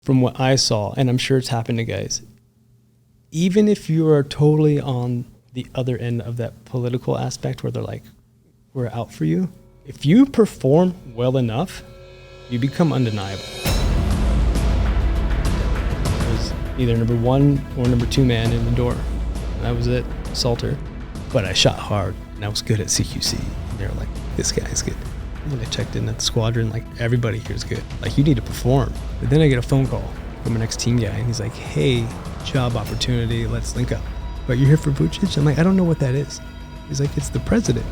from what I saw, and I'm sure it's happened to guys, even if you are totally on the other end of that political aspect where they're like, we're out for you, if you perform well enough, you become undeniable. I was either number 1 or number 2 man in the door. And that was it, Salter. But I shot hard, and I was good at CQC. And they were like, this guy's good. And when I checked in at the squadron, like, everybody here's good. Like, you need to perform. But then I get a phone call from an ex-team guy, and he's like, hey, job opportunity, let's link up. But you're here for Vucic? I'm like, I don't know what that is. He's like, it's the president.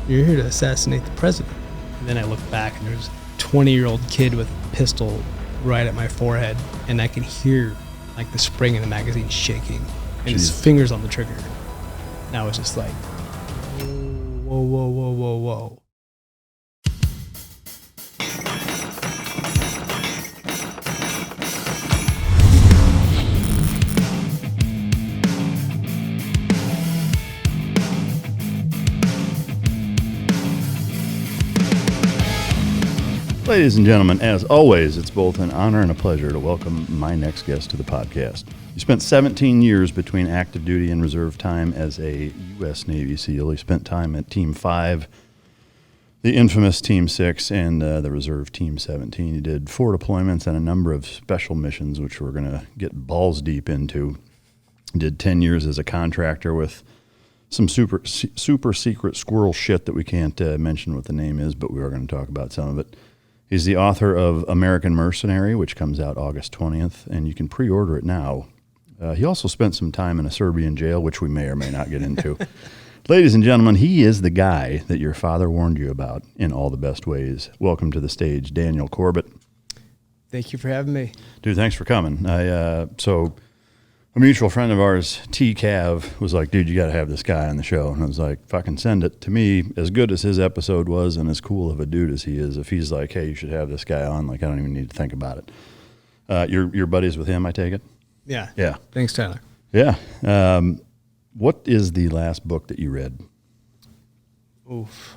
You're here to assassinate the president. And then I look back, and there's a 20-year-old kid with a pistol right at my forehead, and I can hear, like, the spring in the magazine shaking, and his fingers on the trigger. And I was just like, whoa, whoa, whoa, whoa, whoa. Ladies and gentlemen, as always, it's both an honor and a pleasure to welcome my next guest to the podcast. He spent 17 years between active duty and reserve time as a U.S. Navy SEAL. He spent time at Team 5, the infamous Team 6, and the Reserve Team 17. He did 4 deployments and a number of special missions, which we're going to get balls deep into. He did 10 years as a contractor with some super secret squirrel shit that we can't mention what the name is, but we are going to talk about some of it. He's the author of American Mercenary, which comes out August 20th, and you can pre-order it now. He also spent some time in a Serbian jail, which we may or may not get into. Ladies and gentlemen, he is the guy that your father warned you about in all the best ways. Welcome to the stage, Daniel Corbett. Thank you for having me. Dude, thanks for coming. So a mutual friend of ours, T. Cav, was like, dude, you got to have this guy on the show. And I was like, fucking send it. To me, as good as his episode was and as cool of a dude as he is, if he's like, hey, you should have this guy on, like, I don't even need to think about it. Your buddies with him, I take it? Yeah. Yeah. Thanks, Tyler. Yeah. What is the last book that you read? Oof.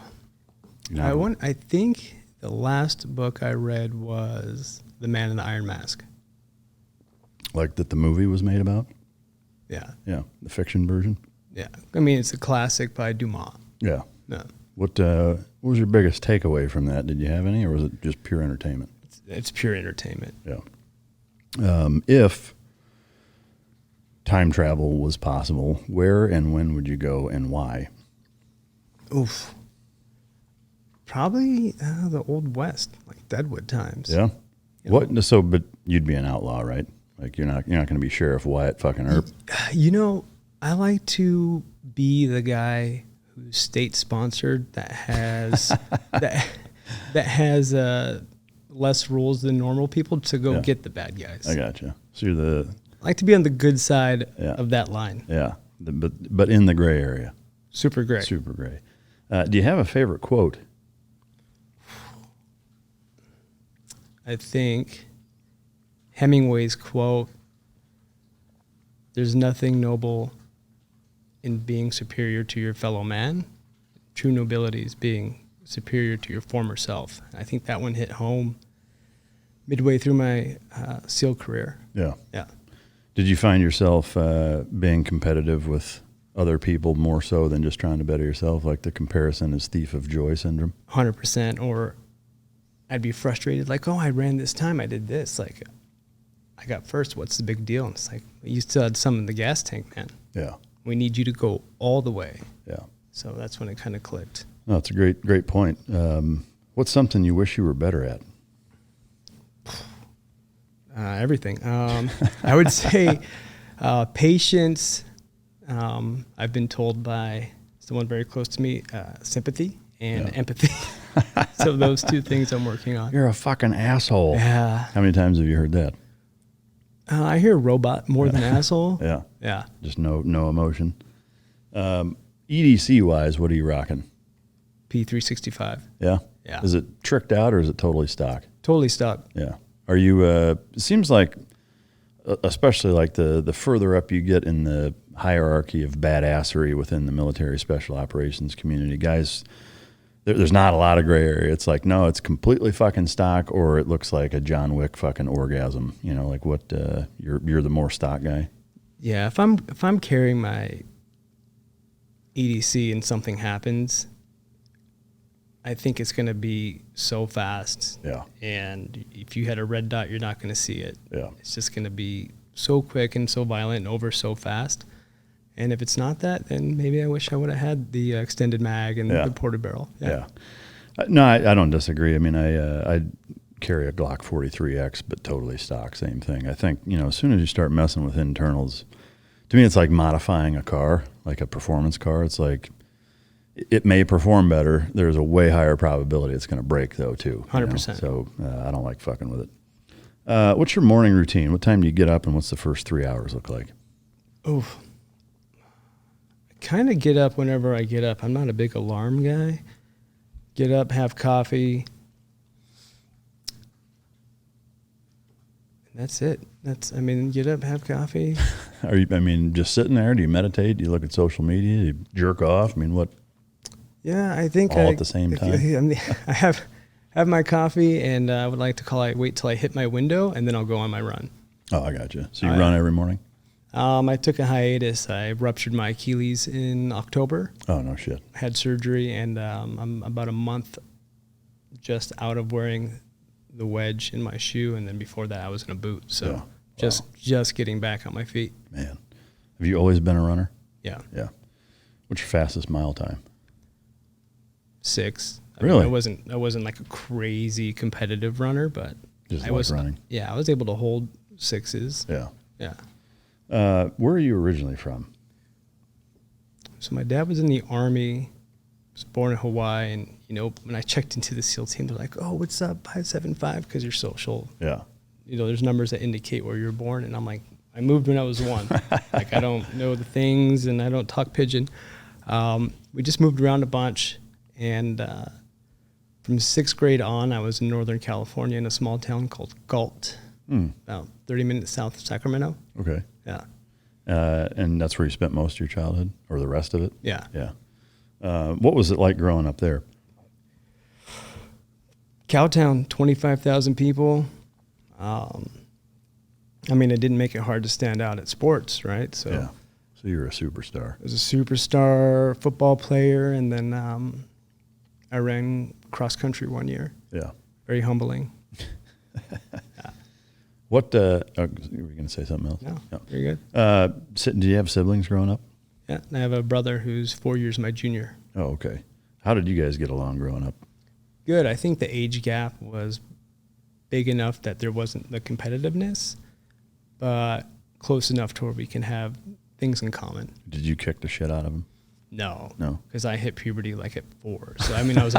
You know, I think the last book I read was The Man in the Iron Mask. like that the movie was made about? Yeah. Yeah, the fiction version? Yeah. I mean, it's a classic by Dumas. Yeah. No. What was your biggest takeaway from that? Did you have any, or was it just pure entertainment? It's pure entertainment. Yeah. If time travel was possible, where and when would you go and why? Oof. Probably the Old West, like Deadwood times. Yeah. You What? know? So, but you'd be an outlaw, right? Like you're not going to be Sheriff Wyatt fucking Earp. You know, I like to be the guy who's state sponsored that has that has less rules than normal people to go get the bad guys. I gotcha. So you're I like to be on the good side of that line. Yeah, but in the gray area. Super gray. Super gray. Do you have a favorite quote? I think Hemingway's quote, "There's nothing noble in being superior to your fellow man. True nobility is being superior to your former self." I think that one hit home midway through my SEAL career. Yeah. Yeah. Did you find yourself being competitive with other people more so than just trying to better yourself? Like the comparison is thief of joy syndrome? 100%. Or I'd be frustrated, like, oh, I ran this time, I did this. Like, I got first, what's the big deal? And it's like, you still had some in the gas tank, man. Yeah. We need you to go all the way. Yeah. So that's when it kind of clicked. No, that's a great point. What's something you wish you were better at? Everything. I would say patience. I've been told by someone very close to me, sympathy and empathy. So those two things I'm working on. You're a fucking asshole. Yeah. How many times have you heard that? I hear robot more than asshole. Yeah. Yeah. Just no emotion. EDC wise, what are you rocking? P365. Yeah. Yeah. Is it tricked out or is it totally stock? Totally stuck. Yeah. Are you? It seems like, especially like the further up you get in the hierarchy of badassery within the military special operations community, guys, there's not a lot of gray area. It's like, no, it's completely fucking stock, or it looks like a John Wick fucking orgasm. You know, like what, you're the more stock guy. Yeah. If I'm carrying my EDC and something happens, I think it's going to be so fast. Yeah. And if you had a red dot, you're not going to see it. Yeah. It's just going to be so quick and so violent and over so fast. And if it's not that, then maybe I wish I would have had the extended mag and the ported barrel. Yeah. No, I don't disagree. I mean, I carry a Glock 43X, but totally stock, same thing. I think, you know, as soon as you start messing with internals, to me, it's like modifying a car, like a performance car. It's like, it may perform better. There's a way higher probability it's going to break, though, too. 100%. So I don't like fucking with it. What's your morning routine? What time do you get up, and what's the first 3 hours look like? Oh, I kind of get up whenever I get up. I'm not a big alarm guy. Get up, have coffee. That's it. Get up, have coffee. Just sitting there? Do you meditate? Do you look at social media? Do you jerk off? What? Yeah, I think all at the same time. I have my coffee, and I would like to wait till I hit my window, and then I'll go on my run. Oh, I got you. So you run every morning? I took a hiatus. I ruptured my Achilles in October. Oh, no shit. Had surgery, and I'm about a month just out of wearing the wedge in my shoe, and then before that I was in a boot. So just getting back on my feet. Man, have you always been a runner? Yeah. Yeah. What's your fastest mile time? 6. Really? I wasn't like a crazy competitive runner, but I was running. Yeah, I was able to hold 6s. Yeah. Yeah. Where are you originally from? So my dad was in the Army. Was born in Hawaii, and when I checked into the SEAL team, they're like, "Oh, what's up, 575?" Because you're social. Yeah. There's numbers that indicate where you're born, and I'm like, I moved when I was 1. Like, I don't know the things, and I don't talk pidgin. We just moved around a bunch, and from 6th grade on, I was in Northern California in a small town called Galt, about 30 minutes south of Sacramento. Okay. Yeah. And that's where you spent most of your childhood, or the rest of it? Yeah. Yeah. What was it like growing up there? Cowtown, 25,000 people. I didn't make it hard to stand out at sports, right? So, yeah. So you were a superstar. I was a superstar football player, and then I ran cross country 1 year. Yeah. Very humbling. Yeah. What, were you going to say something else? No, very good. Do you have siblings growing up? Yeah, I have a brother who's 4 years my junior. Oh, okay. How did you guys get along growing up? Good. I think the age gap was big enough that there wasn't the competitiveness, but close enough to where we can have things in common. Did you kick the shit out of him? No, no, because I hit puberty like at 4. So I was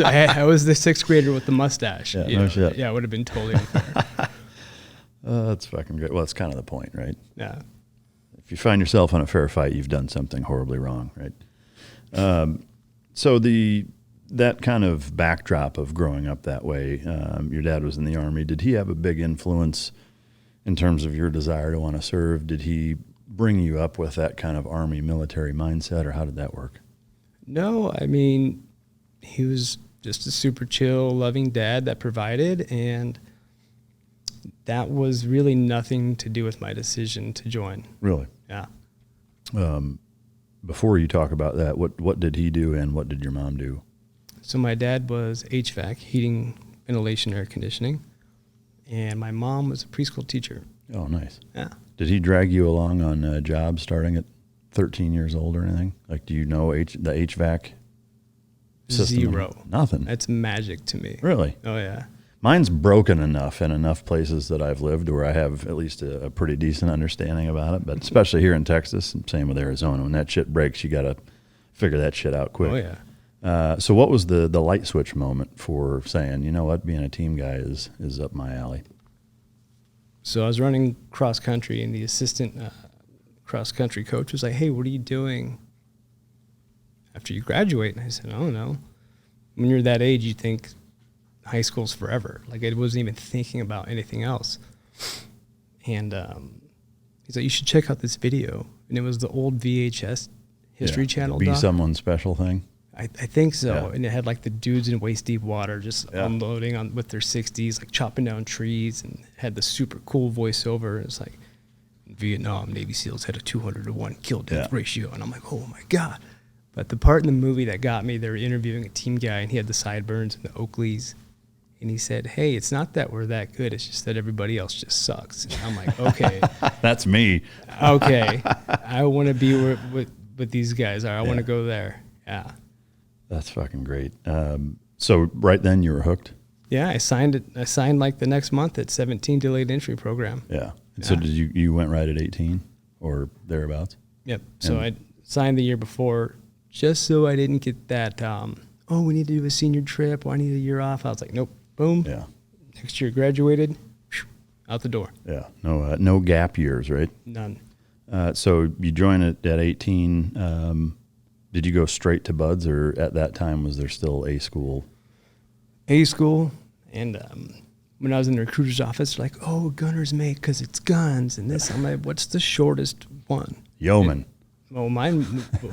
I was the 6th grader with the mustache. Yeah, no shit. Yeah, it would have been totally unfair. That's fucking great. Well, that's kind of the point, right? Yeah. If you find yourself in a fair fight, you've done something horribly wrong, right? So that kind of backdrop of growing up that way, your dad was in the Army. Did he have a big influence in terms of your desire to want to serve? Did he bring you up with that kind of Army military mindset, or how did that work? No, he was just a super chill, loving dad that provided, and that was really nothing to do with my decision to join. Really? Yeah. Before you talk about that, what did he do, and what did your mom do? So my dad was HVAC, heating, ventilation, air conditioning, and my mom was a preschool teacher. Oh, nice. Yeah. Did he drag you along on jobs starting at 13 years old or anything? Like, do you know the HVAC system? Zero. Nothing. That's magic to me. Really? Oh, yeah. Mine's broken enough in enough places that I've lived where I have at least a pretty decent understanding about it, but especially here in Texas, and same with Arizona. When that shit breaks, you got to figure that shit out quick. Oh, yeah. So what was the light switch moment for saying, you know what, being a team guy is up my alley? So I was running cross country, and the assistant cross country coach was like, "Hey, what are you doing after you graduate?" And I said, "I don't know." When you're that age, you think high school's forever. Like, I wasn't even thinking about anything else. And he's like, "You should check out this video." And it was the old VHS History Channel Be doc. Someone Special thing. I think so. Yeah. And it had like the dudes in waist deep water just unloading on with their 60s, like chopping down trees, and had the super cool voiceover. It's like, in Vietnam, Navy SEALs had a 200-to-1 kill death ratio. And I'm like, oh my God. But the part in the movie that got me, they were interviewing a team guy, and he had the sideburns and the Oakleys. And he said, hey, it's not that we're that good. It's just that everybody else just sucks. And I'm like, okay. That's me. Okay. I want to be where these guys are. I want to go there. Yeah. That's fucking great. So right then you were hooked? Yeah, I signed it. I signed like the next month at 17 delayed entry program. Yeah. So did you went right at 18 or thereabouts? Yep. So I signed the year before just so I didn't get that, we need to do a senior trip. I need a year off. I was like, nope. Boom. Yeah. Next year graduated, out the door. Yeah. No gap years, right? None. So you joined it at 18. Did you go straight to BUDS, or at that time was there still A school? A school. And when I was in the recruiter's office, they're like, oh, gunner's mate because it's guns and this. I'm like, what's the shortest one? Yeoman. Mine,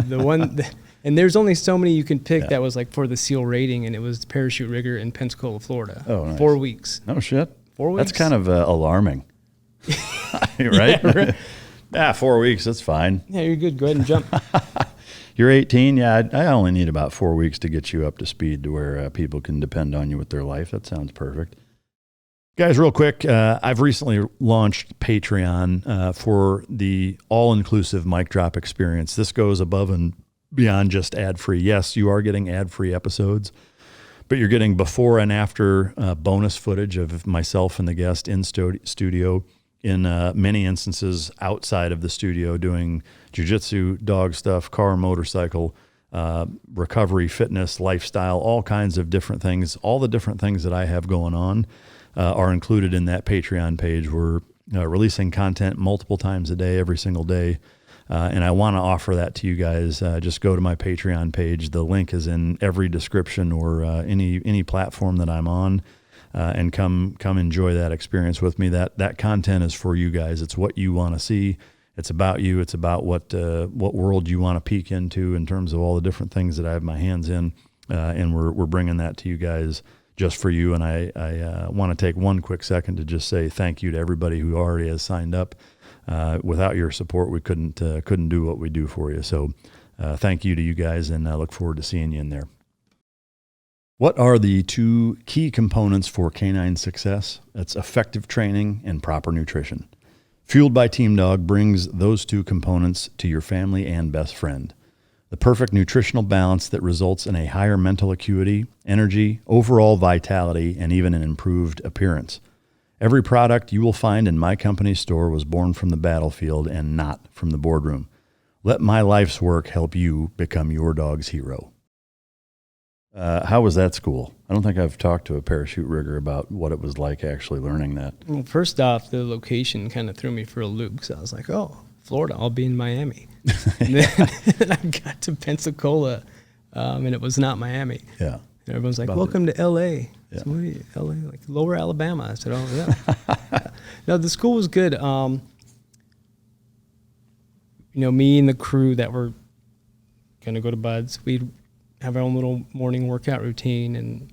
the one... And there's only so many you can pick that was like for the SEAL rating, and it was parachute rigger in Pensacola, Florida. Oh, nice. 4 weeks. No shit. 4 weeks. That's kind of alarming, right? Yeah, right. 4 weeks. That's fine. Yeah, you're good. Go ahead and jump. You're 18. Yeah, I only need about 4 weeks to get you up to speed to where people can depend on you with their life. That sounds perfect. Guys, real quick, I've recently launched Patreon for the all-inclusive mic drop experience. This goes above and beyond just ad-free. Yes, you are getting ad-free episodes, but you're getting before and after bonus footage of myself and the guest in studio, in many instances outside of the studio, doing jiu-jitsu, dog stuff, car, motorcycle, recovery, fitness, lifestyle, all kinds of different things. All the different things that I have going on are included in that Patreon page. We're releasing content multiple times a day, every single day. And I want to offer that to you guys. Just go to my Patreon page. The link is in every description or any platform that I'm on, and come enjoy that experience with me. That content is for you guys. It's what you want to see. It's about you. It's about what world you want to peek into in terms of all the different things that I have my hands in, and we're bringing that to you guys just for you. And I want to take one quick second to just say thank you to everybody who already has signed up. Without your support, we couldn't do what we do for you. So thank you to you guys, and I look forward to seeing you in there. What are the two key components for canine success? That's effective training and proper nutrition. Fueled by Team Dog brings those two components to your family and best friend. The perfect nutritional balance that results in a higher mental acuity, energy, overall vitality, and even an improved appearance. Every product you will find in my company's store was born from the battlefield and not from the boardroom. Let my life's work help you become your dog's hero. How was that school? I don't think I've talked to a parachute rigger about what it was like actually learning that. Well, first off, the location kind of threw me for a loop because I was like, oh, Florida, I'll be in Miami. And then I got to Pensacola, and it was not Miami. Yeah. And everyone's like, welcome to L.A. Yeah. So, what are you, L.A., like Lower Alabama? I said, oh, yeah. No, the school was good. Me and the crew that were going to go to BUDS, we'd have our own little morning workout routine, and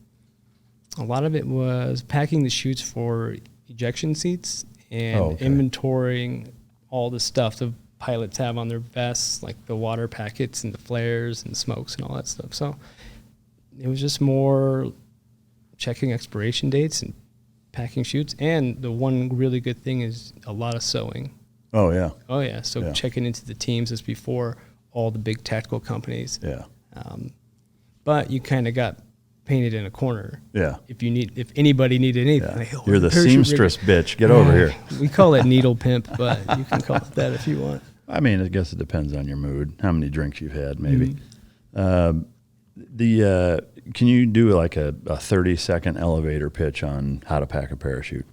a lot of it was packing the chutes for ejection seats and inventorying all the stuff the pilots have on their vests, like the water packets and the flares and smokes and all that stuff. So it was just more checking expiration dates and packing chutes. And the one really good thing is a lot of sewing. Oh, yeah. Oh, yeah. So checking into the teams is before all the big tactical companies. Yeah. But you kind of got painted in a corner. Yeah. If anybody needed anything. Yeah. Like, oh, you're the seamstress bitch. Get over here. We call it needle pimp, but you can call it that if you want. I mean, I guess it depends on your mood, how many drinks you've had, maybe. Mm-hmm. Can you do like a 30-second elevator pitch on how to pack a parachute?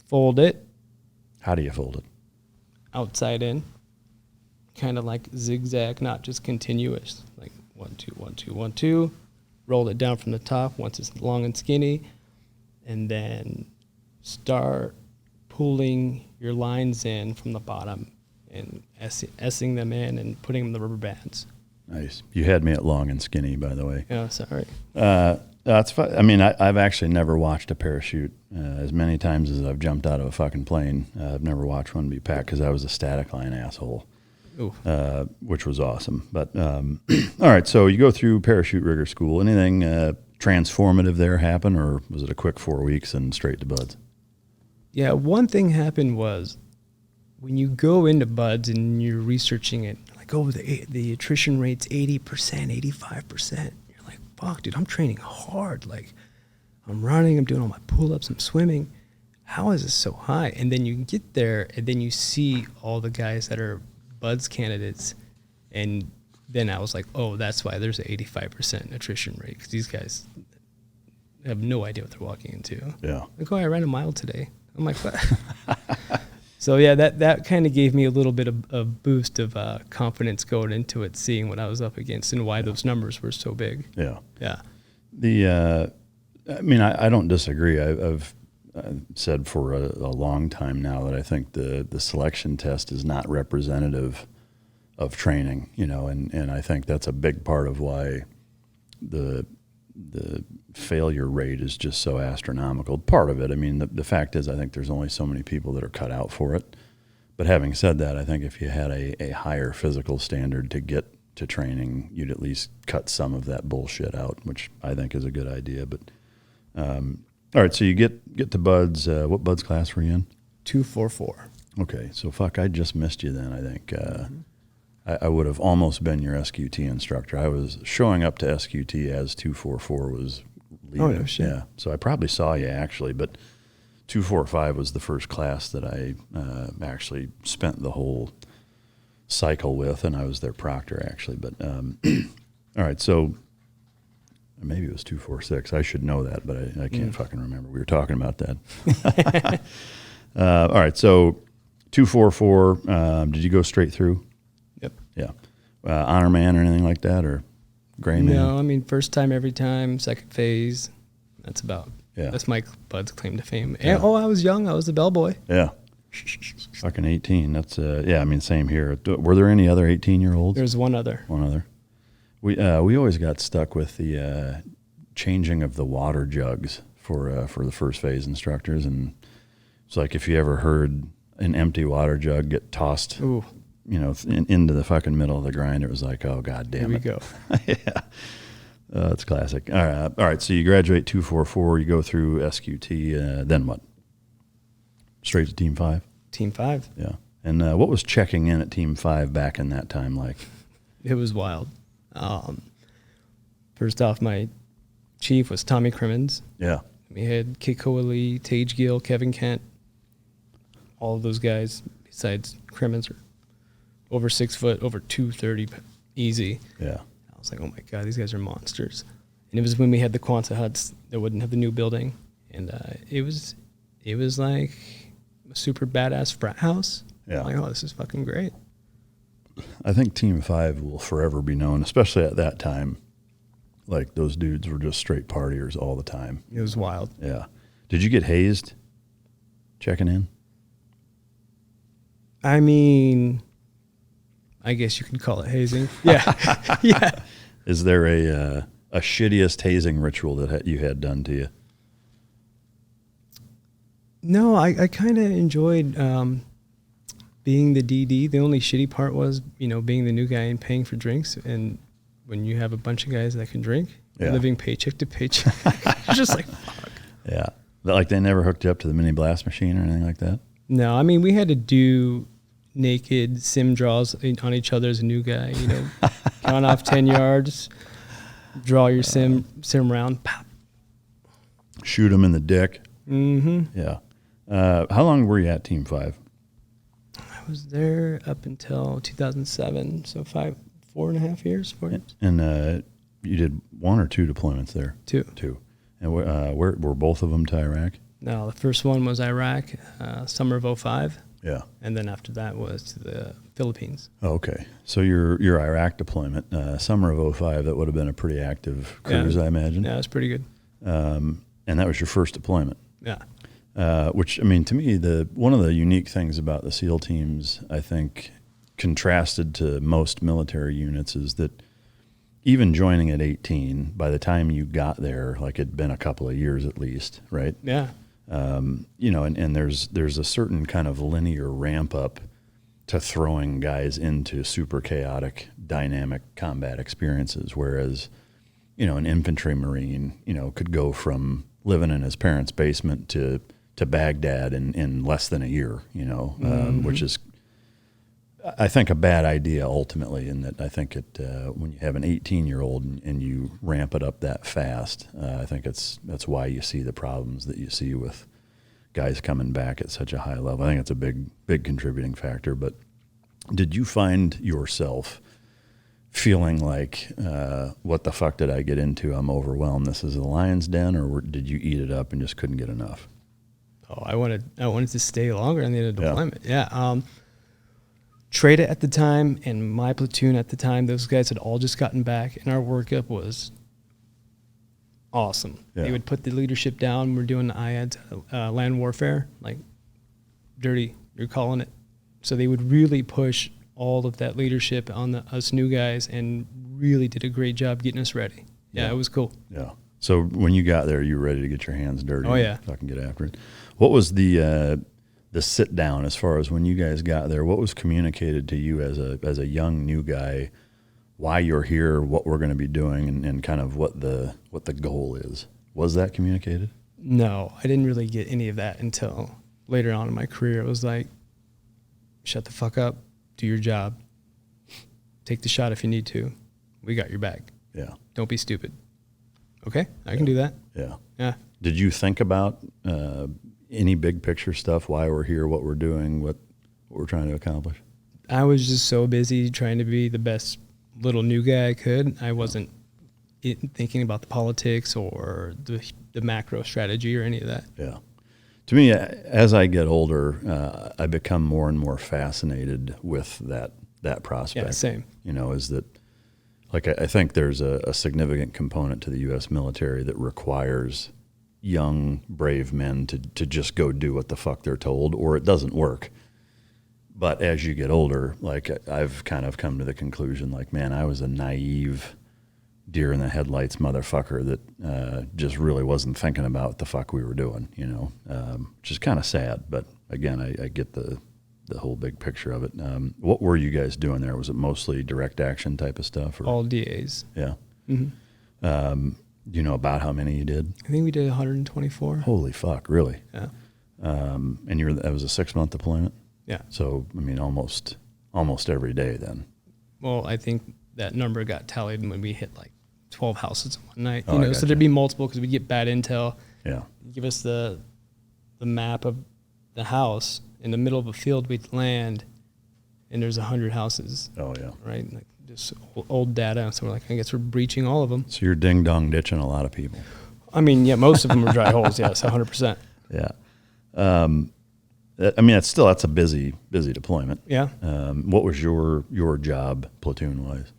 Fold it. How do you fold it? Outside in. Kind of like zigzag, not just continuous. Like 1, 2, 1, 2, 1, 2. Roll it down from the top once it's long and skinny. And then start pulling your lines in from the bottom and S-ing them in and putting them in the rubber bands. Nice. You had me at long and skinny, by the way. Oh, sorry. That's fun. I mean, I've actually never watched a parachute as many times as I've jumped out of a fucking plane. I've never watched one be packed because I was a static line asshole, which was awesome. But all right, so you go through parachute rigger school. Anything transformative there happen, or was it a quick 4 weeks and straight to buds? Yeah, one thing happened was when you go into buds and you're researching it, like, oh, the attrition rate's 80%, 85%. Fuck, dude, I'm training hard. Like, I'm running, I'm doing all my pull-ups, I'm swimming. How is this so high? And then you get there, and then you see all the guys that are buds candidates, and then I was like, oh, that's why there's an 85% attrition rate, because these guys have no idea what they're walking into. Yeah. Like, oh, I ran a mile today. I'm like, what? So, yeah, that kind of gave me a little bit of a boost of confidence going into it, seeing what I was up against and why those numbers were so big. Yeah. Yeah. I mean, I don't disagree. I've said for a long time now that I think the selection test is not representative of training, and I think that's a big part of why the failure rate is just so astronomical. Part of it, I mean, the fact is I think there's only so many people that are cut out for it. But having said that, I think if you had a higher physical standard to get to training, you'd at least cut some of that bullshit out, which I think is a good idea. But all right, so you get to buds. What buds class were you in? 244. Okay, so fuck, I just missed you then, I think. I would have almost been your SQT instructor. I was showing up to SQT as 244 was leaving. Oh, no shit. Yeah, so I probably saw you actually, but 245 was the first class that I actually spent the whole cycle with, and I was their proctor actually. But all right, so maybe it was 246. I should know that, but I can't fucking remember. We were talking about that. All right, so 244. Did you go straight through? Yep. Yeah. Honor man or anything like that, or gray man? No, I mean, first time every time, second phase. That's my bud's claim to fame. And, I was young. I was the bellboy. Yeah. Fucking 18. That's I mean, same here. Were there any other 18-year-olds? There's one other. We always got stuck with the changing of the water jugs for the first phase instructors, and it's like if you ever heard an empty water jug get tossed, into the fucking middle of the grind, it was like, oh god damn it. Here we go. Yeah. It's classic. All right. So you graduate 244, you go through SQT, then what? Straight to Team 5? Team 5. Yeah. And what was checking in at Team 5 back in that time like? It was wild. First off, my chief was Tommy Crimmins. Yeah. We had Kit Cooley, Tage Gill, Kevin Kent, all of those guys, besides Crimmins, are over 6 foot, over 230 easy. Yeah. I was like, oh my God, these guys are monsters. And it was when we had the Quonset huts that wouldn't have the new building. And it was like a super badass frat house. Yeah. I'm like, oh, this is fucking great. I think Team 5 will forever be known, especially at that time. Like, those dudes were just straight partiers all the time. It was wild. Yeah. Did you get hazed checking in? I mean, I guess you could call it hazing. Yeah. Yeah. Is there a shittiest hazing ritual that you had done to you? No, I kind of enjoyed being the DD. The only shitty part was, being the new guy and paying for drinks. And when you have a bunch of guys that can drink, living paycheck to paycheck, it's just like, fuck. Yeah. Like, they never hooked you up to the mini blast machine or anything like that? No, I mean, we had to do naked sim draws on each other as a new guy, count off 10 yards, draw your sim round, pop. Shoot them in the dick. Mm-hmm. Yeah. How long were you at Team 5? I was there up until 2007, so 4.5 years. 4 years. And you did 1 or 2 deployments there? 2. 2. And where were both of them to Iraq? No, the first one was Iraq, summer of 2005. Yeah. And then after that was to the Philippines. Oh, okay. So your Iraq deployment, summer of 2005, that would have been a pretty active cruise, I imagine. Yeah, it was pretty good. And that was your first deployment. Yeah. Which, I mean, to me, one of the unique things about the SEAL teams, I think, contrasted to most military units is that even joining at 18, by the time you got there, like it'd been a couple of years at least, right? Yeah. You know, and there's a certain kind of linear ramp up to throwing guys into super chaotic, dynamic combat experiences, whereas, you know, an infantry marine, you know, could go from living in his parents' basement to Baghdad in less than a year, you know, which is, I think, a bad idea ultimately, in that I think it when you have an 18-year-old and you ramp it up that fast, I think that's why you see the problems that you see with guys coming back at such a high level. I think it's a big contributing factor. But did you find yourself feeling like, what the fuck did I get into? I'm overwhelmed. This is the lion's den, or did you eat it up and just couldn't get enough? Oh, I wanted to stay longer on the end of deployment. Yeah. Trade at the time and my platoon at the time, those guys had all just gotten back, and our workup was awesome. Yeah. They would put the leadership down. We're doing the IADS, land warfare, like dirty, you're calling it. So they would really push all of that leadership on us new guys, and really did a great job getting us ready. Yeah, it was cool. Yeah. So when you got there, you were ready to get your hands dirty. Oh, yeah. So I can get after it. What was the sit down, as far as when you guys got there? What was communicated to you as a young new guy, why you're here, what we're going to be doing, and kind of what the goal is? Was that communicated? No, I didn't really get any of that until later on in my career. It was like, shut the fuck up, do your job, take the shot if you need to. We got your back. Yeah. Don't be stupid. Okay, I can do that. Yeah. Yeah. Did you think about any big picture stuff, why we're here, what we're doing, what we're trying to accomplish? I was just so busy trying to be the best little new guy I could. I wasn't thinking about the politics or the macro strategy or any of that. Yeah. To me, as I get older, I become more and more fascinated with that prospect. Yeah, same. You know, is that, like, I think there's a significant component to the U.S. military that requires young, brave men to just go do what the fuck they're told, or it doesn't work. But as you get older, like, I've kind of come to the conclusion, like, man, I was a naive, deer in the headlights motherfucker that just really wasn't thinking about what the fuck we were doing, you know, which is kind of sad. But again, I get the whole big picture of it. What were you guys doing there? Was it mostly direct action type of stuff? Or? All DAs. Yeah. Mm-hmm. Do you know about how many you did? I think we did 124. Holy fuck, really? Yeah. And that was a 6-month deployment? Yeah. So, I mean, almost every day then. Well, I think that number got tallied when we hit like 12 houses one night. Oh, you know, so there'd be multiple because we get bad intel. Yeah. Give us the map of the house. In the middle of a field, we'd land, and there's 100 houses. Oh, yeah. Right? Like just old data. So we're like, I guess we're breaching all of them. So you're ding-dong ditching a lot of people. I mean, yeah, most of them were dry holes, yes, 100%. Yeah. I mean, that's a busy deployment. Yeah. What was your job platoon-wise?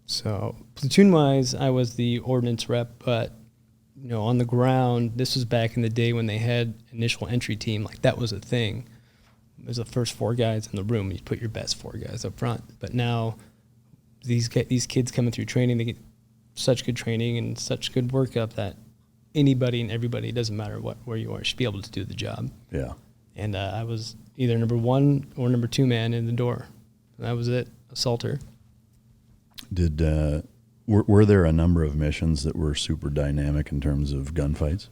So platoon-wise, I was the ordnance rep, but, you know, on the ground, this was back in the day when they had initial entry team. Like, that was a thing. There's the first 4 guys in the room. You put your best 4 guys up front. But now these kids coming through training, they get such good training and such good workup that anybody and everybody, it doesn't matter where you are, should be able to do the job. Yeah. And I was either number 1 or number 2 man in the door. And that was it, assaulter. Were there a number of missions that were super dynamic in terms of gunfights?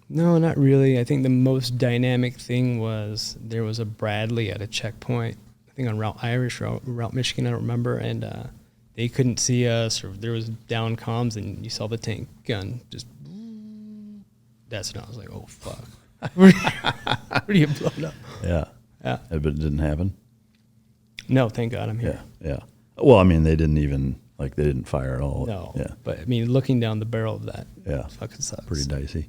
No, not really. I think the most dynamic thing was there was a Bradley at a checkpoint, I think on Route Irish or Route Michigan, I don't remember, and they couldn't see us, or there was down comms, and you saw the tank gun just. That's when I was like, oh, fuck. Where do you blow it up? Yeah. Yeah. But it didn't happen? No, thank God I'm here. Yeah. Well, I mean, they didn't fire at all. No. Yeah. But, I mean, looking down the barrel of that fucking sucks. Pretty dicey.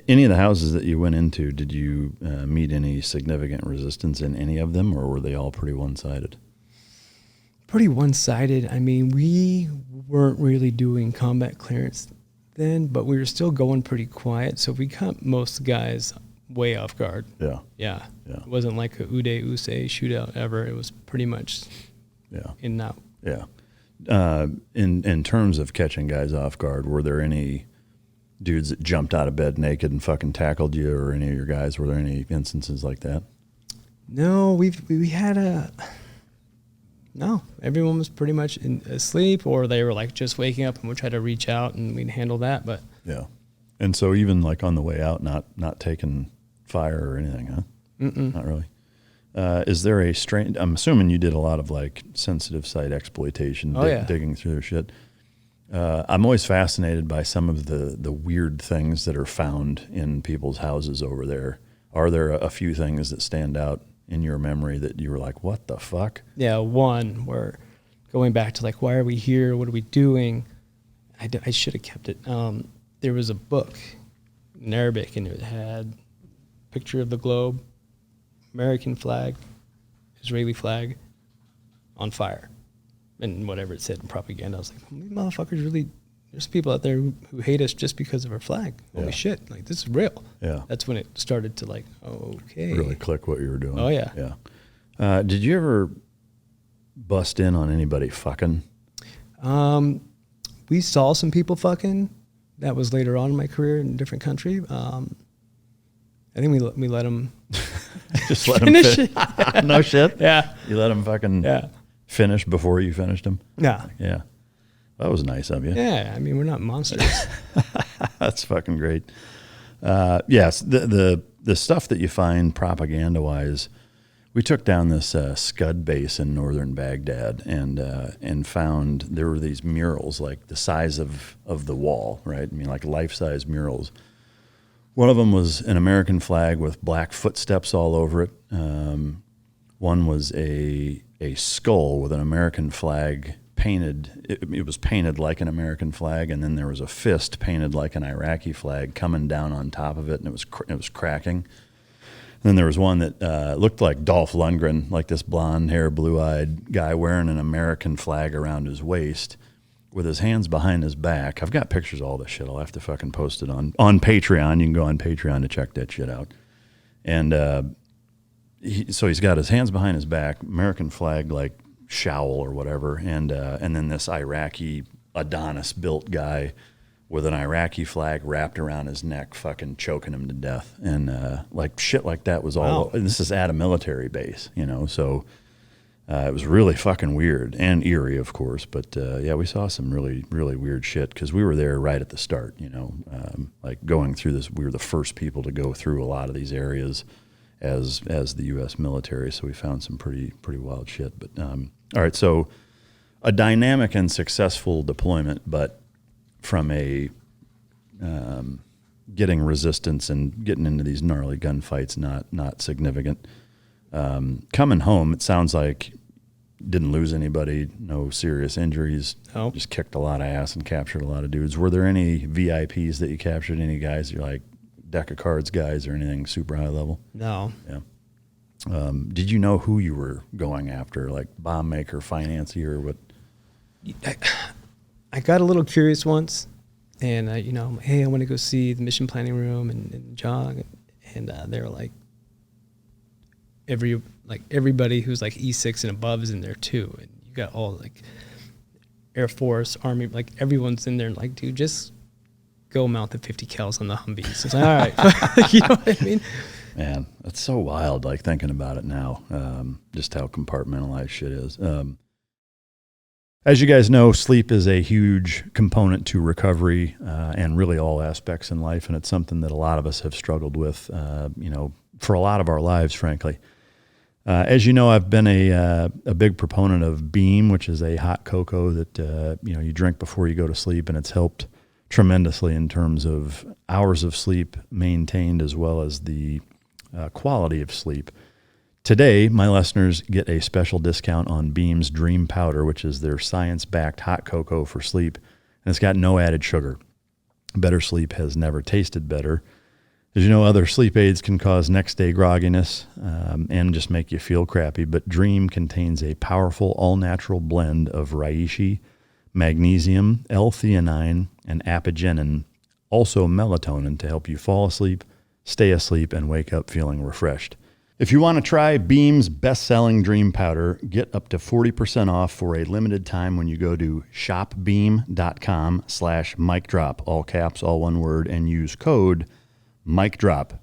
Any of the houses that you went into, did you meet any significant resistance in any of them, or were they all pretty one-sided? Pretty one-sided. I mean, we weren't really doing combat clearance then, but we were still going pretty quiet. So we got most guys way off guard. Yeah. Yeah. Yeah. It wasn't like a Ude Use shootout ever. It was pretty much in and out. Yeah. In terms of catching guys off guard, were there any dudes that jumped out of bed naked and fucking tackled you, or any of your guys? Were there any instances like that? No, we had no. Everyone was pretty much asleep, or they were like just waking up, and we'd try to reach out and we'd handle that. But yeah, and so even like on the way out, not taking fire or anything, huh? Not really. Is there a strain? I'm assuming you did a lot of like sensitive site exploitation, digging through their shit. I'm always fascinated by some of the weird things that are found in people's houses over there. Are there a few things that stand out in your memory that you were like, what the fuck? Yeah, one where going back to like, why are we here? What are we doing? I should have kept it. There was a book in Arabic, and it had a picture of the globe, American flag, Israeli flag on fire, and whatever it said in propaganda. I was like, these motherfuckers really, there's people out there who hate us just because of our flag. Holy shit, like this is real. Yeah. That's when it started to like, okay. Really click what you were doing. Oh yeah. Yeah. Did you ever bust in on anybody fucking? We saw some people fucking. That was later on in my career in a different country. I think we let them just let them finish it. Yeah. No shit. Yeah. You let them fucking finish before you finished them. Yeah. Yeah. That was nice of you. Yeah. I mean, we're not monsters. That's fucking great. Yes. The stuff that you find propaganda wise, we took down this Scud base in northern Baghdad and found there were these murals like the size of the wall, right? I mean, like life-size murals. One of them was an American flag with black footsteps all over it. One was a skull with an American flag painted. It was painted like an American flag, and then there was a fist painted like an Iraqi flag coming down on top of it, and it was cracking. And then there was one that looked like Dolph Lundgren, like this blonde hair, blue-eyed guy wearing an American flag around his waist, with his hands behind his back. I've got pictures of all this shit. I'll have to fucking post it on Patreon. You can go on Patreon to check that shit out. And so he's got his hands behind his back, American flag like showl or whatever, and then this Iraqi Adonis-built guy with an Iraqi flag wrapped around his neck, fucking choking him to death. And like shit like that was all. And this is at a military base, you know, so. It was really fucking weird and eerie, of course, but yeah, we saw some really, really weird shit because we were there right at the start, you know, like going through this. We were the first people to go through a lot of these areas as the U.S. military, so we found some pretty wild shit. But all right, so a dynamic and successful deployment, but from a getting resistance and getting into these gnarly gunfights, not significant. Coming home, it sounds like didn't lose anybody, no serious injuries. Nope. Just kicked a lot of ass and captured a lot of dudes. Were there any VIPs that you captured? Any guys you're like deck of cards guys or anything super high level? No. Yeah. Did you know who you were going after, like bomb maker, financier, what? I got a little curious once, and you know, hey, I want to go see the mission planning room and jog, and they were like. Everybody who's like E6 and above is in there too, and you got all like Air Force, Army, like everyone's in there. And like, dude, just go mount the 50 cals on the Humvees. It's like, all right, you know what I mean? Man, that's so wild. Like thinking about it now, just how compartmentalized shit is. As you guys know, sleep is a huge component to recovery and really all aspects in life, and it's something that a lot of us have struggled with, you know, for a lot of our lives, frankly. As you know, I've been a big proponent of Beam, which is a hot cocoa that you know you drink before you go to sleep, and it's helped tremendously in terms of hours of sleep maintained as well as the quality of sleep. Today, my listeners get a special discount on Beam's Dream Powder, which is their science-backed hot cocoa for sleep, and it's got no added sugar. Better sleep has never tasted better. As you know, other sleep aids can cause next-day grogginess and just make you feel crappy, but Dream contains a powerful all-natural blend of reishi, magnesium, L-theanine, and apigenin, also melatonin to help you fall asleep, stay asleep, and wake up feeling refreshed. If you want to try Beam's best-selling Dream Powder, get up to 40% off for a limited time when you go to shopbeam.com/micdrop, all caps, all one word, and use code MicDrop,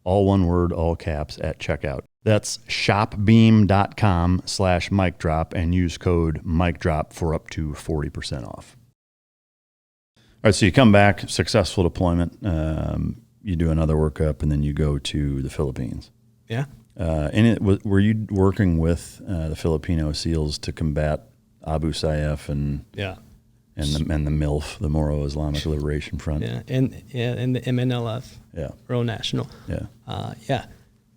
all one word, all caps, at checkout. That's shopbeam.com/micdrop and use code MicDrop for up to 40% off. All right, so you come back, successful deployment, you do another workup, and then you go to the Philippines. Yeah. Were you working with the Filipino SEALs to combat Abu Sayyaf and the MILF, the Moro Islamic Liberation Front? Yeah, and the MNLF. Yeah. Pro National. Yeah.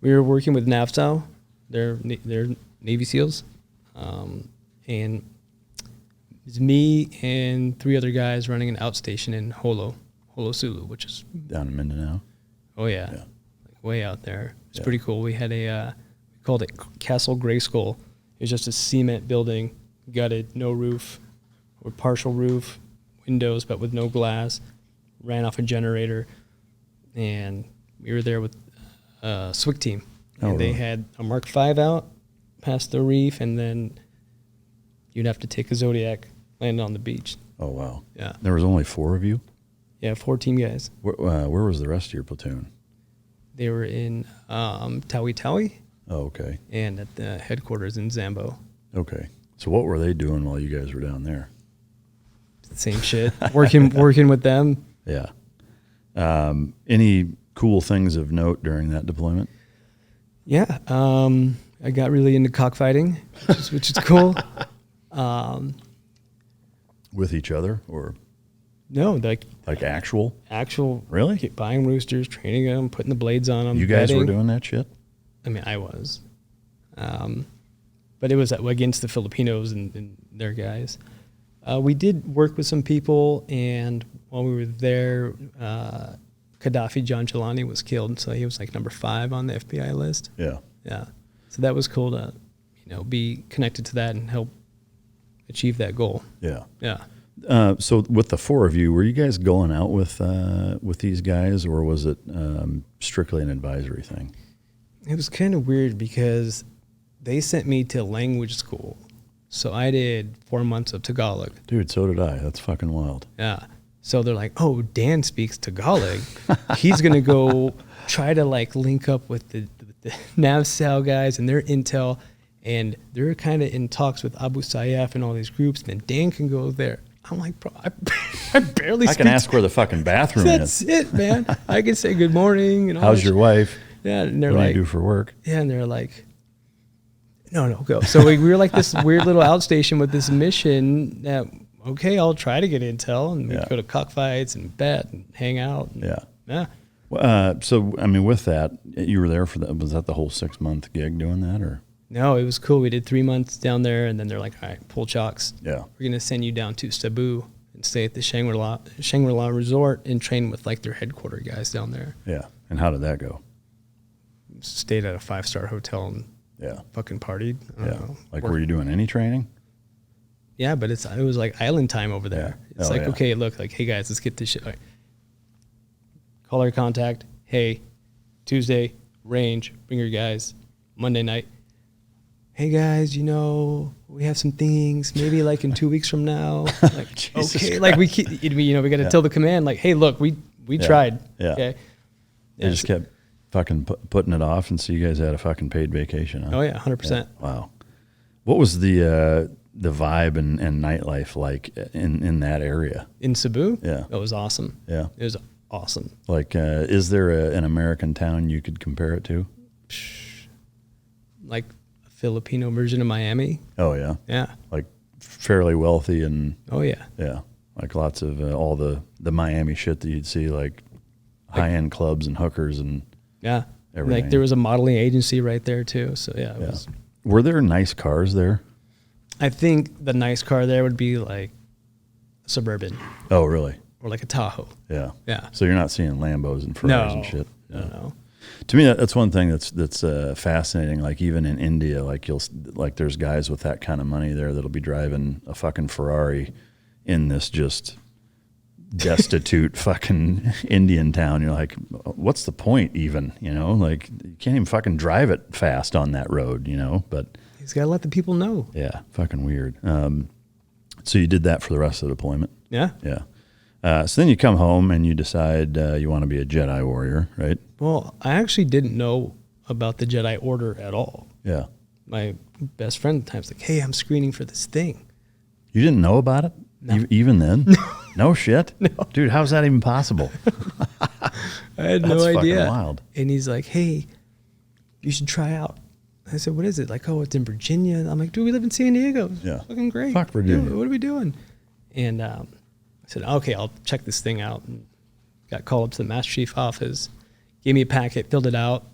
We were working with NAVSAO, they're Navy SEALs, and it was me and 3 other guys running an outstation in Holo Sulu, which is down in Mindanao. Oh yeah. Like way out there. It's pretty cool. We had we called it Castle Grayskull. It was just a cement building, gutted, no roof, or partial roof, windows but with no glass. Ran off a generator, and we were there with a SWIC team. And they had a Mark V out past the reef, and then you'd have to take a Zodiac, land on the beach. Oh wow! Yeah. There was only 4 of you. Yeah, 4 team guys. Where was the rest of your platoon? They were in Tawi, Oh, okay. and at the headquarters in Zambo. Okay. So what were they doing while you guys were down there? Same shit. working with them. Yeah. Any cool things of note during that deployment? Yeah. I got really into cockfighting, which is cool. With each other, or No, like actual? Really? Buying roosters, training them, putting the blades on them. You guys bedding. were doing that shit? I mean, I was. But it was against the Filipinos and their guys. We did work with some people, and while we were there, Gaddafi John Jelani was killed, so he was like number 5 on the FBI list. Yeah. Yeah. So that was cool to, be connected to that and help achieve that goal. Yeah. Yeah. So with the 4 of you, were you guys going out with these guys, or was it strictly an advisory thing? It was kind of weird because they sent me to language school. So I did 4 months of Tagalog. Dude, so did I. That's fucking wild. Yeah. So they're like, oh, Dan speaks Tagalog. He's going to go try to link up with the NAVSAO guys and their intel. And they're kind of in talks with Abu Sayyaf and all these groups. And then Dan can go there. I'm like, bro, I barely speak. I can ask where the fucking bathroom is. That's it, man. I can say good morning. And all how's your wife? Yeah. And they're what like, do you do for work? Yeah. And they're like, no, go. So we were like this weird little outstation with this mission that, okay, I'll try to get intel. And we'd go to cockfights and bet and hang out. And, yeah. So, I mean, with that, you were there for that. Was that the whole 6-month gig doing that, or? No, it was cool. We did 3 months down there, and then they're like, all right, pull chocks. Yeah. We're going to send you down to Cebu and stay at the Shangri-La Resort and train with their headquarter guys down there. Yeah. And how did that go? Stayed at a 5-star hotel and fucking partied. I don't know. Were you doing any training? Yeah, but it was like island time over there. Yeah. It's okay, look, hey guys, let's get this shit. Right. Call our contact. Hey, Tuesday, range, bring your guys. Monday night. Hey guys, we have some things. Maybe in 2 weeks from now. Okay, Christ. We keep, we got to tell the command hey, look, we tried. Yeah. Okay. They just kept fucking putting it off, and so you guys had a fucking paid vacation. Huh? Oh yeah, 100%. Yeah. Wow. What was the vibe and nightlife like in that area? In Cebu? Yeah. It was awesome. Yeah. It was awesome. Is there an American town you could compare it to? Like a Filipino version of Miami? Oh, yeah? Yeah. Fairly wealthy and... Oh, yeah. Yeah. Lots of all the Miami shit that you'd see, high-end clubs and hookers and... Yeah. Everything. There was a modeling agency right there, too. So, yeah. It was. Were there nice cars there? I think the nice car there would be a Suburban. Oh, really? Or a Tahoe. Yeah. Yeah. So you're not seeing Lambos and Ferraris and shit? No. To me, that's one thing that's fascinating. Even in India, there's guys with that kind of money there that'll be driving a fucking Ferrari in this just destitute fucking Indian town. You're like, what's the point even? You know, like you can't even fucking drive it fast on that road, you know, but he's got to let the people know. Yeah. Fucking weird. So you did that for the rest of the deployment? Yeah. Yeah. So then you come home and you decide you want to be a Jedi warrior, right? Well, I actually didn't know about the Jedi Order at all. Yeah. My best friend at the time's like, hey, I'm screening for this thing. You didn't know about it? No. Even then? No shit? No. Dude, how's that even possible? I had no That's idea. fucking wild. And he's like, hey, you should try out. I said, what is it? Like, oh, it's in Virginia. I'm like, dude, we live in San Diego. Yeah. Fucking great. Fuck Virginia. Dude, what are we doing? And I said, okay, I'll check this thing out. And got called up to the Master Chief office, gave me a packet, filled it out,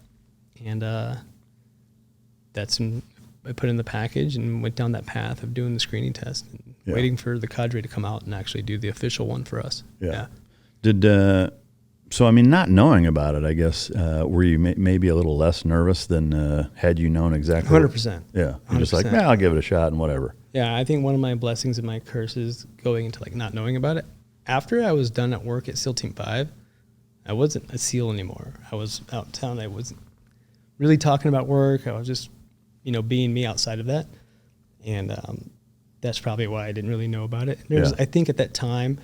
and I put in the package and went down that path of doing the screening test and waiting for the cadre to come out and actually do the official one for us. Yeah. So, I mean, not knowing about it, I guess, were you maybe a little less nervous than had you known exactly? 100%. Yeah. You're just like, I'll give it a shot and whatever. Yeah, I think one of my blessings and my curses going into like not knowing about it, after I was done at work at SEAL Team 5, I wasn't a SEAL anymore. I was out in town. I wasn't really talking about work. I was just, being me outside of that. And that's probably why I didn't really know about it. I think at that time,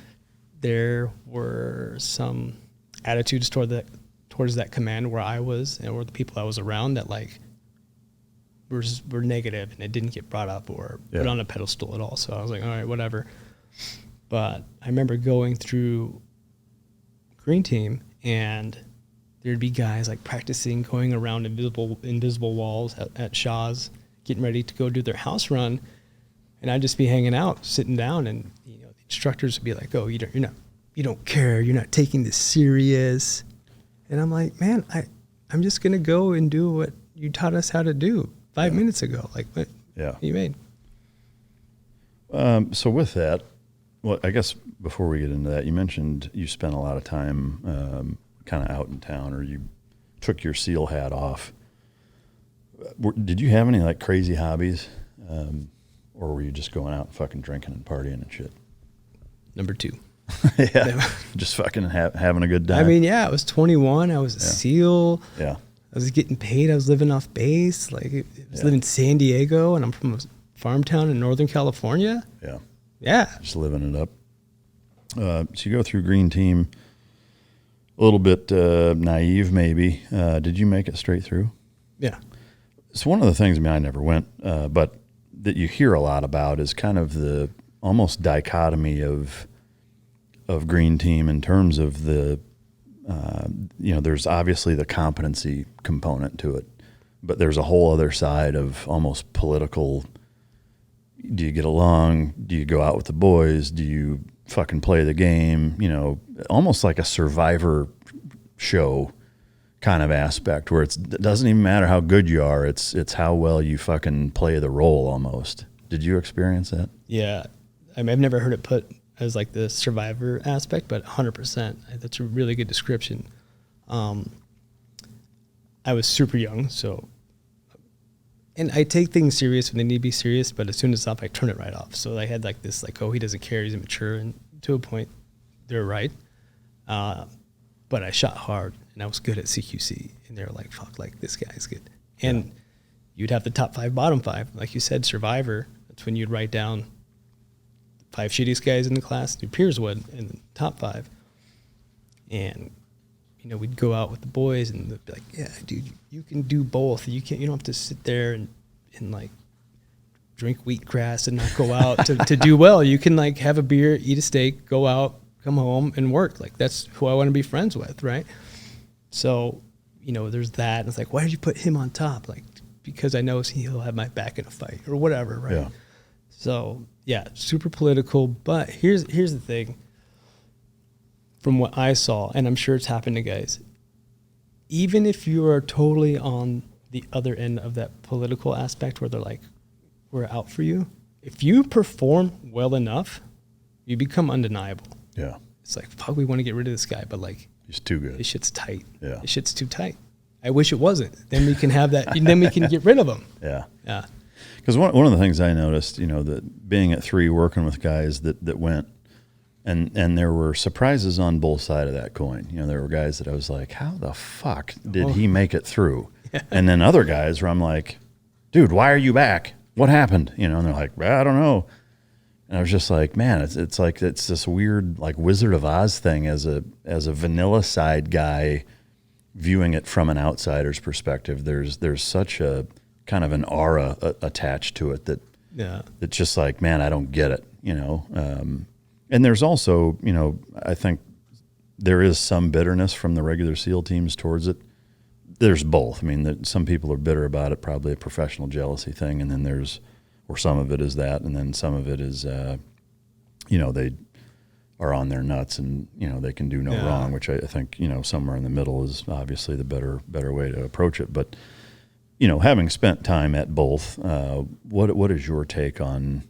there were some attitudes towards that command where I was or the people I was around that like were negative, and it didn't get brought up or put on a pedestal at all. So I was like, all right, whatever. But I remember going through Green Team, and there'd be guys like practicing going around invisible walls at Shaw's, getting ready to go do their house run, and I'd just be hanging out, sitting down, and the instructors would be like, "Oh, you don't care, you're not taking this serious," and I'm like, "Man, I'm just gonna go and do what you taught us how to do 5 minutes ago. Like, what you made?" So with that, well, I guess before we get into that, you mentioned you spent a lot of time kind of out in town, or you took your SEAL hat off. Did you have any like crazy hobbies, or were you just going out and fucking drinking and partying and shit? Number 2. Just fucking having a good time. I mean, I was 21. I was a SEAL. Yeah. I was getting paid. I was living off base. Like, I was living in San Diego, and I'm from a farm town in Northern California. Yeah. Yeah. Just living it up. So you go through Green Team, a little bit naive maybe. Did you make it straight through? Yeah. So one of the things, I never went, but that you hear a lot about is kind of the almost dichotomy of Green Team in terms of the, there's obviously the competency component to it, but there's a whole other side of almost political. Do you get along? Do you go out with the boys? Do you fucking play the game? Almost like a Survivor show kind of aspect where it doesn't even matter how good you are. It's how well you fucking play the role almost. Did you experience that? Yeah. I've never heard it put as like the Survivor aspect, but 100%. That's a really good description. I was super young, and I take things serious when they need to be serious, but as soon as it's off, I turn it right off. So I had like this, like, oh, he doesn't care, he's immature, and to a point, they're right. But I shot hard, and I was good at CQC, and they were like, fuck, like, this guy's good. And you'd have the top 5, bottom 5. Like you said, Survivor, that's when you'd write down 5 shittiest guys in the class, your peers would, in the top 5. And we'd go out with the boys, and they'd be like, yeah, dude, you can do both. You don't have to sit there and like drink wheatgrass and not go out to do well. You can like have a beer, eat a steak, go out, come home and work. Like, that's who I want to be friends with. Right. So, there's that. And it's like, why did you put him on top? Like, because I know he'll have my back in a fight or whatever. Right. Yeah. So super political, but here's the thing. From what I saw, and I'm sure it's happened to guys, even if you are totally on the other end of that political aspect where they're like, we're out for you, if you perform well enough, you become undeniable. Yeah. It's like, fuck, we want to get rid of this guy, but like, he's too good. This shit's tight. Yeah. This shit's too tight. I wish it wasn't. Then we can have that, and then we can get rid of him. Yeah. Yeah. Because one of the things I noticed, that being at 3, working with guys that went And there were surprises on both sides of that coin. You know, there were guys that I was like, how the fuck did he make it through? Yeah. And then other guys where I'm like, dude, why are you back? What happened? You know, and they're like, well, I don't know. And I was just like, man, it's like it's this weird like Wizard of Oz thing as a vanilla side guy viewing it from an outsider's perspective. There's such a kind of an aura attached to it that it's just like, man, I don't get it, you know. And there's also, you know, I think there is some bitterness from the regular SEAL teams towards it. There's both. I mean, some people are bitter about it, probably a professional jealousy thing, and then or some of it is that, and then some of it is, you know, they are on their nuts and, you know, they can do no wrong, which I think, you know, somewhere in the middle is obviously the better way to approach it. But, you know, having spent time at both, what is your take on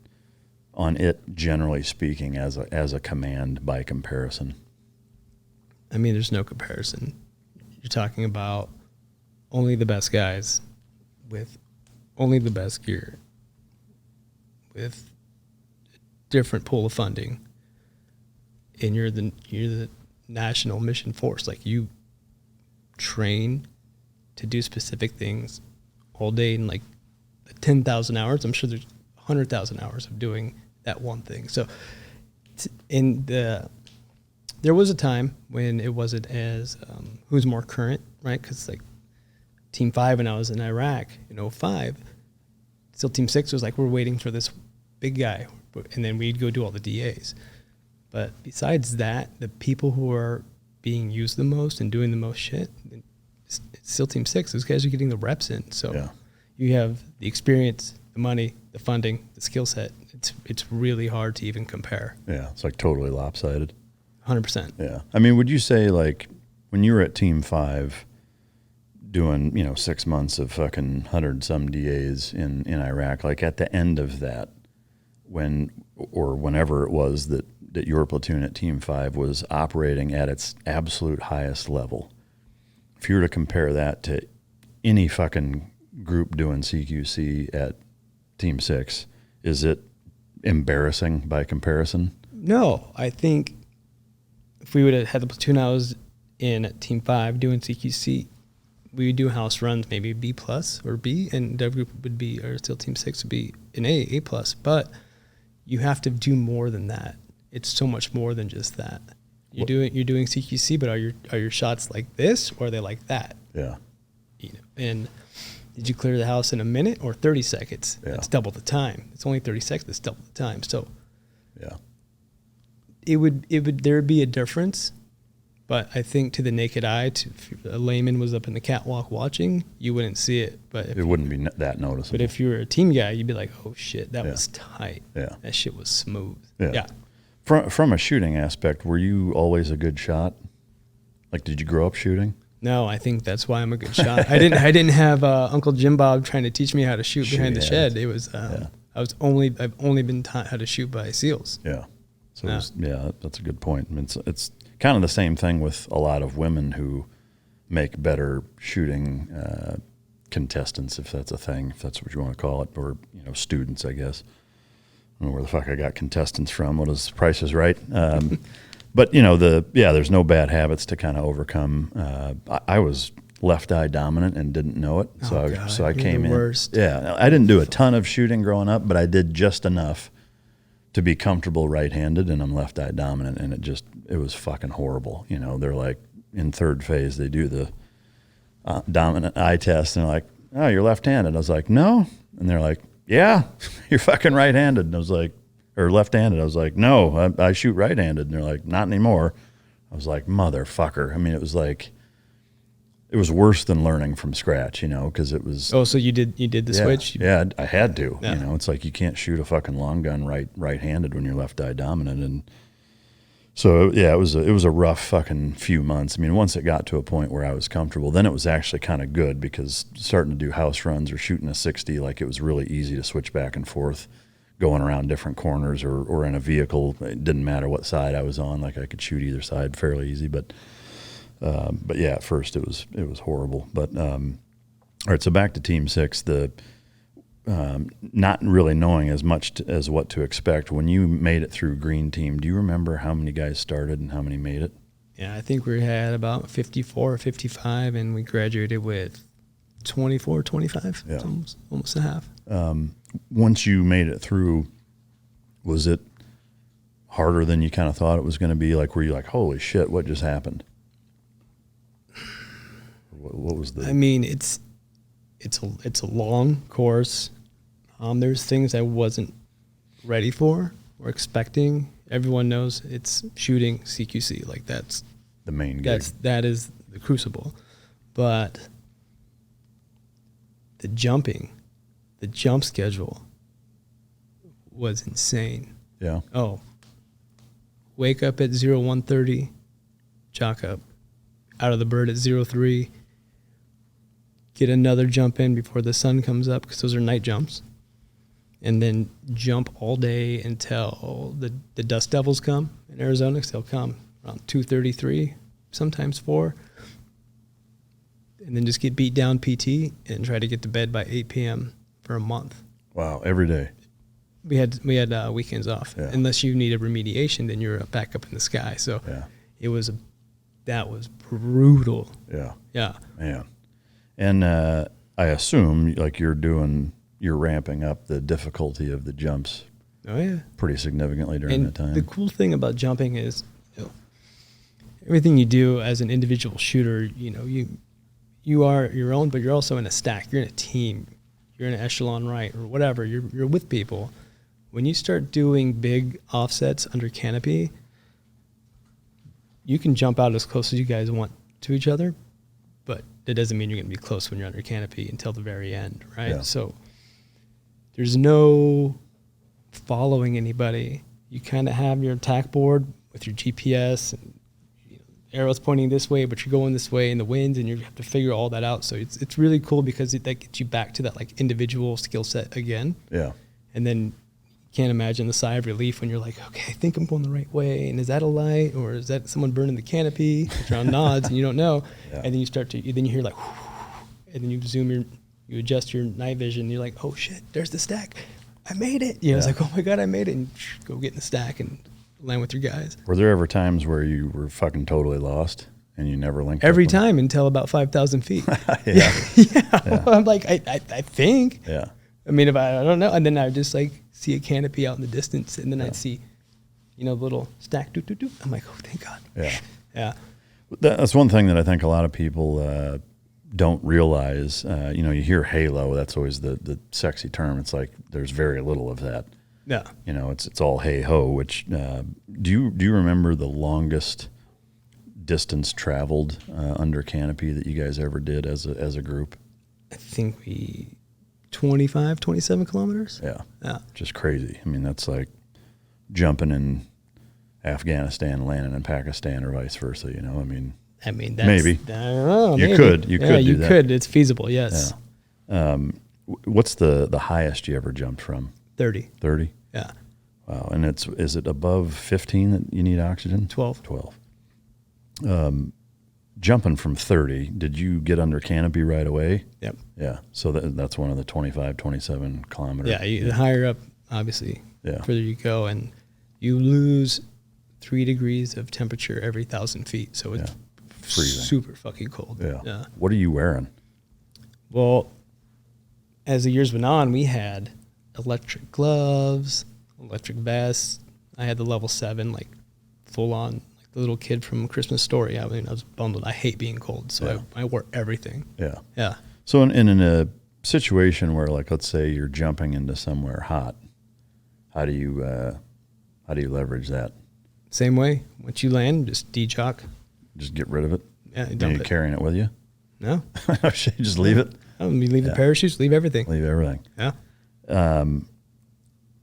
it, generally speaking, as a command by comparison? I mean, there's no comparison. You're talking about only the best guys with only the best gear, with different pool of funding, and you're the national mission force. Like, you train to do specific things all day in like 10,000 hours. I'm sure there's 100,000 hours of doing that one thing. So there was a time when it wasn't as who's more current, right? Because like Team 5 when I was in Iraq in 2005, still Team 6 was like, we're waiting for this big guy, and then we'd go do all the DAs. But besides that, the people who are being used the most and doing the most shit, it's still Team 6. Those guys are getting the reps in. So you have the experience, the money, the funding, the skill set. It's really hard to even compare. Yeah, it's like totally lopsided. 100%. Yeah. I mean, would you say, like, when you were at Team 5 doing, you know, 6 months of fucking 100-some DAs in Iraq, like at the end of that, whenever it was that your platoon at Team 5 was operating at its absolute highest level, if you were to compare that to any fucking group doing CQC at Team 6, is it embarrassing by comparison? No, I think if we would have had the platoon I was in at Team 5 doing CQC, we would do house runs, maybe B+ or B, and DEVGRU would be, or still Team 6 would be an A+. But you have to do more than that. It's so much more than just that. You're doing CQC, but are your shots like this or are they like that? Yeah. You know, and did you clear the house in a minute or 30 seconds? Yeah. That's double the time. It's only 30 seconds. That's double the time. So yeah, there would be a difference, but I think to the naked eye, if a layman was up in the catwalk watching, you wouldn't see it. But it wouldn't be that noticeable. But if you were a team guy, you'd be like, oh shit, that was tight. Yeah. That shit was smooth. Yeah. From a shooting aspect, were you always a good shot? Like, did you grow up shooting? No, I think that's why I'm a good shot. I didn't have Uncle Jim Bob trying to teach me how to shoot behind the shed. It was I've only been taught how to shoot by SEALs. Yeah. So that's a good point. I mean, it's kind of the same thing with a lot of women who make better shooting contestants, if that's a thing, if that's what you want to call it, or students, I guess. I don't know where the fuck I got contestants from. What is Price is Right? But there's no bad habits to kind of overcome. I was left eye dominant and didn't know it, so I came in. Worst. Yeah, I didn't do a ton of shooting growing up, but I did just enough to be comfortable right-handed, and I'm left eye dominant, and it was fucking horrible. They're like in third phase, they do the dominant eye test, and they're like, "Oh, you're left-handed." I was like, "No," and they're like, "Yeah, you're fucking right-handed." And I was like, or left-handed. I was like, "No, I shoot right-handed." And they're like, "Not anymore." I was like, "Motherfucker." I mean, it was worse than learning from scratch, because it was. Oh, so you did the switch? Yeah, I had to. Yeah. It's like you can't shoot a fucking long gun right-handed when you're left eye dominant, and so it was a rough fucking few months. I mean, once it got to a point where I was comfortable, then it was actually kind of good, because starting to do house runs or shooting a 60, like, it was really easy to switch back and forth, going around different corners or in a vehicle. It didn't matter what side I was on. Like, I could shoot either side fairly easy, but yeah, at first it was horrible. But all right, so back to Team 6. not really knowing as much as what to expect. When you made it through Green Team, do you remember how many guys started and how many made it? Yeah, I think we had about 54 or 55, and we graduated with 24, 25. Yeah. Almost a half. Once you made it through, was it harder than you kind of thought it was going to be? Like, were you like, holy shit, what just happened? What was the... I mean, it's a long course. There's things I wasn't ready for or expecting. Everyone knows it's shooting CQC. Like, that's the main gig. That is the crucible. But the jump schedule was insane. Yeah. Oh, wake up at 01:30, jock up, out of the bird at 03, get another jump in before the sun comes up, because those are night jumps, and then jump all day until the dust devils come in Arizona, because they'll come around 2:33, sometimes 4, and then just get beat down PT and try to get to bed by 8 p.m. for a month. Wow, every day. We had weekends off. Yeah. Unless you needed remediation, then you're back up in the sky. So yeah. That was brutal. Yeah. Yeah. Man. And I assume like you're ramping up the difficulty of the jumps. Oh yeah. Pretty significantly during that time. The cool thing about jumping is, everything you do as an individual shooter, you are your own, but you're also in a stack. You're in a team. You're in an echelon right or whatever. You're with people. When you start doing big offsets under canopy, you can jump out as close as you guys want to each other, but that doesn't mean you're going to be close when you're under canopy until the very end, right? Yeah. So there's no following anybody. You kind of have your attack board with your GPS and arrows pointing this way, but you're going this way in the wind, and you have to figure all that out. So it's really cool because that gets you back to that like individual skill set again. Yeah. And then you can't imagine the sigh of relief when you're like, okay, I think I'm going the right way, and is that a light or is that someone burning the canopy? It's around nods and you don't know. Yeah. And then you hear like, and then you adjust your night vision, and you're like, oh shit, there's the stack. I made it. It's like, oh my God, I made it, and go get in the stack and land with your guys. Were there ever times where you were fucking totally lost and you never linked every up time until about 5,000 feet? Yeah. Yeah. I'm like, I think. Yeah. I mean, I don't know. And then I would just like see a canopy out in the distance, and then I'd see, little stack. I'm like, oh, thank God. Yeah. Yeah. That's one thing that I think a lot of people don't realize. You hear halo. That's always the sexy term. It's like there's very little of that. Yeah. It's all hey ho, which do you remember the longest distance traveled under canopy that you guys ever did as a group? I think 27 kilometers. Yeah. Yeah. Just crazy. I mean, that's like jumping in Afghanistan, landing in Pakistan, or vice versa, I mean, that's, maybe. I don't know. You maybe. could do that. You could. It's feasible, yes. Yeah. What's the highest you ever jumped from? 30. 30? Yeah. Wow. And is it above 15 that you need oxygen? 12. Jumping from 30, did you get under canopy right away? Yep. Yeah. So that's one of the 25, 27 kilometers. Yeah. The higher up, obviously, further you go, and you lose 3 degrees of temperature every 1,000 feet. So it's freezing. Super fucking cold. Yeah. What are you wearing? Well, as the years went on, we had electric gloves, electric vests. I had the level 7, like full on, like the little kid from Christmas Story. I mean, I was bummed. I hate being cold, so I wore everything. Yeah. Yeah. So in a situation where, like, let's say you're jumping into somewhere hot, how do you leverage that? Same way. Once you land, just de-jock. Just get rid of it? Yeah. Are you carrying it with you? No. Just leave it? You leave the parachutes, leave everything. Leave everything. Yeah.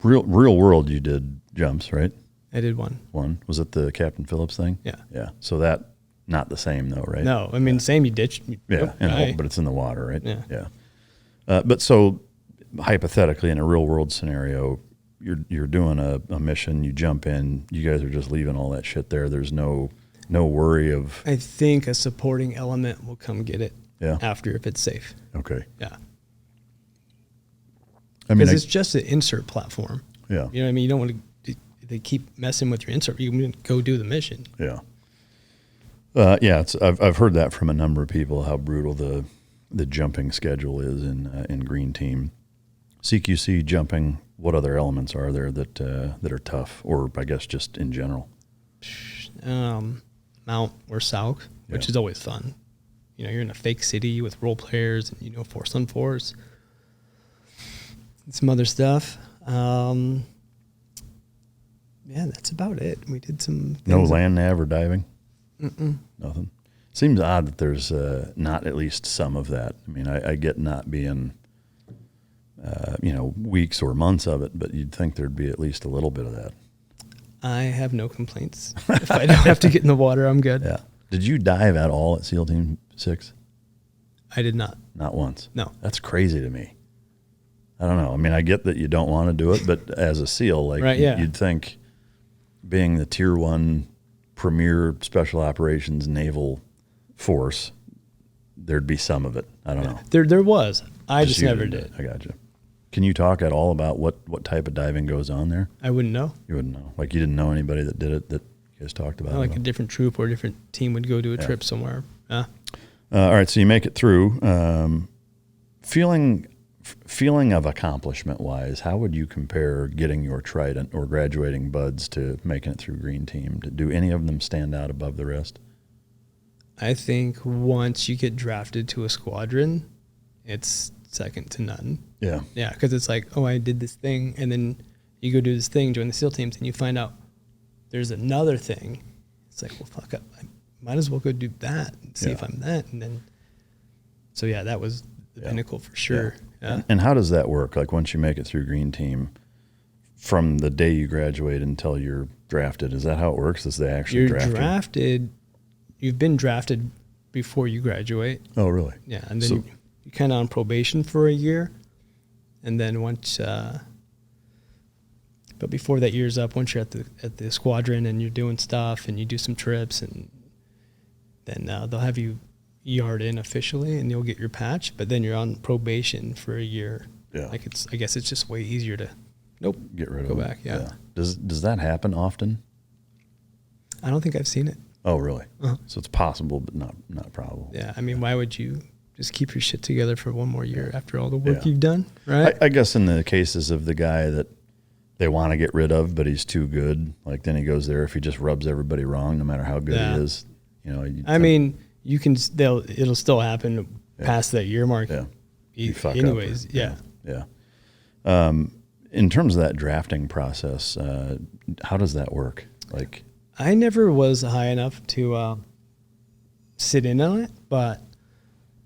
Real world, you did jumps, right? I did one. Was it the Captain Phillips thing? Yeah. Yeah. So that not the same though, right? No, I mean same. You ditch. But it's in the water, right? Yeah. Yeah. But so hypothetically, in a real world scenario, you're doing a mission. You jump in. You guys are just leaving all that shit there. There's no worry of. I think a supporting element will come get it. Yeah. After, if it's safe. Okay. Yeah. I mean, because it's just an insert platform. Yeah. You know what I mean? You don't want to, they keep messing with your insert. You can go do the mission. Yeah. I've heard that from a number of people, how brutal the jumping schedule is in Green Team. CQC jumping, what other elements are there that are tough, or I guess just in general? Mount or South, which is always fun. You know, you're in a fake city with role players and, you know, force on force. And some other stuff. Yeah, that's about it. We did some things. No land nav or diving? Nothing. Seems odd that there's not at least some of that. I mean, I get not being, weeks or months of it, but you'd think there'd be at least a little bit of that. I have no complaints. If I don't have to get in the water, I'm good. Yeah. Did you dive at all at SEAL Team 6? I did not. Not once? No. That's crazy to me. I don't know. I mean, I get that you don't want to do it, but as a SEAL, you'd think being the Tier 1 premier special operations naval force, there'd be some of it. I don't know. There was. I just never did. I got you. Can you talk at all about what type of diving goes on there? I wouldn't know. You wouldn't know. Like you didn't know anybody that did it that you guys talked about? Like a different troop or a different team would go do a trip somewhere. All right, so you make it through. Feeling of accomplishment-wise, how would you compare getting your Trident or graduating buds to making it through Green Team? Do any of them stand out above the rest? I think once you get drafted to a squadron, it's second to none. Yeah. Yeah, because it's like, oh, I did this thing, and then you go do this thing, join the SEAL teams, and you find out there's another thing. It's like, well, fuck up. I might as well go do that and see if I'm that. And then, so yeah, that was the pinnacle for sure. Yeah. And how does that work? Like once you make it through Green Team, from the day you graduate until you're drafted, is that how it works? Is they actually drafted? You've been drafted before you graduate. Oh, really? Yeah, and then you're kind of on probation for a year, and then once. But before that year's up, once you're at the squadron and you're doing stuff and you do some trips, and then they'll have you ER'd in officially and you'll get your patch, but then you're on probation for a year. Yeah. Like I guess it's just way easier to get rid of go back. Yeah. Does that happen often? I don't think I've seen it. Oh, really? Uh-huh. So it's possible, but not probable. Yeah. I mean, why would you just keep your shit together for one more year after all the work you've done? Right. I guess in the cases of the guy that they want to get rid of, but he's too good. Like then he goes there. If he just rubs everybody wrong, no matter how good he is, I mean, you can. It'll still happen past that year mark. Yeah. Anyways, yeah. In terms of that drafting process, how does that work? Like, I never was high enough to sit in on it, but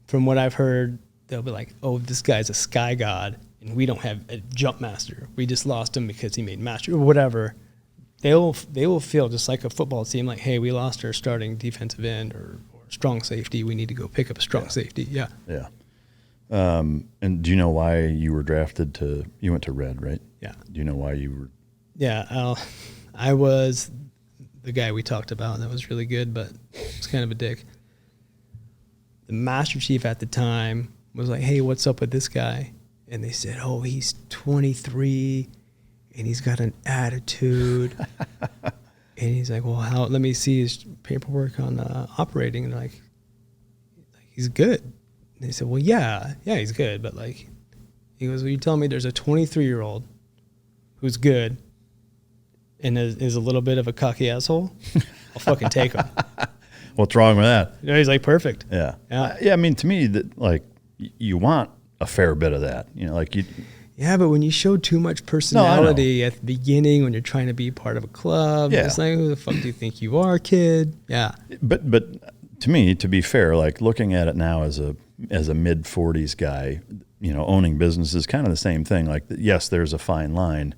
from what I've heard, they'll be like, "Oh, this guy's a sky god." And we don't have a jump master. We just lost him because he made master or whatever. They will feel just like a football team, like, hey, we lost our starting defensive end or strong safety. We need to go pick up a strong safety. Yeah. Yeah. And do you know why you were drafted you went to Red, right? Yeah. Do you know why you were? Yeah. I was the guy we talked about that was really good, but was kind of a dick. The Master Chief at the time was like, hey, what's up with this guy? And they said, oh, he's 23 and he's got an attitude. And he's like, well, let me see his paperwork on operating. And like, he's good. And they said, well, yeah, he's good. But like, he goes, well, you telling me there's a 23-year-old who's good and is a little bit of a cocky asshole? I'll fucking take him. What's wrong with that? He's like, perfect. Yeah. I mean, to me, that like you want a fair bit of that, like you. Yeah, but when you show too much personality at the beginning, when you're trying to be part of a club, it's like, who the fuck do you think you are, kid? Yeah. But to me, to be fair, like looking at it now as a mid-40s guy, owning business is kind of the same thing. Like, yes, there's a fine line,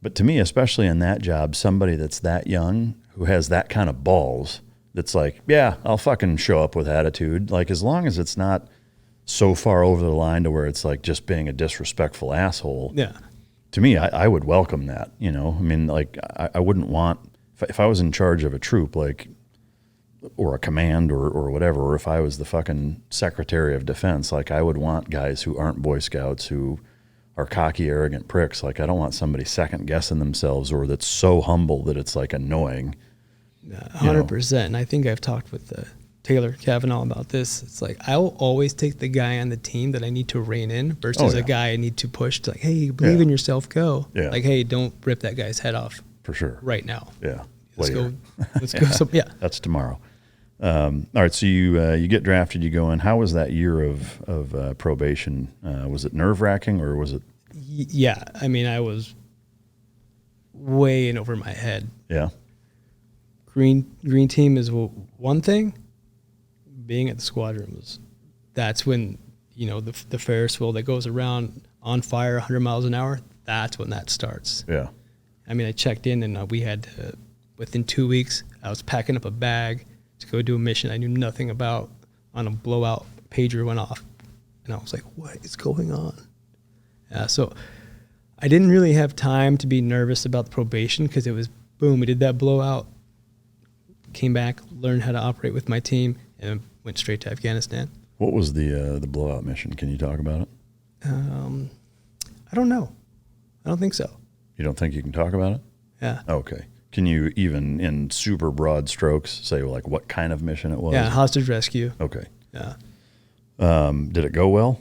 but to me, especially in that job, somebody that's that young who has that kind of balls, that's like, yeah, I'll fucking show up with attitude. Like, as long as it's not so far over the line to where it's like just being a disrespectful asshole. Yeah. To me, I would welcome that, I mean, like I wouldn't want, if I was in charge of a troop, like, or a command or whatever, or if I was the fucking Secretary of Defense, like I would want guys who aren't Boy Scouts, who are cocky, arrogant pricks. Like, I don't want somebody second guessing themselves or that's so humble that it's like annoying. 100%. And I think I've talked with Taylor Kavanaugh about this. It's like, I'll always take the guy on the team that I need to rein in versus a guy I need to push to, like, hey, believe in yourself, go. Yeah. Like, hey, don't rip that guy's head off. For sure. Right now. Yeah. Let's Later. go. Let's go. So, yeah. That's tomorrow. All right. So you get drafted, you go in. How was that year of probation? Was it nerve wracking or was it? Yeah. I mean, I was way in over my head. Yeah. Green team is one thing. Being at the squadron that's when, the Ferris wheel that goes around on fire 100 miles an hour, that's when that starts. Yeah. I mean, I checked in and we had within 2 weeks, I was packing up a bag to go do a mission I knew nothing about. On a blowout, pager went off. And I was like, what is going on? So I didn't really have time to be nervous about the probation because it was, boom, we did that blowout, came back, learned how to operate with my team, and went straight to Afghanistan. What was the blowout mission? Can you talk about it? I don't know. I don't think so. You don't think you can talk about it? Yeah. Okay. Can you even in super broad strokes say like what kind of mission it was? Yeah, hostage rescue. Okay. Yeah. Did it go well?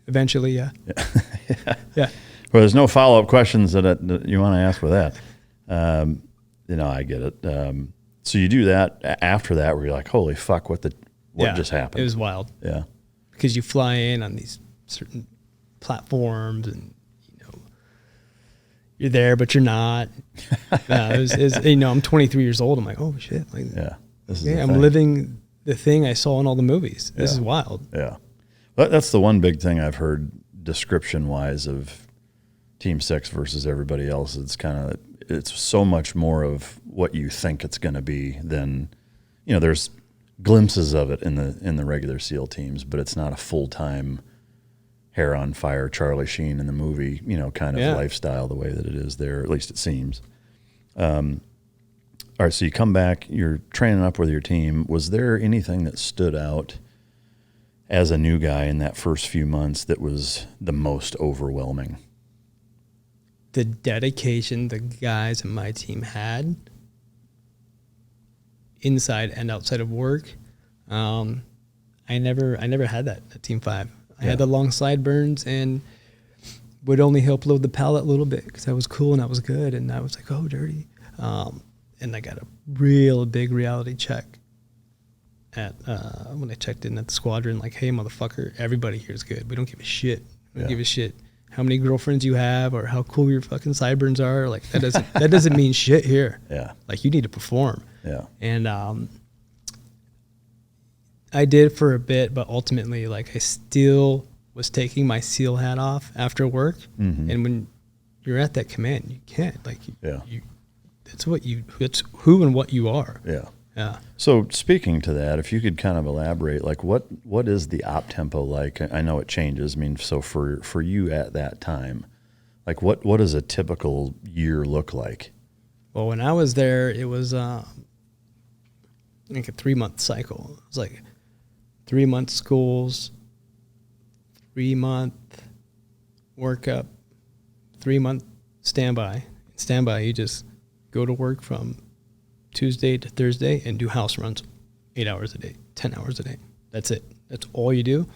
Eventually, yeah. Yeah. Well, there's no follow-up questions that you want to ask with that. I get it. So you do that after that where you're like, holy fuck, what just happened? It was wild. Yeah. Because you fly in on these certain platforms and, you're there, but you're not. I'm 23 years old. I'm like, oh shit. Like, yeah. I'm living the thing I saw in all the movies. This is wild. Yeah. But that's the one big thing I've heard description wise of Team 6 versus everybody else. It's so much more of what you think it's going to be than, there's glimpses of it in the regular SEAL teams, but it's not a full-time hair on fire Charlie Sheen in the movie, kind of lifestyle the way that it is there, at least it seems. All right, so you come back, you're training up with your team. Was there anything that stood out as a new guy in that first few months that was the most overwhelming? The dedication the guys in my team had inside and outside of work. I never had that at Team 5. I had the long sideburns and would only help load the pallet a little bit because I was cool and I was good. And I was like, oh, dirty. And I got a real big reality check when I checked in at the squadron, like, hey, motherfucker, everybody here is good. We don't give a shit. We don't give a shit how many girlfriends you have or how cool your fucking sideburns are. Like, that doesn't mean shit here. Yeah. Like, you need to perform. Yeah. And I did for a bit, but ultimately, like, I still was taking my SEAL hat off after work. Mm-hmm. And when you're at that command, you can't. Like, that's who and what you are. Yeah. Yeah. So speaking to that, if you could kind of elaborate, like what is the op tempo like? I know it changes. I mean, so for you at that time, like what does a typical year look like? Well, when I was there, it was like a 3-month cycle. It was like 3-month schools, 3-month workup, 3-month standby. Standby, you just go to work from Tuesday to Thursday and do house runs 8 hours a day, 10 hours a day. That's it. That's all you do.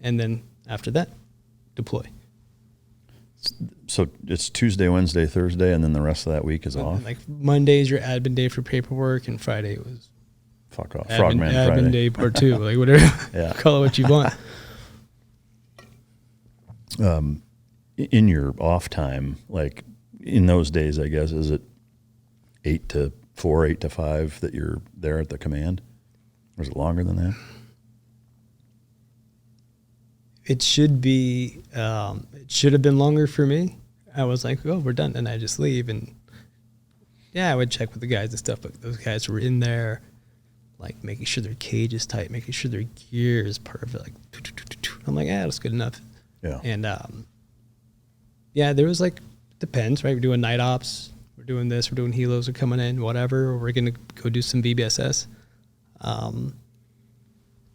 And then after that, deploy. So it's Tuesday, Wednesday, Thursday, and then the rest of that week is off? Like Monday is your admin day for paperwork, and Friday was fuck off. Frogman Friday. Admin day part 2, like whatever. Call it what you want. In your off time, like in those days, I guess, is it 8 to 4, 8 to 5 that you're there at the command? Or is it longer than that? It should be. It should have been longer for me. I was like, oh, we're done, and I just leave. And I would check with the guys and stuff, but those guys were in there, like making sure their cage is tight, making sure their gear is perfect. Like, I'm like, that's good enough. Yeah. And there was like, depends, right? We're doing night ops. We're doing this. We're doing helos are coming in, whatever. Or we're gonna go do some VBSS.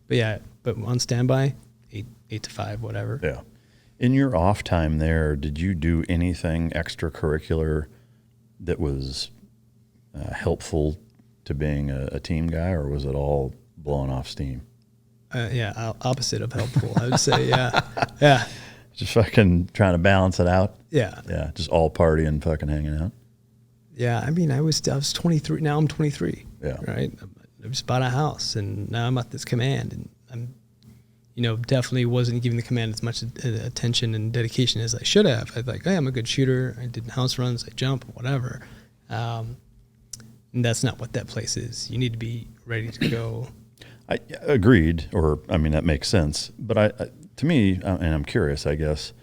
But on standby, 8 to 5, whatever. Yeah. In your off time there, did you do anything extracurricular that was helpful to being a team guy, or was it all blowing off steam? Opposite of helpful, I would say. Yeah. Just fucking trying to balance it out. Yeah. Just all partying, fucking hanging out. Yeah, I mean, I was 23. Now I'm 23. Yeah. Right. I just bought a house, and now I'm at this command, and I'm, definitely wasn't giving the command as much attention and dedication as I should have. I like, hey, I'm a good shooter. I did house runs. I jump, whatever. And that's not what that place is. You need to be ready to go. I agreed, that makes sense. But to me, and I'm curious, I guess,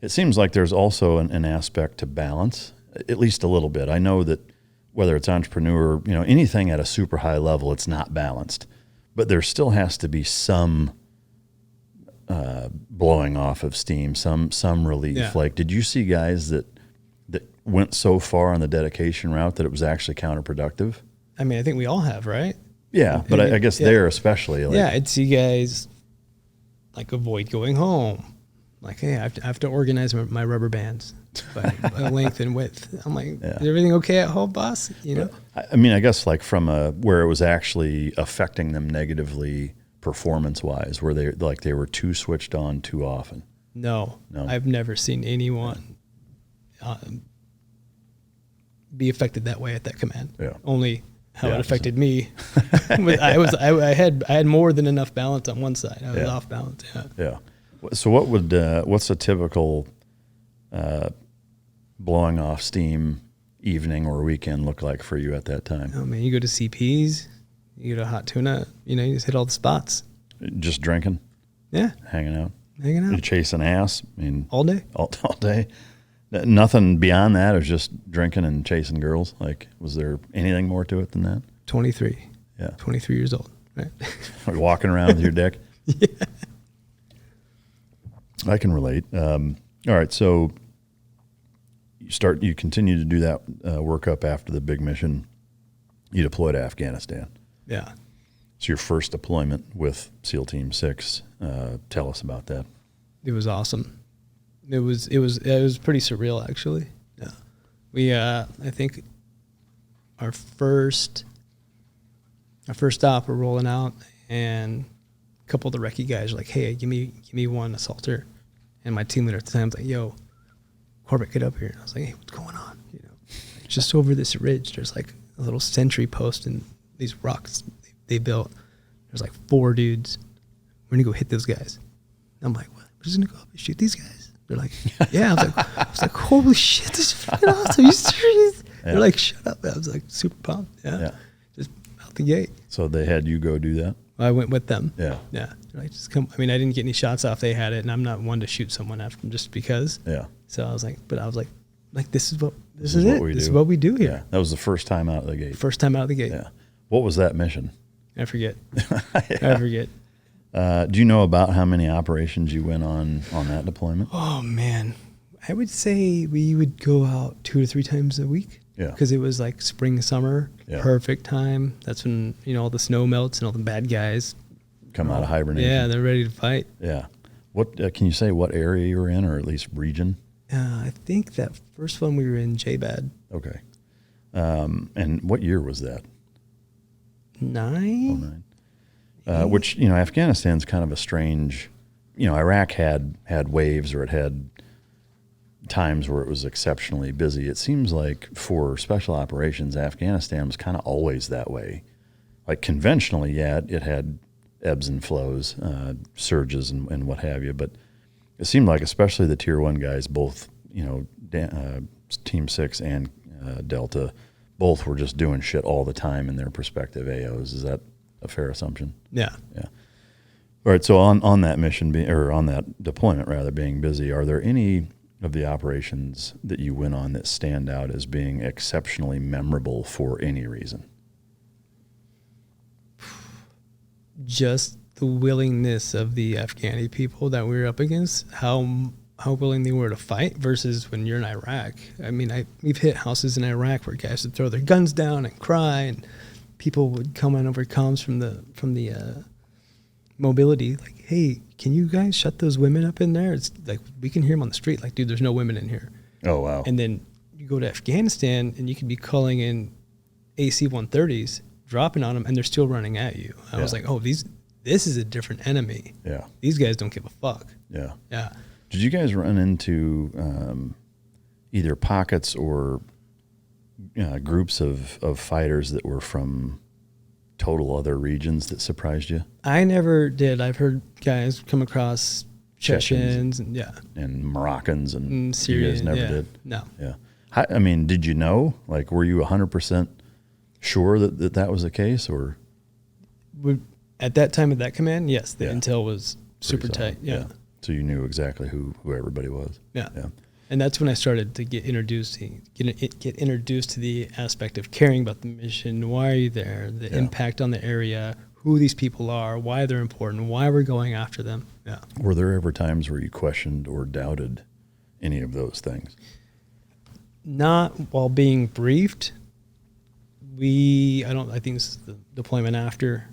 it seems like there's also an aspect to balance, at least a little bit. I know that whether it's entrepreneur, anything at a super high level, it's not balanced. But there still has to be some blowing off of steam, some relief. Yeah. Like, did you see guys that went so far on the dedication route that it was actually counterproductive? I mean, I think we all have, right? Yeah, but I guess there especially. Like, I'd see guys like avoid going home. Like, hey, I have to organize my rubber bands by length and width. I'm like, is everything okay at home, boss? I guess like from where it was actually affecting them negatively performance-wise, where they were too switched on too often. No. I've never seen anyone be affected that way at that command. Yeah. Only how it affected me. I had more than enough balance on one side. I was off balance. Yeah. So what's a typical blowing off steam evening or weekend look like for you at that time? Oh man, you go to CPs, you go to Hot Tuna, you just hit all the spots. Just drinking? Yeah. Hanging out? You chasing ass? All day? All day? Nothing beyond that? It was just drinking and chasing girls? Like, was there anything more to it than that? 23. Yeah. 23 years old, right? Walking around with your dick? Yeah. I can relate. All right, so you continue to do that workup after the big mission. You deploy to Afghanistan. Yeah. It's your first deployment with SEAL Team 6. Tell us about that. It was awesome. It was pretty surreal, actually. Yeah. We I think our first stop, we're rolling out, and a couple of the recce guys are like, hey, give me one assaulter. And my team leader at the time was like, yo, Corbett, get up here. And I was like, hey, what's going on? Just over this ridge, there's like a little sentry post and these rocks they built. There's like 4 dudes. We're gonna go hit those guys. And I'm like, what? We're just gonna go up and shoot these guys? They're like, yeah. I was like, holy shit, this is fucking awesome. Are you serious? Yeah. They're like, shut up. I was like, super pumped. Yeah. Just out the gate. So they had you go do that? I went with them. Yeah. Yeah. They're like, just come. I mean, I didn't get any shots off. They had it, and I'm not one to shoot someone after just because. Yeah. So I was like, this is it. This is what we do here. Yeah. That was the first time out of the gate. First time out of the gate. Yeah. What was that mission? I forget. I forget. Do you know about how many operations you went on that deployment? Oh man, I would say we would go out 2 to 3 times a week. Yeah. Because it was like spring, summer, perfect time. That's when all the snow melts and all the bad guys come out of hibernation. Yeah, they're ready to fight. Yeah. What can you say? What area you were in, or at least region? I think that first one we were in JBAD. Okay. And what year was that? 9. Which, Afghanistan's kind of a strange, Iraq had waves, or it had times where it was exceptionally busy. It seems like for special operations, Afghanistan was kind of always that way. Like conventionally, it had ebbs and flows, surges and what have you, but it seemed like especially the Tier 1 guys, both, Team 6 and Delta, both were just doing shit all the time in their respective AOs. Is that a fair assumption? Yeah. Yeah. All right. So on that mission, on that deployment rather, being busy, are there any of the operations that you went on that stand out as being exceptionally memorable for any reason? Just the willingness of the Afghani people that we were up against, how willing they were to fight versus when you're in Iraq. I mean, we've hit houses in Iraq where guys would throw their guns down and cry, and people would come in over comms from the mobility. Like, hey, can you guys shut those women up in there? It's like, we can hear them on the street. Like, dude, there's no women in here. Oh, wow. And then you go to Afghanistan and you can be calling in AC-130s, dropping on them, and they're still running at you. I was like, oh, this is a different enemy. Yeah. These guys don't give a fuck. Yeah. Yeah. Did you guys run into either pockets or groups of fighters that were from total other regions that surprised you? I never did. I've heard guys come across Chechens and and Moroccans and Syria. You guys never did? No. Yeah. I mean, did you know? Like, were you 100% sure that was the case, or? At that time of that command, yes, the Yeah. intel was super tight. Yeah. So you knew exactly who everybody was. Yeah. Yeah. And that's when I started to get introduced to the aspect of caring about the mission. Why are you there? The impact on the area, who these people are, why they're important, why we're going after them. Yeah. Were there ever times where you questioned or doubted any of those things? Not while being briefed. I think this is the deployment after.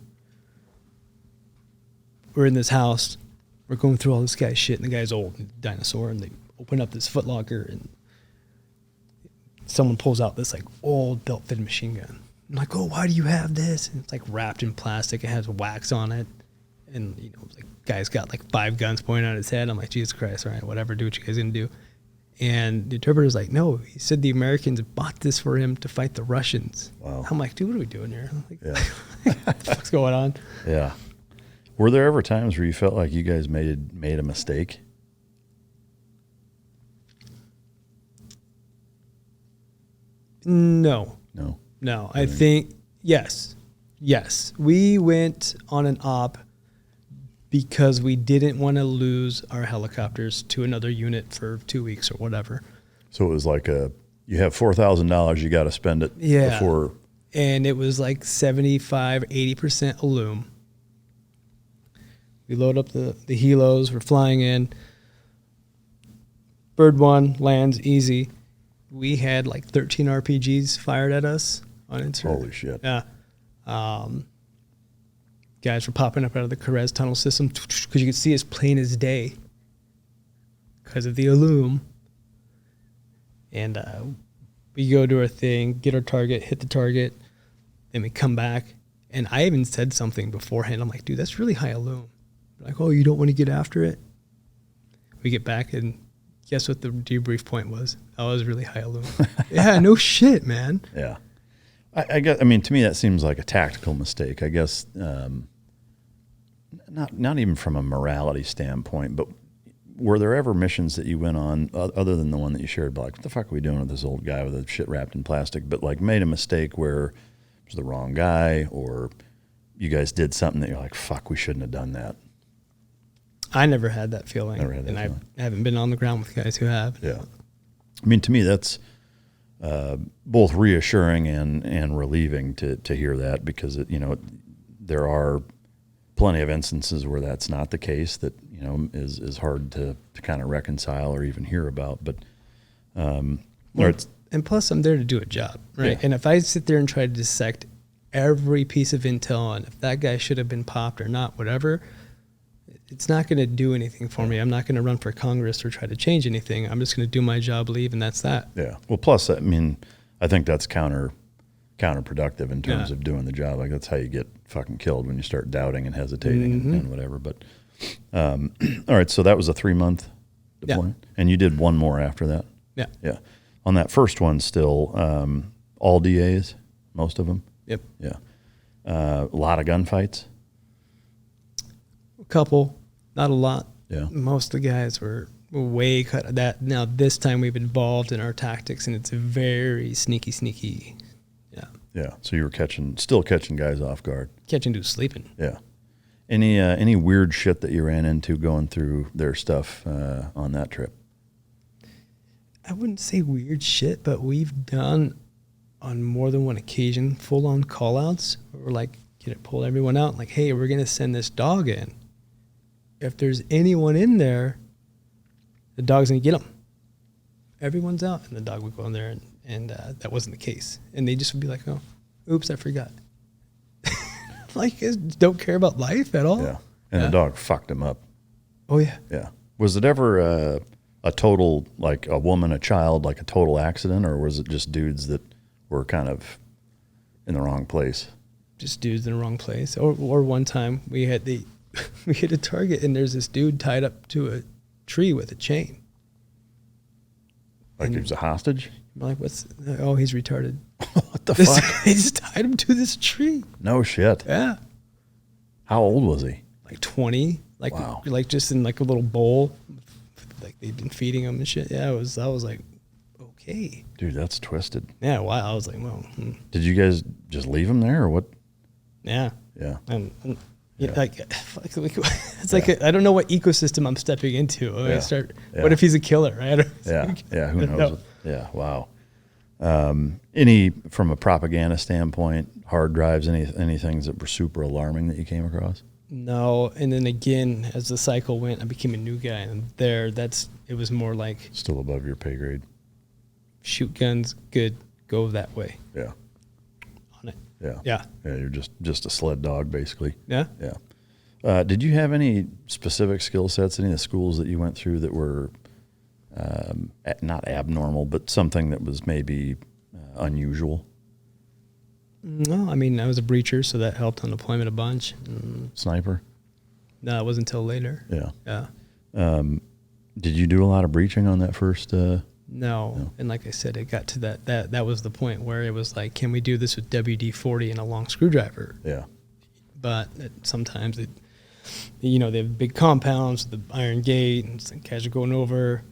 We're in this house. We're going through all this guy's shit, and the guy's old, dinosaur, and they open up this footlocker, and someone pulls out this like old belt-fitted machine gun. I'm like, oh, why do you have this? And it's like wrapped in plastic. It has wax on it, and like guy's got like 5 guns pointing at his head. I'm like, Jesus Christ, all right, whatever, do what you guys gonna do. And the interpreter's like, no, he said the Americans bought this for him to fight the Russians. Wow. I'm like, dude, what are we doing here? What the fuck's going on? Yeah. Were there ever times where you felt like you guys made a mistake? No. No. I think, yes. We went on an op because we didn't want to lose our helicopters to another unit for 2 weeks or whatever. So it was like you have $4,000, you got to spend it before. And it was like 75, 80% aluminum. We load up the helos, we're flying in. Bird 1 lands easy. We had like 13 RPGs fired at us on insert. Holy shit. Yeah. Guys were popping up out of the Carez tunnel system because you could see as plain as day because of the aluminum. And we go do our thing, get our target, hit the target, then we come back. And I even said something beforehand. I'm like, dude, that's really high aluminum. Like, oh, you don't want to get after it? We get back, and guess what the debrief point was? That was really high aluminum. Yeah, no shit, man. Yeah. I guess, I mean, to me, that seems like a tactical mistake. I guess not even from a morality standpoint, but were there ever missions that you went on, other than the one that you shared, about like, what the fuck are we doing with this old guy with the shit wrapped in plastic, but like made a mistake where it was the wrong guy, or you guys did something that you're like, fuck, we shouldn't have done that? I never had that feeling. Never had that feeling. I haven't been on the ground with guys who have. Yeah. I mean, to me, that's both reassuring and relieving to hear that, because there are plenty of instances where that's not the case, that is hard to kind of reconcile or even hear about. But and plus, I'm there to do a job, right? Yeah. And if I sit there and try to dissect every piece of intel on if that guy should have been popped or not, whatever, it's not going to do anything for me. I'm not going to run for Congress or try to change anything. I'm just going to do my job, leave, and that's that. Yeah. Well, plus, I mean, I think that's counterproductive in terms of doing the job. Like, that's how you get fucking killed, when you start doubting and hesitating and whatever. But all right, so that was a 3-month deployment, and you did one more after that. Yeah. Yeah. On that first one, still all DAs, most of them. Yep. Yeah. A lot of gunfights. A couple, not a lot. Yeah. Most of the guys were way cut. That now this time we've involved in our tactics, and it's very sneaky. Yeah. Yeah. So you were still catching guys off guard. Catching dudes sleeping. Yeah. Any weird shit that you ran into going through their stuff on that trip? I wouldn't say weird shit, but we've done on more than one occasion full-on call-outs where we're like, pull everyone out, like, hey, we're going to send this dog in. If there's anyone in there, the dog's going to get them. Everyone's out, and the dog would go in there, and that wasn't the case. And they just would be like, oh, oops, I forgot. Like, don't care about life at all. Yeah. And the dog fucked him up. Oh, yeah. Yeah. Was it ever a total, like a woman, a child, like a total accident, or was it just dudes that were kind of in the wrong place? Just dudes in the wrong place. Or one time we hit a target and there's this dude tied up to a tree with a chain. Like he was a hostage? I'm like, he's retarded. What the fuck? They just tied him to this tree. No shit. Yeah. How old was he? Like 20. Like, wow. Like just in like a little bowl. Like they'd been feeding him and shit. Yeah, I was like, okay. Dude, that's twisted. Yeah, wow. I was like, well. Did you guys just leave him there or what? Yeah. Yeah. And like it's like I don't know what ecosystem I'm stepping into. What if he's a killer, right? Yeah, who knows? No. Yeah, wow. Any, from a propaganda standpoint, hard drives, any things that were super alarming that you came across? No, and then again, as the cycle went, I became a new guy, and it was more like still above your pay grade. Shoot guns, good, go that way. Yeah. On it. Yeah. Yeah. Yeah, you're just a sled dog, basically. Yeah. Yeah. Did you have any specific skill sets, any of the schools that you went through that were not abnormal, but something that was maybe unusual? No, I mean, I was a breacher, so that helped on deployment a bunch. Sniper? No, it wasn't until later. Yeah. Yeah. Did you do a lot of breaching on that first? No. And like I said, it got to that was the point where it was like, can we do this with WD-40 and a long screwdriver? Yeah. But sometimes they have big compounds, the iron gate, and some guys are going over,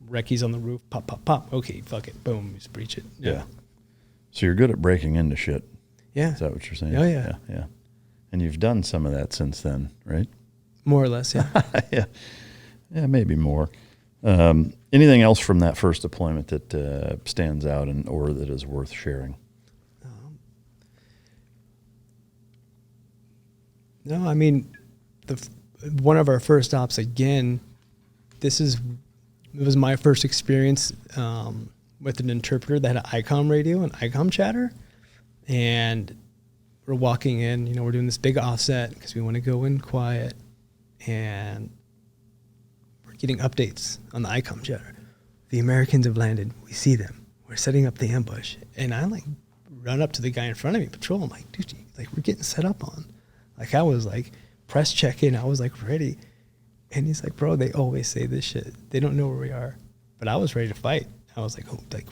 recce's on the roof, pop, pop, pop. Okay, fuck it, boom, just breach it. Yeah. So you're good at breaking into shit. Yeah. Is that what you're saying? Oh, yeah. Yeah. And you've done some of that since then, right? More or less, yeah. Yeah. Yeah, maybe more. Anything else from that first deployment that stands out or that is worth sharing? No, I mean, one of our first ops, again, it was my first experience with an interpreter that had an ICOM radio and ICOM chatter. And we're walking in, we're doing this big offset because we want to go in quiet. And we're getting updates on the ICOM chatter. The Americans have landed. We see them. We're setting up the ambush. And I run up to the guy in front of me, patrol. I'm like, dude, we're getting set up on. I was press checking. I was ready. And he's like, bro, they always say this shit. They don't know where we are. But I was ready to fight. I was like,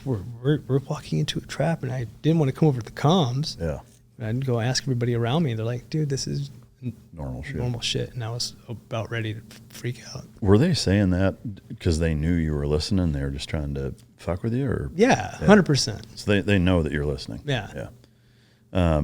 we're walking into a trap, and I didn't want to come over to the comms. Yeah. And I'd go ask everybody around me. They're like, dude, this is normal shit. And I was about ready to freak out. Were they saying that because they knew you were listening? They were just trying to fuck with you, or? Yeah, 100%. So they know that you're listening. Yeah. Yeah.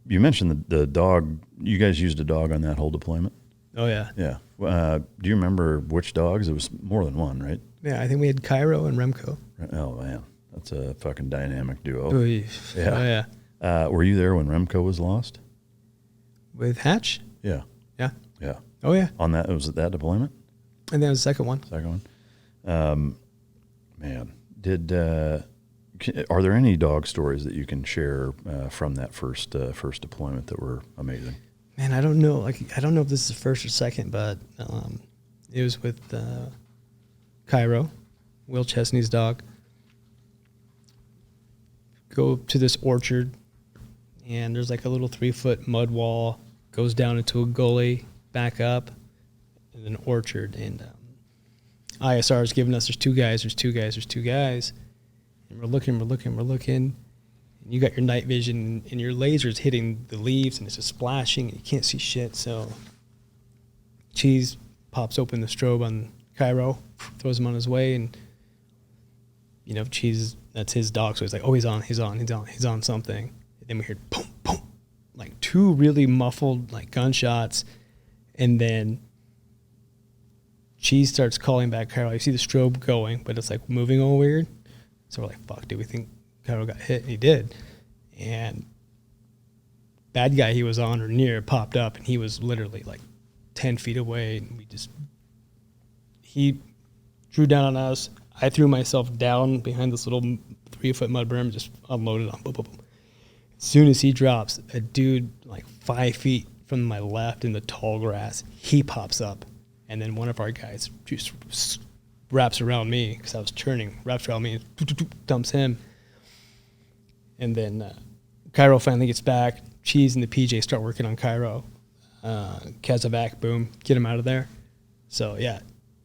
You mentioned the dog. You guys used a dog on that whole deployment? Oh, yeah. Yeah. Do you remember which dogs? It was more than one, right? Yeah, I think we had Cairo and Remco. Oh, man. That's a fucking dynamic duo. Yeah. Oh, yeah. Were you there when Remco was lost? With Hatch? Yeah. Yeah. Yeah. Oh, yeah. On that, was it that deployment? And then the second one. Man, are there any dog stories that you can share from that first deployment that were amazing? Man, I don't know. I don't know if this is the first or second, but it was with Cairo, Will Chesney's dog. Go to this orchard, and there's a little 3-foot mud wall, goes down into a gully, back up, and an orchard. And ISR is giving us, there's two guys. And we're looking. And you got your night vision, and your laser's hitting the leaves, and it's just splashing, and you can't see shit. So Cheese pops open the strobe on Cairo, throws him on his way, and Cheese, that's his dog, so he's like, oh, he's on something. And then we heard boom, boom, 2 really muffled gunshots, and then Cheese starts calling back Cairo. You see the strobe going, but it's moving all weird. So we're like, fuck, dude, we think Cairo got hit, and he did. And bad guy he was on or near popped up, and he was literally 10 feet away, and he drew down on us. I threw myself down behind this little 3-foot mud berm, just unloaded on. Boom, boom, boom. As soon as he drops, a dude 5 feet from my left in the tall grass. He pops up, and then one of our guys just wraps around me because I was turning, wraps around me, and dumps him. And then Cairo finally gets back. Cheese and the PJ start working on Cairo. Kazovac, boom, get him out of there. So, yeah,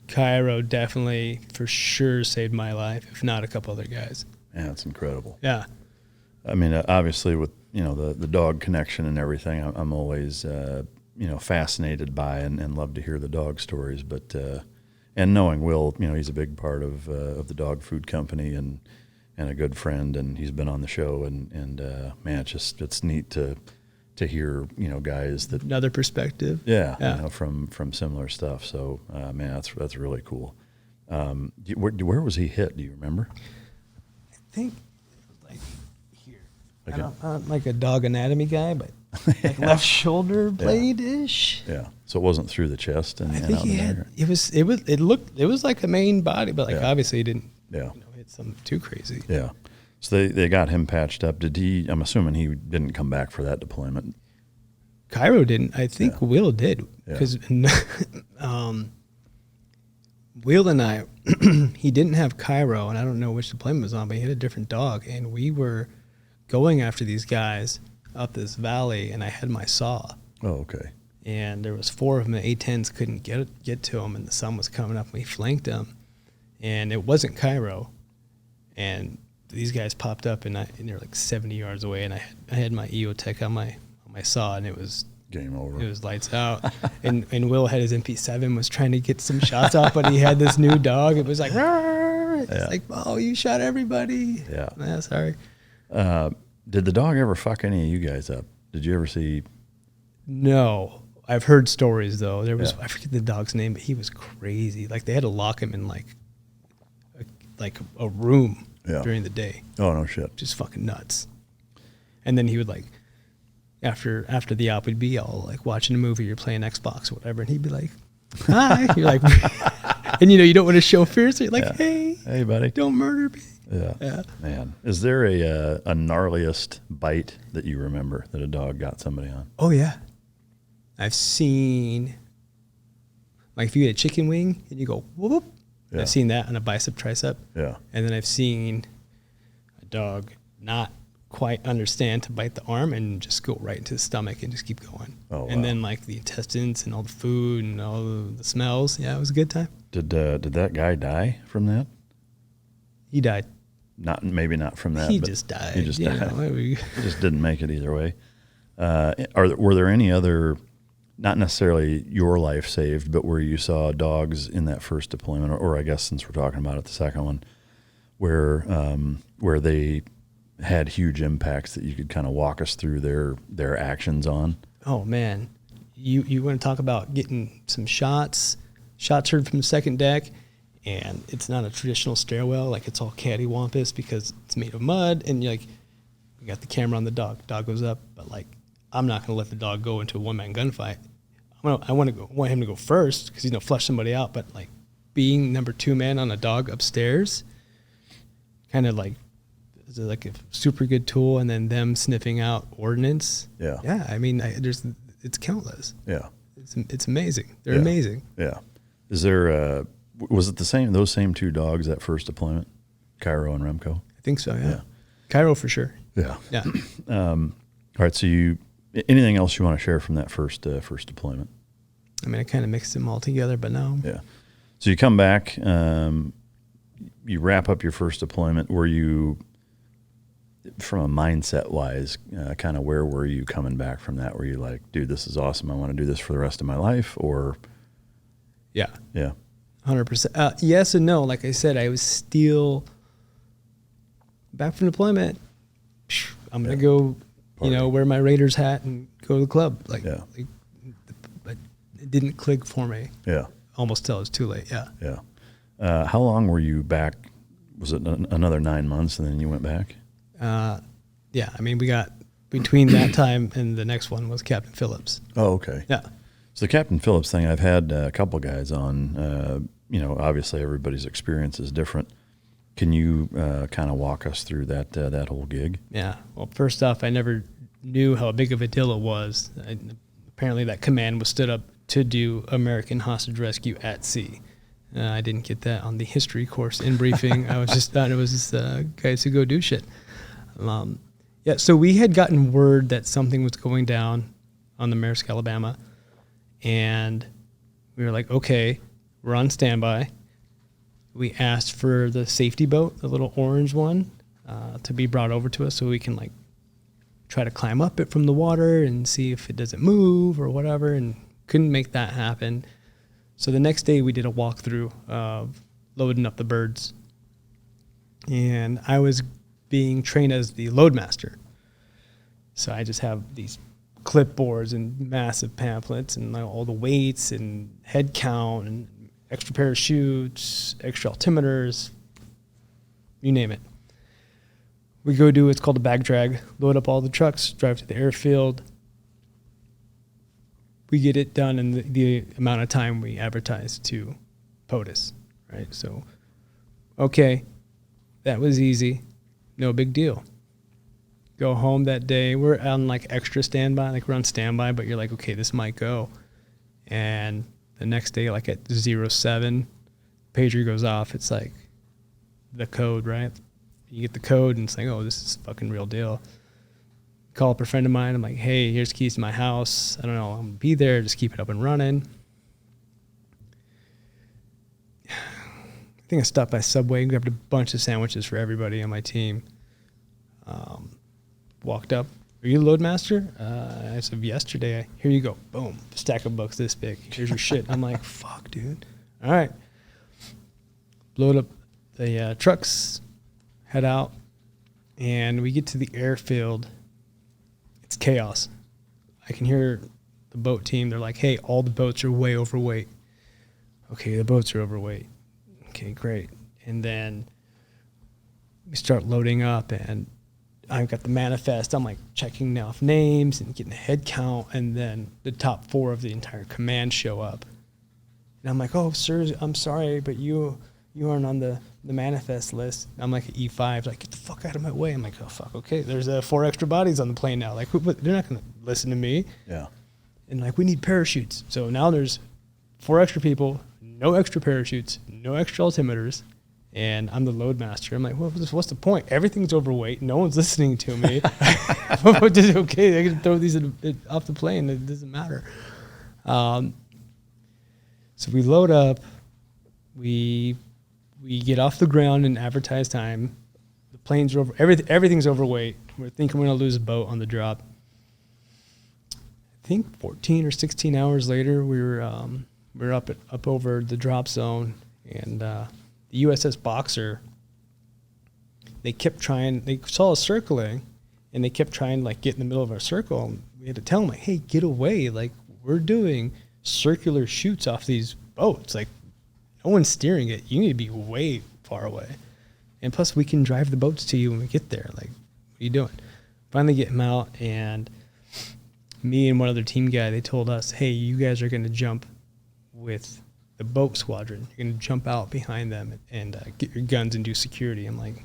Cairo definitely for sure saved my life, if not a couple other guys. Yeah, it's incredible. Yeah. I mean, obviously with, the dog connection and everything, I'm always, fascinated by and love to hear the dog stories. But, and knowing Will, he's a big part of the dog food company and a good friend, and he's been on the show, and man, it's neat to hear, guys that Another perspective. Yeah. From similar stuff. So, man, that's really cool. Where was he hit? Do you remember? I think like here. Okay. I'm like a dog anatomy guy, but like left shoulder blade-ish. Yeah. So it wasn't through the chest and I think out he in the had, neck? it was like a main body, but like obviously he didn't hit something too crazy. Yeah. So they got him patched up. I'm assuming he didn't come back for that deployment. Cairo didn't. I think Will did because Will and I, he didn't have Cairo, and I don't know which deployment was on, but he had a different dog, and we were going after these guys up this valley, and I had my saw. Oh, okay. And there was 4 of them. The A-10s couldn't get to them, and the sun was coming up, and we flanked them, and it wasn't Cairo, and these guys popped up, and they're like 70 yards away, and I had my EOTech on my saw, and it was game over. It was lights out. and Will had his MP7, was trying to get some shots off, but he had this new dog. It was like, it's like, oh, you shot everybody. Yeah. Sorry. Did the dog ever fuck any of you guys up? Did you ever see? No. I've heard stories, though. There was, I forget the dog's name, but he was crazy. Like, they had to lock him in, like a room during the day. Oh, no shit. Just fucking nuts. And then he would, like, after the op, we'd be all, like, watching a movie or playing Xbox or whatever, and he'd be like, hi. You're like, and, you don't want to show fear, so you're like, hey, buddy. Don't murder me. Yeah. Man. Is there a gnarliest bite that you remember that a dog got somebody on? Oh, yeah. I've seen, like, if you get a chicken wing and you go, whoop, whoop. Yeah. I've seen that on a bicep, tricep. Yeah. And then I've seen a dog not quite understand to bite the arm and just go right into the stomach and just keep going. Oh, and then, like, the intestines and all the food and all the smells. Yeah, it was a good time. Did that guy die from that? He died. Maybe not from that. He but just died. He just died. He just didn't make it either way. Were there any other, not necessarily your life saved, but where you saw dogs in that first deployment, or I guess since we're talking about it, the second one, where they had huge impacts that you could kind of walk us through their actions on? Oh, man. You want to talk about getting some shots heard from the second deck, and it's not a traditional stairwell, like it's all cattywampus because it's made of mud, and you're like, you got the camera on the dog goes up, but like, I'm not going to let the dog go into a one-man gunfight. I want him to go first because he's going to flush somebody out, but like being number 2 man on a dog upstairs, kind of like, is like a super good tool, and then them sniffing out ordnance. Yeah. Yeah. I mean, it's countless. Yeah. It's amazing. They're amazing. Yeah. Is there was it those same 2 dogs that first deployment, Cairo and Remco? I think so. Yeah. Cairo for sure. Yeah. Yeah. All right. So anything else you want to share from that first deployment? I mean, I kind of mixed them all together, but no. Yeah. So you come back, you wrap up your first deployment. Were you, from a mindset wise, kind of where were you coming back from that? Were you like, dude, this is awesome, I want to do this for the rest of my life? Or yeah 100%. Yes and no. Like I said, I was still back from deployment. I'm gonna go party. Wear my Raiders hat and go to the club. But it didn't click for me. Yeah. Almost till it was too late. Yeah. Yeah. How long were you back? Was it another 9 months and then you went back? Yeah. I mean, we got between that time and the next one was Captain Phillips. Oh, okay. Yeah. So the Captain Phillips thing, I've had a couple guys on, obviously everybody's experience is different. Can you kind of walk us through that whole gig? Yeah. Well, first off, I never knew how big of a deal it was. apparently that command was stood up to do American hostage rescue at sea. I didn't get that on the history course in briefing. I was just thought it was just guys who go do shit. Yeah, so we had gotten word that something was going down on the Maersk, Alabama, and we were like, okay, we're on standby. We asked for the safety boat, the little orange one, to be brought over to us so we can like try to climb up it from the water and see if it doesn't move or whatever, and couldn't make that happen. So the next day we did a walkthrough of loading up the birds, and I was being trained as the loadmaster. So I just have these clipboards and massive pamphlets and like all the weights and head count and extra parachutes, extra altimeters, you name it. We go do what's called a bag drag, load up all the trucks, drive to the airfield. We get it done in the amount of time we advertised to POTUS, right? So, okay, that was easy. No big deal. Go home that day. We're on like extra standby, like we're on standby, but you're like, okay, this might go. And the next day, like at 07, pager goes off. It's like the code, right? You get the code and it's like, oh, this is a fucking real deal. Call up a friend of mine. I'm like, hey, here's keys to my house. I don't know. I'm going to be there. Just keep it up and running. I think I stopped by Subway and grabbed a bunch of sandwiches for everybody on my team. Walked up. Are you the loadmaster? I said, yesterday. Here you go. Boom. Stack of books this big. Here's your shit. I'm like, fuck, dude. All right. Load up the trucks, head out, and we get to the airfield. It's chaos. I can hear the boat team. They're like, hey, all the boats are way overweight. Okay, the boats are overweight. Okay, great. And then we start loading up, and I've got the manifest. I'm like checking off names and getting a head count, and then the top 4 of the entire command show up. And I'm like, oh, sir, I'm sorry, but you aren't on the manifest list. I'm like at E5, like, get the fuck out of my way. I'm like, oh, fuck, okay. There's 4 extra bodies on the plane now. Like, they're not going to listen to me. Yeah. And like, we need parachutes. So now there's 4 extra people, no extra parachutes, no extra altimeters, and I'm the loadmaster. I'm like, well, what's the point? Everything's overweight. No one's listening to me. Okay, they can throw these off the plane. It doesn't matter. So we load up. We get off the ground in advertised time. The planes are over. Everything's overweight. We're thinking we're gonna lose a boat on the drop. I think 14 or 16 hours later, we were up over the drop zone, and the USS Boxer. They saw us circling, and they kept trying to like get in the middle of our circle. And we had to tell them like, hey, get away! Like, we're doing circular shoots off these boats. Like, no one's steering it. You need to be way far away. And plus, we can drive the boats to you when we get there. Like, what are you doing? Finally get them out, and me and one other team guy, they told us, hey, you guys are going to jump with the boat squadron. You're going to jump out behind them and get your guns and do security. I'm like,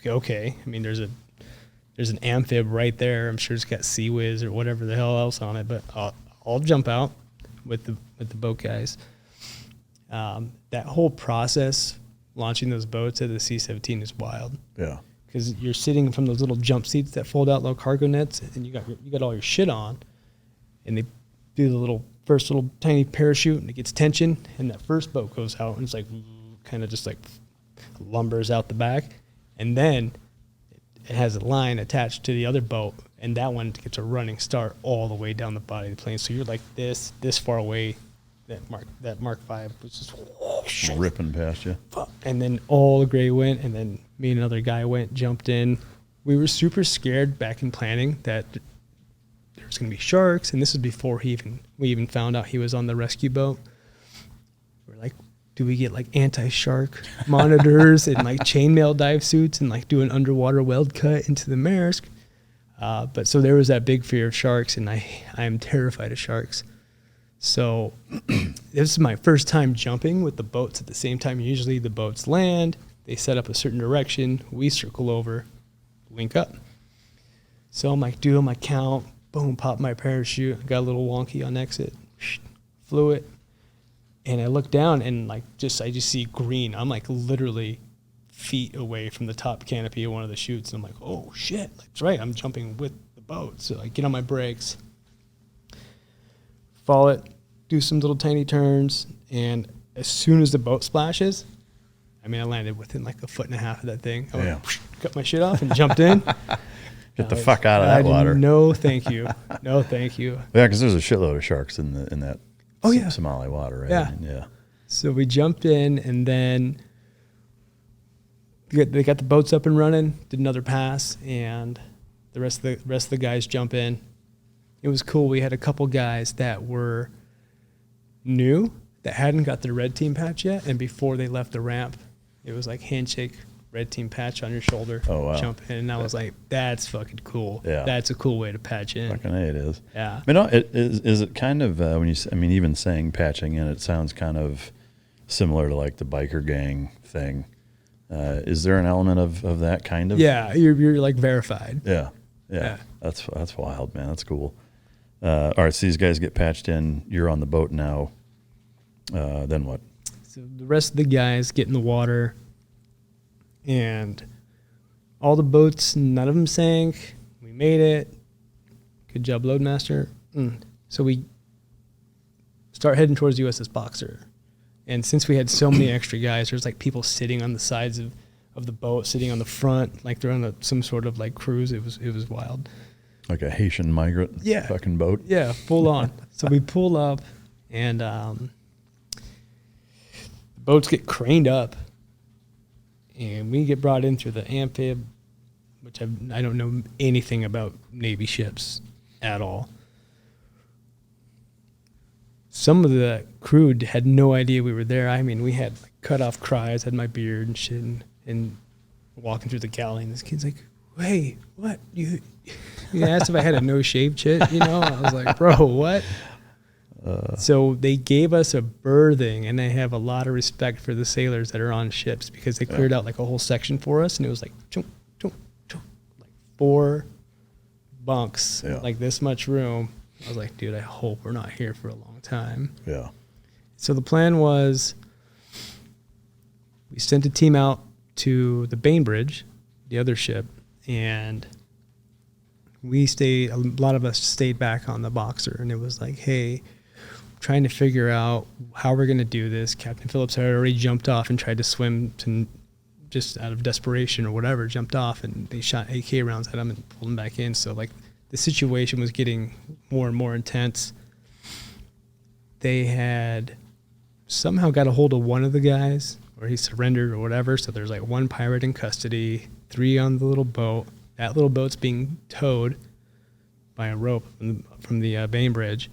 okay. I mean, there's an amphib right there. I'm sure it's got Sea Whiz or whatever the hell else on it, but I'll jump out with the boat guys. That whole process, launching those boats at the C-17 is wild. Yeah. Because you're sitting from those little jump seats that fold out, little cargo nets, and you got all your shit on, and they do the first little tiny parachute, and it gets tension, and that first boat goes out, and it's like kind of just like lumbers out the back, and then it has a line attached to the other boat, and that one gets a running start all the way down the body of the plane. So you're like this far away. That Mark 5 was just whoosh, ripping past you. And then all the gray went, and then me and another guy jumped in. We were super scared back in planning that there was going to be sharks, and this was before we even found out he was on the rescue boat. We're like, do we get like anti-shark monitors and like chainmail dive suits and like do an underwater weld cut into the Maersk? But so there was that big fear of sharks, and I am terrified of sharks. So this is my first time jumping with the boats at the same time. Usually the boats land, they set up a certain direction, we circle over, link up. So I'm like doing my count, boom, popped my parachute. Got a little wonky on exit. Flew it. And I look down and I just see green. I'm like literally feet away from the top canopy of one of the chutes. And I'm like, oh shit, that's right. I'm jumping with the boat. So I get on my brakes, follow it, do some little tiny turns. And as soon as the boat splashes, I landed within like a foot and a half of that thing. I went, cut my shit off and jumped in. Get the fuck out of that water. No, thank you. No, thank you. Yeah, because there's a shitload of sharks in that Somali water, right? Yeah. Yeah. So we jumped in, and then they got the boats up and running, did another pass, and the rest of the guys jump in. It was cool. We had a couple guys that were new that hadn't got their red team patch yet, and before they left the ramp, it was like handshake, red team patch on your shoulder. Oh, wow. Jump in. And I was like, that's fucking cool. Yeah. That's a cool way to patch in. Fucking A, it is. Yeah. Is it kind of, when you, even saying patching in, it sounds kind of similar to like the biker gang thing. Is there an element of that kind of? Yeah. You're like verified. Yeah. That's wild, man. That's cool. All right. So these guys get patched in. You're on the boat now. Then what? So the rest of the guys get in the water. And all the boats, none of them sank. We made it. Good job, Loadmaster. So we start heading towards the USS Boxer. And since we had so many extra guys, there's like people sitting on the sides of the boat, sitting on the front, like they're on some sort of like cruise. It was wild. Like a Haitian migrant fucking boat? Yeah, full on. So we pull up, and the boats get craned up. And we get brought in through the amphib, which I don't know anything about Navy ships at all. Some of the crew had no idea we were there. We had like cut off cries, had my beard and shit, and walking through the galley. And this kid's like, "Hey, what? You asked if I had a no shave shit, I was like, "Bro, what?" So they gave us a berthing, and I have a lot of respect for the sailors that are on ships because they cleared out like a whole section for us, and it was like, chunk, chunk, chunk, like 4 bunks, like this much room. I was like, dude, I hope we're not here for a long time. Yeah. So the plan was we sent a team out to the Bainbridge, the other ship, and a lot of us stayed back on the Boxer, and it was like, hey, trying to figure out how we're going to do this. Captain Phillips had already jumped off and tried to swim to just out of desperation or whatever, jumped off, and they shot AK rounds at him and pulled him back in. So like the situation was getting more and more intense. They had somehow got a hold of one of the guys, or he surrendered or whatever. So there's like 1 pirate in custody, 3 on the little boat. That little boat's being towed by a rope from the Bainbridge.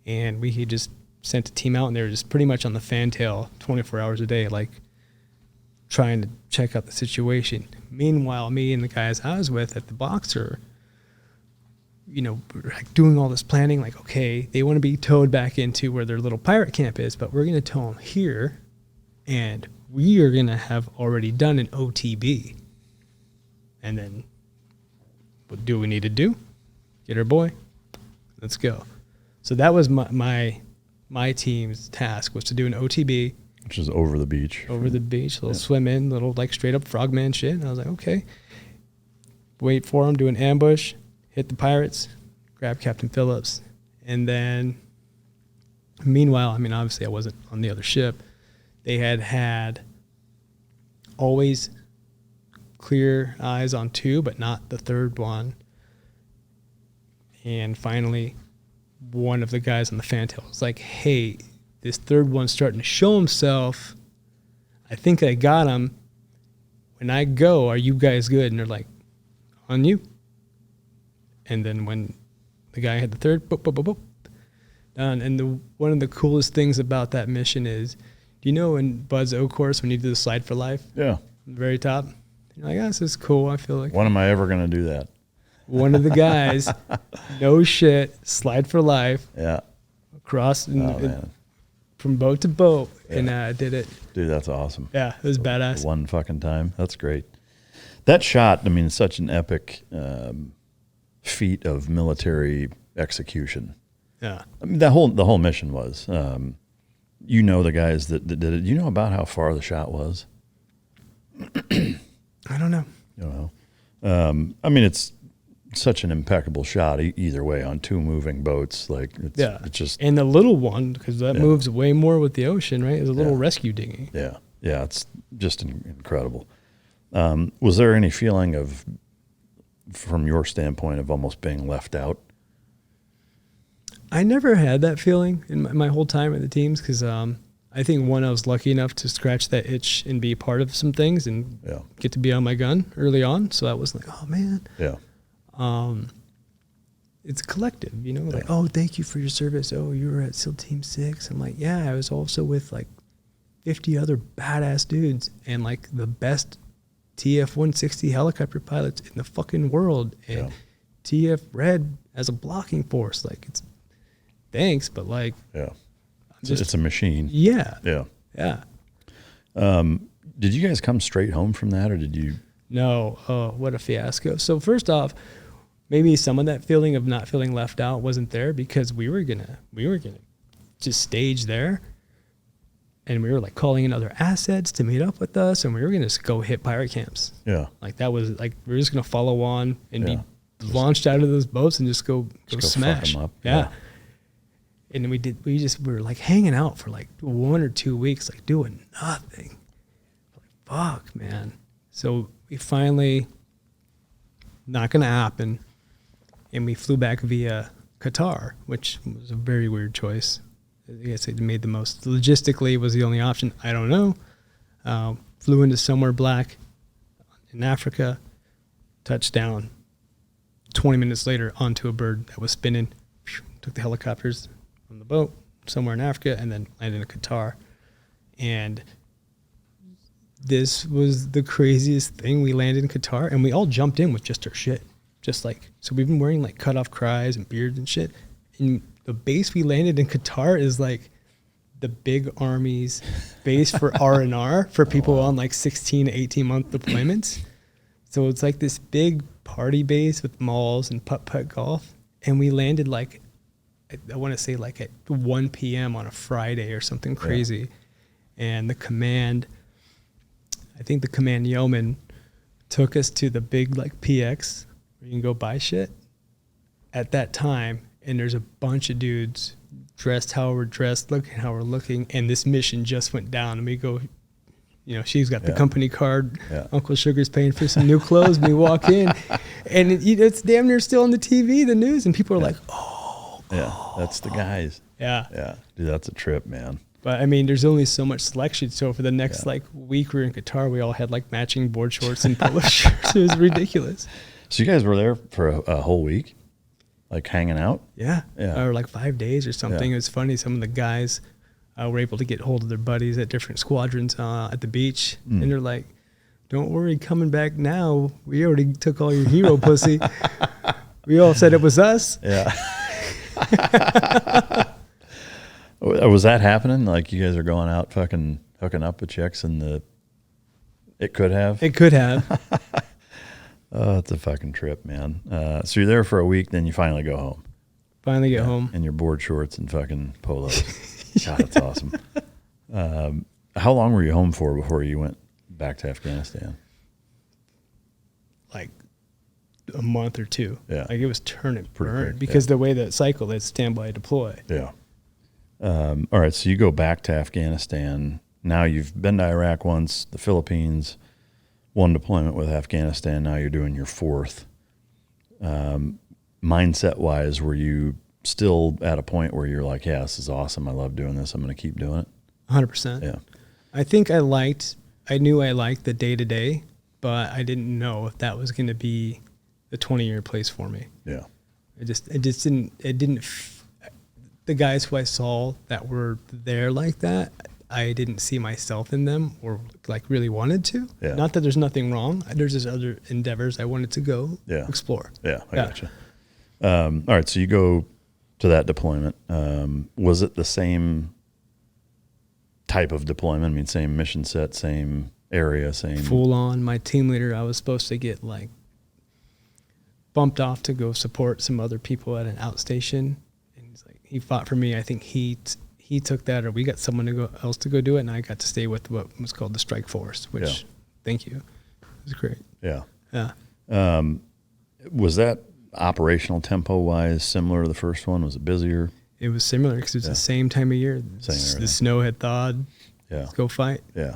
And we just sent a team out, and they were just pretty much on the fantail 24 hours a day, like trying to check out the situation. Meanwhile, me and the guys I was with at the Boxer, we're like doing all this planning, like, okay, they want to be towed back into where their little pirate camp is, but we're going to tow them here, and we are going to have already done an OTB. And then what do we need to do? Get our boy. Let's go. So that was my team's task, was to do an OTB. Which is over the beach. Over the beach, little swim in, little like straight up frogman shit. And I was like, okay. Wait for them, do an ambush, hit the pirates, grab Captain Phillips. And then, meanwhile, obviously I wasn't on the other ship. They had always clear eyes on 2, but not the third one. And finally, one of the guys on the fantail was like, hey, this third one's starting to show himself. I think I got him. When I go, are you guys good? And they're like, on you. And then when the guy had the third, boop, boop, boop, boop, done. And one of the coolest things about that mission is, do you know in Bud's O course when you do the slide for life? Yeah. At the very top? You're like, this is cool. I feel like. When am I ever going to do that? One of the guys, no shit, slide for life. Yeah. Across from boat to boat, and did it. Dude, that's awesome. Yeah, it was badass. One fucking time. That's great. That shot, it's such an epic feat of military execution. Yeah. I mean, the whole mission was, you know, the guys that did it. You know about how far the shot was? I don't know. You know, I mean, it's such an impeccable shot either way on two moving boats. Like, it's just, and the little one, because that moves way more with the ocean, right? Is a little rescue dinghy. Yeah, yeah, it's just incredible. Was there any feeling of, from your standpoint, of almost being left out? I never had that feeling in my whole time at the teams, because I think, one, I was lucky enough to scratch that itch and be a part of some things and get to be on my gun early on. So that was like, oh, man. Yeah. It's collective, you know, like, oh, thank you for your service. Oh, you were at SEAL Team 6. I'm like, yeah, I was also with like 50 other badass dudes and like the best TF-160 helicopter pilots in the fucking world. And TF Red as a blocking force. Like, it's thanks, but like, it's a machine. Yeah. Yeah. Yeah. Did you guys come straight home from that, or did you? No. Oh, what a fiasco. So first off, maybe some of that feeling of not feeling left out wasn't there, because we were gonna just stage there, and we were like calling in other assets to meet up with us, and we were gonna just go hit pirate camps. Yeah. Like, that was like, we were just gonna follow on and be launched out of those boats and just go smash. Fuck 'em up. Yeah. And we were like hanging out for like 1 or 2 weeks, like doing nothing. Like, fuck, man. So we finally, not going to happen. And we flew back via Qatar, which was a very weird choice. I guess it made the most, logistically was the only option. I don't know. Flew into somewhere black in Africa, touched down. 20 minutes later onto a bird that was spinning, took the helicopters from the boat somewhere in Africa, and then landed in Qatar. And this was the craziest thing. We landed in Qatar, and we all jumped in with just our shit. Just like, so we've been wearing like cutoff cries and beards and shit. And the base we landed in Qatar is like the big Army's base for R&R for people on like 16 to 18 month deployments. So it's like this big party base with malls and putt-putt golf. And we landed like, I want to say like at 1 p.m. on a Friday or something crazy. And the command, I think the command yeoman took us to the big like PX where you can go buy shit at that time. And there's a bunch of dudes dressed how we're dressed, looking how we're looking. And this mission just went down, and we go, you know, she's got the company card. Uncle Sugar's paying for some new clothes. And we walk in, and it's damn near still on the TV, the news, and people are like, that's the guys. Yeah. Dude, that's a trip, man. But I mean, there's only so much selection. So for the next like week we were in Qatar, we all had like matching board shorts and polo shirts. It was ridiculous. So you guys were there for a whole week, like hanging out? Yeah. Or like 5 days or something. It was funny. Some of the guys were able to get hold of their buddies at different squadrons at the beach. And they're like, don't worry, coming back now. We already took all your hero pussy. We all said it was us. Yeah. Was that happening? Like, you guys are going out fucking hooking up with chicks, and it could have? It could have. Oh, it's a fucking trip, man. So you're there for a week, then you finally go home. Finally get home. In your board shorts and fucking polos. God, that's awesome. How long were you home for before you went back to Afghanistan? Like a month or two. Yeah. Like, it was turn and burn quick, because the way that cycle is standby deploy. Yeah. All right. So you go back to Afghanistan. Now you've been to Iraq once, the Philippines, one deployment with Afghanistan. Now you're doing your fourth. Mindset wise, were you still at a point where you're like, yeah, this is awesome. I love doing this. I'm going to keep doing it. 100%. Yeah. I think I knew I liked the day to day, but I didn't know if that was going to be the 20-year place for me. Yeah. The guys who I saw that were there like that, I didn't see myself in them or like really wanted to. Yeah. Not that there's nothing wrong. There's just other endeavors I wanted to go explore. Yeah, I gotcha. All right, so you go to that deployment. Was it the same type of deployment? I mean, same mission set, same area, same... Full on. My team leader, I was supposed to get like bumped off to go support some other people at an outstation. And he's like, he fought for me. I think he took that, or we got someone else to go do it, and I got to stay with what was called the Strike Force, which, thank you. It was great. Yeah. Yeah. Was that operational tempo-wise similar to the first one? Was it busier? It was similar because it was the same time of year. The snow had thawed. Yeah. Let's go fight. Yeah.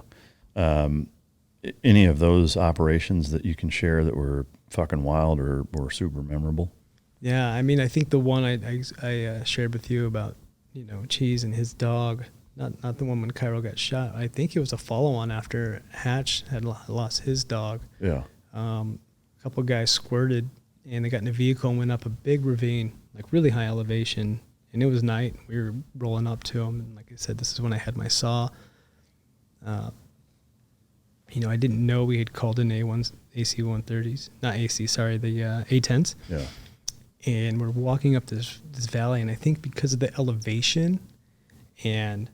Any of those operations that you can share that were fucking wild or super memorable? Yeah, I mean, I think the one I shared with you about, Cheese and his dog, not the one when Cairo got shot. I think it was a follow-on after Hatch had lost his dog. Yeah. A couple of guys squirted, and they got in a vehicle and went up a big ravine, like really high elevation. And it was night. We were rolling up to them, and like I said, this is when I had my saw. I didn't know we had called in AC-130s, not AC, sorry, the A-10s. Yeah. And we're walking up this valley, and I think because of the elevation and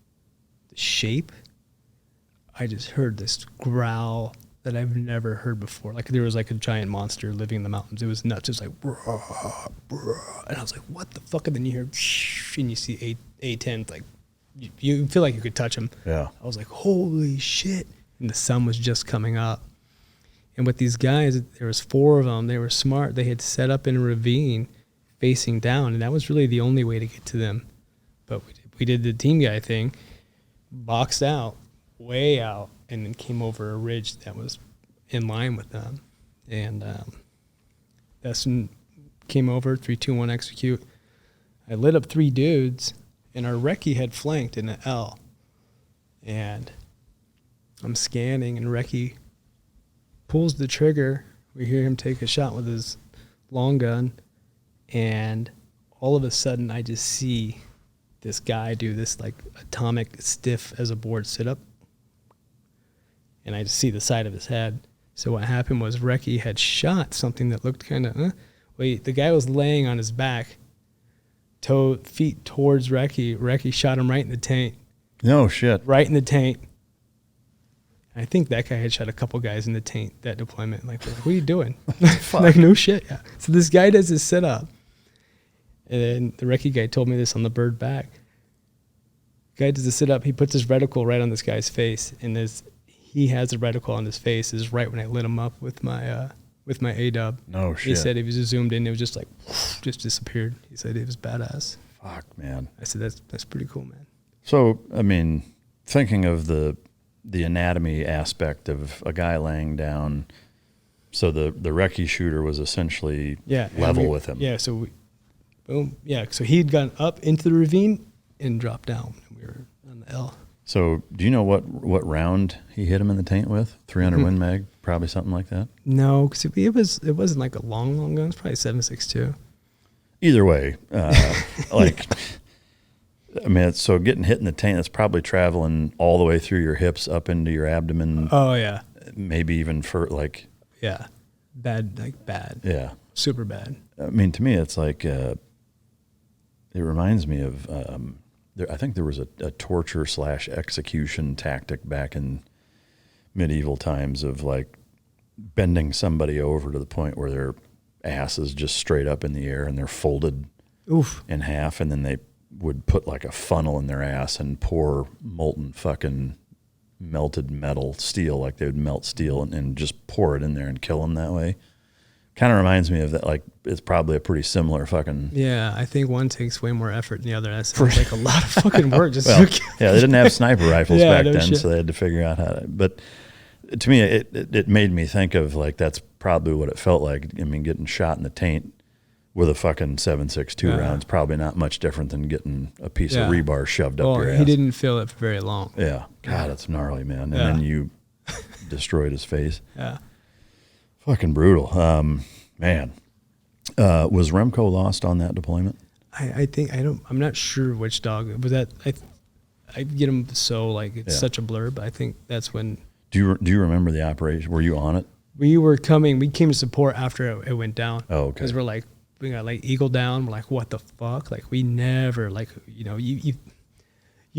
the shape, I just heard this growl that I've never heard before. Like there was like a giant monster living in the mountains. It was nuts. It was like, bruh, bruh. And I was like, what the fuck? And then you hear, and you see A-10, like you feel like you could touch them. Yeah. I was like, holy shit. And the sun was just coming up. And with these guys, there was 4 of them. They were smart. They had set up in a ravine facing down, and that was really the only way to get to them. But we did the team guy thing, boxed out, way out, and then came over a ridge that was in line with them. And that's when came over, 3, 2, 1, execute. I lit up 3 dudes, and our recce had flanked in an L. And I'm scanning, and recce pulls the trigger. We hear him take a shot with his long gun, and all of a sudden I just see this guy do this like atomic stiff as a board sit-up, and I just see the side of his head. So what happened was recce had shot something that looked kind of, the guy was laying on his back, feet towards recce. Recce shot him right in the taint. No shit. Right in the taint. I think that guy had shot a couple guys in the taint that deployment. Like, what are you doing? Like, no shit. Yeah. So this guy does his sit-up. And then the recce guy told me this on the bird back. Guy does the sit-up. He puts his reticle right on this guy's face. And he has a reticle on his face. This is right when I lit him up with my A-dub. No shit. He said if he was zoomed in, it was just like, just disappeared. He said it was badass. Fuck, man. I said, that's pretty cool, man. So, I mean, thinking of the anatomy aspect of a guy laying down, so the recce shooter was essentially level with him. Yeah, so boom. Yeah, so he'd gone up into the ravine and dropped down. We were on the L. So do you know what round he hit him in the taint with? 300 Win Mag, probably something like that? No, because it wasn't like a long gun. It was probably 7.62. Either way, I mean, so getting hit in the taint, that's probably traveling all the way through your hips up into your abdomen. Oh, yeah. Maybe even for like... Yeah. Bad. Yeah. Super bad. I mean, to me, it's like... it reminds me of... I think there was a torture/execution tactic back in medieval times of like bending somebody over to the point where their ass is just straight up in the air and they're folded in half, and then they would put like a funnel in their ass and pour molten fucking melted metal steel, like they would melt steel and just pour it in there and kill them that way. Kind of reminds me of that. Like, it's probably a pretty similar fucking... Yeah, I think one takes way more effort than the other. That sounds like a lot of fucking work. Just well, yeah, they didn't have sniper rifles back then, so they had to figure out how to... But to me, it made me think of, like, that's probably what it felt like. I mean, getting shot in the taint with a fucking 7.62 round's probably not much different than getting a piece of rebar shoved up your ass. He didn't feel it for very long. Yeah. God, that's gnarly, man. And then you destroyed his face. Yeah. Fucking brutal. Man. Was Remco lost on that deployment? I think, I'm not sure which dog. Was that, I get him so, like, it's such a blur, but I think that's when... Do you remember the operation? Were you on it? We came to support after it went down. Oh, okay. Because we got like eagle down. We're like, what the fuck? Like, we never, like, you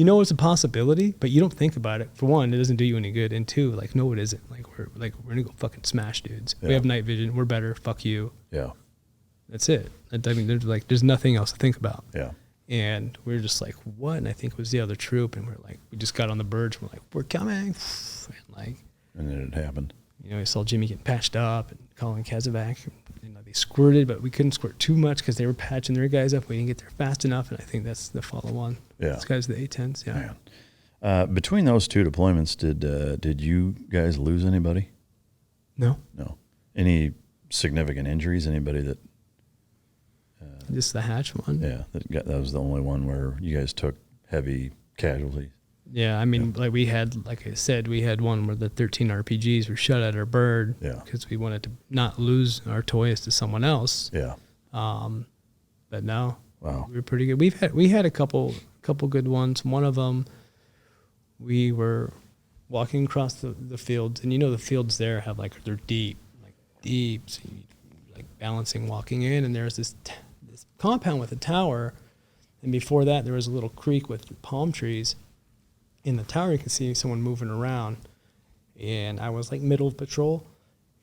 know it's a possibility, but you don't think about it. For one, it doesn't do you any good, and two, like, no, it isn't. Like, we're gonna go fucking smash dudes. We have night vision. We're better. Fuck you. Yeah. That's it. I mean, there's nothing else to think about. Yeah. And we were just like, what? And I think it was the other troop. And we just got on the birds. We're like, we're coming. And then it happened. I saw Jimmy getting patched up and calling Kazovac. They squirted, but we couldn't squirt too much because they were patching their guys up. We didn't get there fast enough. And I think that's the follow-on. Yeah. Those guys are the A-10s. Yeah. Man. Between those two deployments, did you guys lose anybody? No. Any significant injuries? Anybody that? Just the Hatch one. Yeah, that was the only one where you guys took heavy casualties. Yeah, I mean, we had, like I said, we had one where the 13 RPGs were shot at our bird because we wanted to not lose our toys to someone else. Yeah. But no, wow, we were pretty good. We had a couple good ones. One of them, we were walking across the fields, and the fields there have they're deep, so you balancing walking in, and there's this compound with a tower, and before that there was a little creek with palm trees. In the tower, you can see someone moving around, and I was middle of patrol,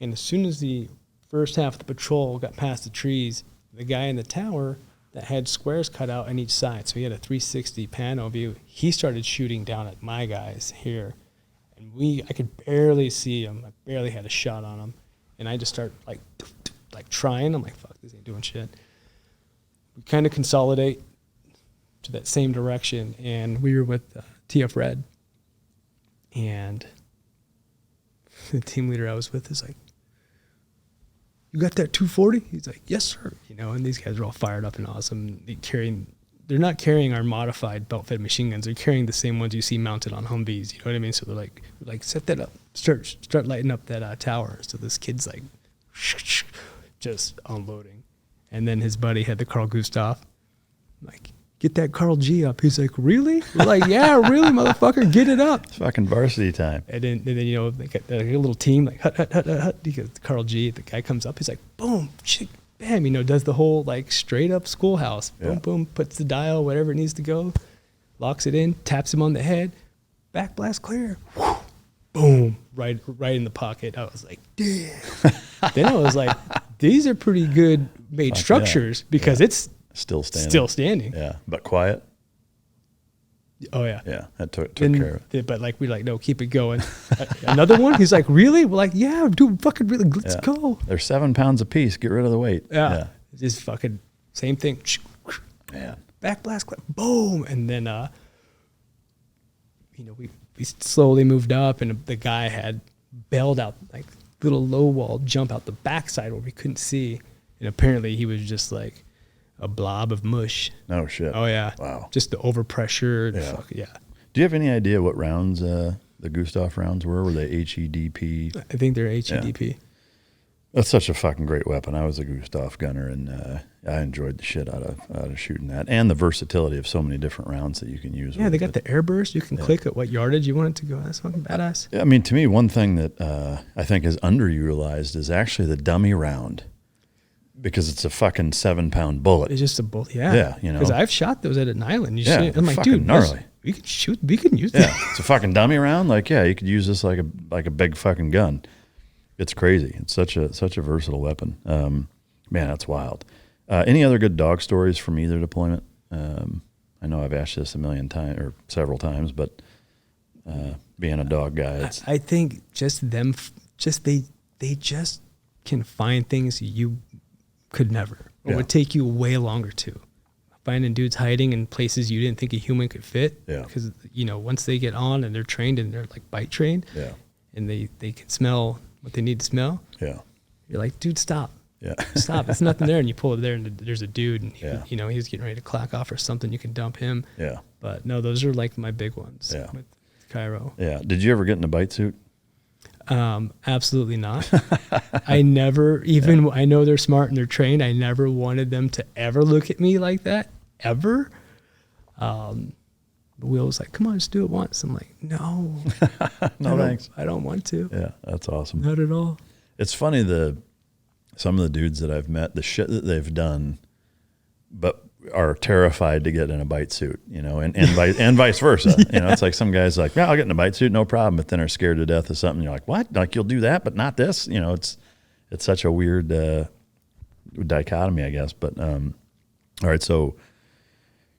and as soon as the first half of the patrol got past the trees, the guy in the tower that had squares cut out on each side, so he had a 360 pano view, he started shooting down at my guys here, and I could barely see him. I barely had a shot on him, and I just start trying. I'm like, fuck, this ain't doing shit. We kind of consolidate to that same direction, and we were with TF Red, and the team leader I was with is like, you got that 240? He's like, yes, sir. And these guys are all fired up and awesome. They're not carrying our modified belt-fed machine guns. They're carrying the same ones you see mounted on Humvees. You know what I mean? So they're like, set that up. Start lighting up that tower. So this kid's just unloading. And then his buddy had the Carl Gustav. Get that Carl G up. He's like, really? We're like, yeah, really, motherfucker, get it up. It's fucking varsity time. And then they got a little team, hut, hut, hut, hut, hut. Because Carl G, the guy comes up, he's like, boom, chick, bam, does the whole straight up schoolhouse. Boom, boom, puts the dial, whatever it needs to go, locks it in, taps him on the head, back blast clear. Whew, boom, right in the pocket. I was like, damn. Then I was like, these are pretty good made structures because it's Still standing. Yeah, but quiet. Oh yeah. Yeah, that took care of it. But we're no, keep it going. Another one. He's like, really? We're like, yeah, dude, fucking really. Let's go. They're 7 pounds apiece. Get rid of the weight. Yeah. Just fucking same thing. Man. Back blast, clip, boom, and then we slowly moved up, and the guy had bailed out little low wall jump out the backside where we couldn't see, and apparently he was just a blob of mush. No shit. Oh yeah. Wow. Just the overpressure. Yeah. Do you have any idea what rounds the Gustav rounds were? Were they HEDP? I think they're HEDP. Yeah. That's such a fucking great weapon. I was a Gustav gunner, and I enjoyed the shit out of shooting that, and the versatility of so many different rounds that you can use. Yeah, they got the air burst. You can click at what yardage you want it to go. That's fucking badass. I mean, to me, one thing that I think is underutilized is actually the dummy round. Because it's a fucking 7-pound bullet. It's just a bullet, yeah. Yeah, Because I've shot those at an island. I'm like, dude, gnarly. We can use that. Yeah, it's a fucking dummy round. You could use this like a big fucking gun. It's crazy. It's such a versatile weapon. Man, that's wild. Any other good dog stories from either deployment? I know I've asked this a million times or several times, but being a dog guy, I think just them, they just can find things you could never, or would take you way longer to. Finding dudes hiding in places you didn't think a human could fit. Yeah. Because once they get on and they're trained and they're bite trained. Yeah. And they can smell what they need to smell. Yeah. You're like, dude, stop. Yeah. Stop. There's nothing there, and you pull it there, and there's a dude, and he's getting ready to clack off or something. You can dump him. Yeah. But no, those are my big ones. Yeah. With Cairo. Yeah. Did you ever get in a bite suit? Absolutely not. I never even, I know they're smart and they're trained. I never wanted them to ever look at me like that, ever. Will was like, come on, just do it once. I'm like, no. No, thanks. I don't want to. Yeah, that's awesome. Not at all. It's funny, some of the dudes that I've met, the shit that they've done, but are terrified to get in a bite suit, and vice versa. Yeah. It's like some guys like, yeah, I'll get in a bite suit, no problem, but then are scared to death of something. You're like, what? You'll do that, but not this? It's such a weird dichotomy, I guess. But all right, so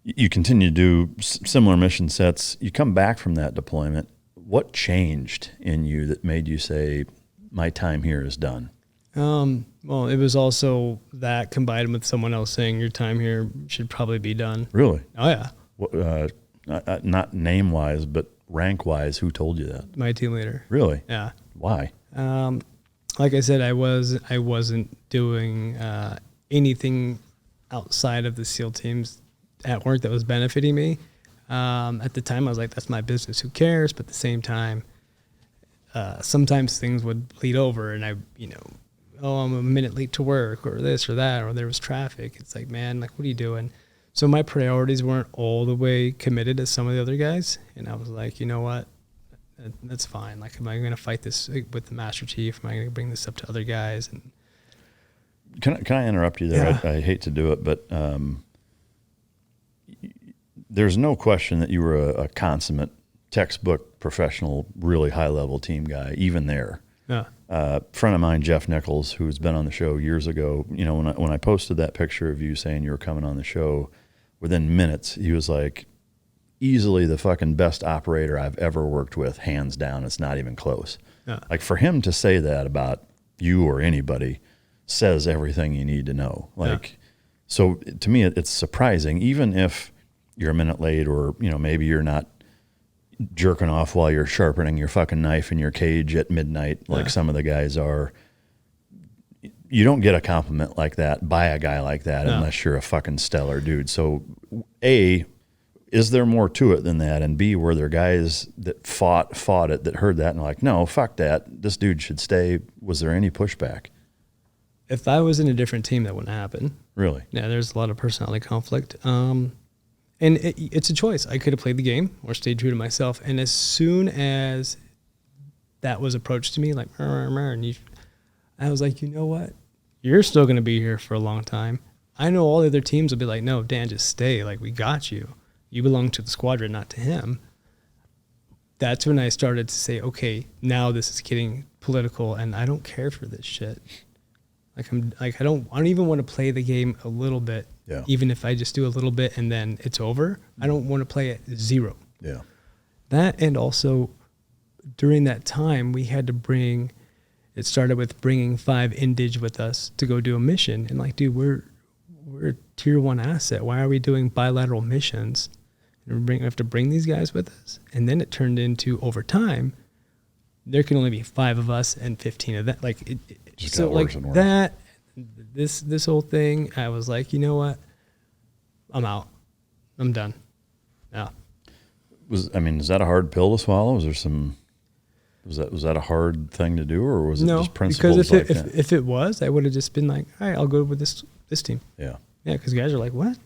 you continue to do similar mission sets. You come back from that deployment. What changed in you that made you say, my time here is done? Well, it was also that combined with someone else saying your time here should probably be done. Really? Oh yeah. Not name wise, but rank wise, who told you that? My team leader. Really? Yeah. Why? Like I said, I wasn't doing anything outside of the SEAL teams at work that was benefiting me. At the time, I was like, that's my business. Who cares? But at the same time, sometimes things would bleed over, and I'm a minute late to work, or this or that, or there was traffic. It's like, man, like, what are you doing? So my priorities weren't all the way committed as some of the other guys. And I was like, you know what? That's fine. Like, am I going to fight this with the Master Chief? Am I going to bring this up to other guys? And Can I interrupt you there? Yeah. I hate to do it, but there's no question that you were a consummate textbook professional, really high-level team guy, even there. yeah, Friend of mine, Jeff Nichols, who's been on the show years ago, when I posted that picture of you saying you were coming on the show, within minutes, he was like, easily the fucking best operator I've ever worked with, hands down. It's not even close. yeah. Like, for him to say that about you or anybody says everything you need to know. Like, so to me, it's surprising, even if you're a minute late, or, maybe you're not jerking off while you're sharpening your fucking knife in your cage at midnight, like some of the guys are. You don't get a compliment like that by a guy like that unless you're a fucking stellar dude. So, A, is there more to it than that? And B, were there guys that fought it, that heard that and like, no, fuck that, this dude should stay? Was there any pushback? If I was in a different team, that wouldn't happen. Really? Yeah, there's a lot of personality conflict. And it's a choice. I could have played the game or stayed true to myself. And as soon as that was approached to me, like, and I was like, you know what? You're still going to be here for a long time. I know all the other teams will be like, no, Dan, just stay. Like, we got you. You belong to the squadron, not to him. That's when I started to say, okay, now this is getting political, and I don't care for this shit. I don't even want to play the game a little bit. Yeah. Even if I just do a little bit and then it's over, I don't want to play it zero. Yeah. That, and also during that time, we had to bring. It started with bringing 5 indig with us to go do a mission, and like, dude, we're a tier 1 asset. Why are we doing bilateral missions? And we have to bring these guys with us, and then it turned into, over time, there can only be 5 of us and 15 of that. Like, so like that, this whole thing, I was like, you know what? I'm out. I'm done. Yeah. Is that a hard pill to swallow? Was that a hard thing to do, or was it just principles? Because if it was, I would have just been like, all right, I'll go with this team. Yeah. Yeah, because guys are like, what?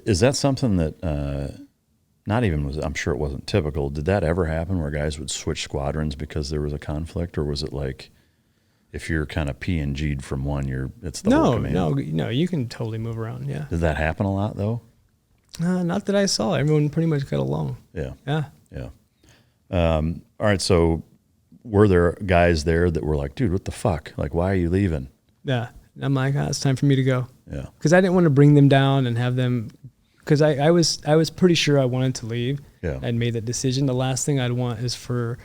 Is that something that I'm sure it wasn't typical. Did that ever happen where guys would switch squadrons because there was a conflict, or was it like, if you're kind of P&G'd from one, it's the whole command? No, you can totally move around, yeah. Did that happen a lot, though? Not that I saw. Everyone pretty much got along. Yeah. Yeah. Yeah. All right, so were there guys there that were like, dude, what the fuck? Like, why are you leaving? Yeah. I'm like, it's time for me to go. Yeah. Because I didn't want to bring them down and have them, because I was pretty sure I wanted to leave. Yeah. I'd made that decision. The last thing I'd want is for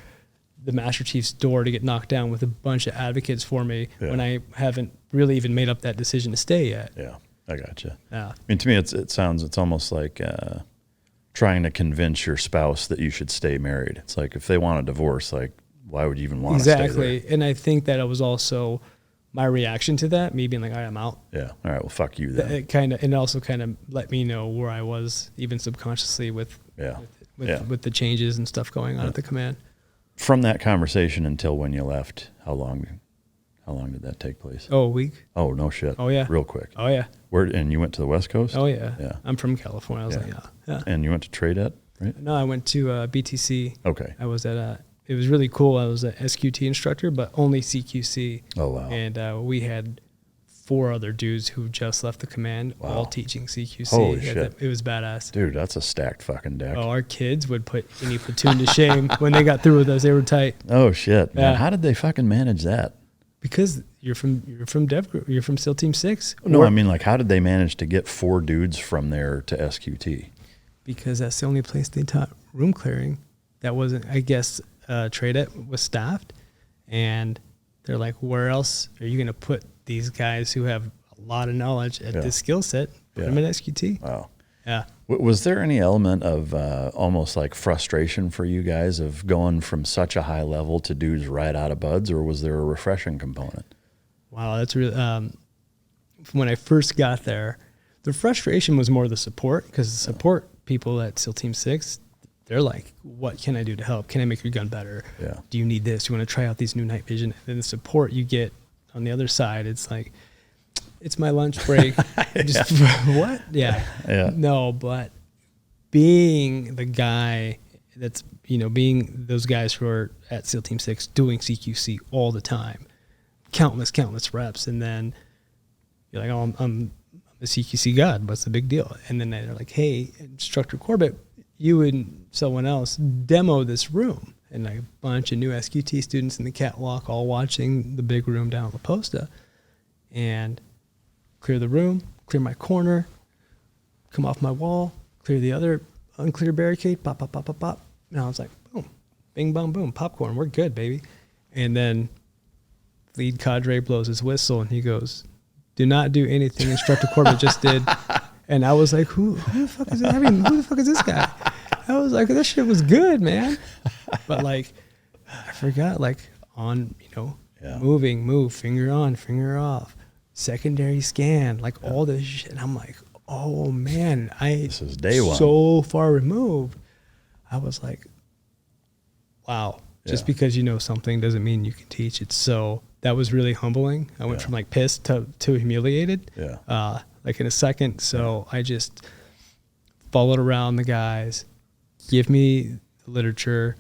the Master Chief's door to get knocked down with a bunch of advocates for me when I haven't really even made up that decision to stay yet. Yeah, I gotcha. Yeah. I mean, to me, it's almost like trying to convince your spouse that you should stay married. It's like, if they want a divorce, like, why would you even want to stay there? Exactly. And I think that it was also my reaction to that, me being like, all right, I'm out. Yeah. All right, well, fuck you then. It also kind of let me know where I was, even subconsciously, with the changes and stuff going on at the command. From that conversation until when you left, how long did that take place? Oh, a week. Oh, no shit. Oh, yeah. Real quick. Oh, yeah. And you went to the West Coast? Oh, yeah. Yeah. I'm from California. I was like, yeah. And you went to TradeEd, right? No, I went to BTC. Okay. I was at it was really cool. I was an SQT instructor, but only CQC. Oh, wow. And we had 4 other dudes who just left the command, all teaching CQC. Holy shit. It was badass. Dude, that's a stacked fucking deck. Oh, our kids would put any platoon to shame when they got through with us. They were tight. Oh, shit. Man, Yeah. how did they fucking manage that? Because you're from DEVGRU, you're from SEAL Team 6. No, I mean, like, how did they manage to get 4 dudes from there to SQT? Because that's the only place they taught room clearing. That wasn't, I guess, TRADET was staffed, and they're like, where else are you going to put these guys who have a lot of knowledge at this skill set? Put them in SQT. Wow. Yeah. Was there any element of almost like frustration for you guys of going from such a high level to dudes right out of buds, or was there a refreshing component? Wow, that's really, when I first got there, the frustration was more the support, because the support people at SEAL Team 6, they're like, what can I do to help? Can I make your gun better? Yeah. Do you need this? Do you want to try out these new night vision? And then the support you get on the other side, it's like, it's my lunch break. Just what? Yeah. No, but being the guy that's, being those guys who are at SEAL Team 6 doing CQC all the time, countless reps, and then you're like, oh, I'm a CQC god. What's the big deal? And then they're like, hey, Instructor Corbett, you and someone else demo this room. And like a bunch of new SQT students in the catwalk all watching the big room down at La Posta. And clear the room, clear my corner, come off my wall, clear the other unclear barricade, pop, pop, pop, pop, pop. And I was like, boom, bing, bong, boom, popcorn, we're good, baby. And then lead cadre blows his whistle and he goes, do not do anything Instructor Corbett just did. And I was like, who the fuck is this? Who the fuck is this guy? I was like, this shit was good, man. But like, I forgot, like on, move, finger on, finger off, secondary scan, like all this shit. And I'm like, oh man, this is day one. So far removed. I was like, wow. Just because you know something doesn't mean you can teach it. So that was really humbling. I went from like pissed to humiliated, like in a second. So I just followed around the guys, give me the literature,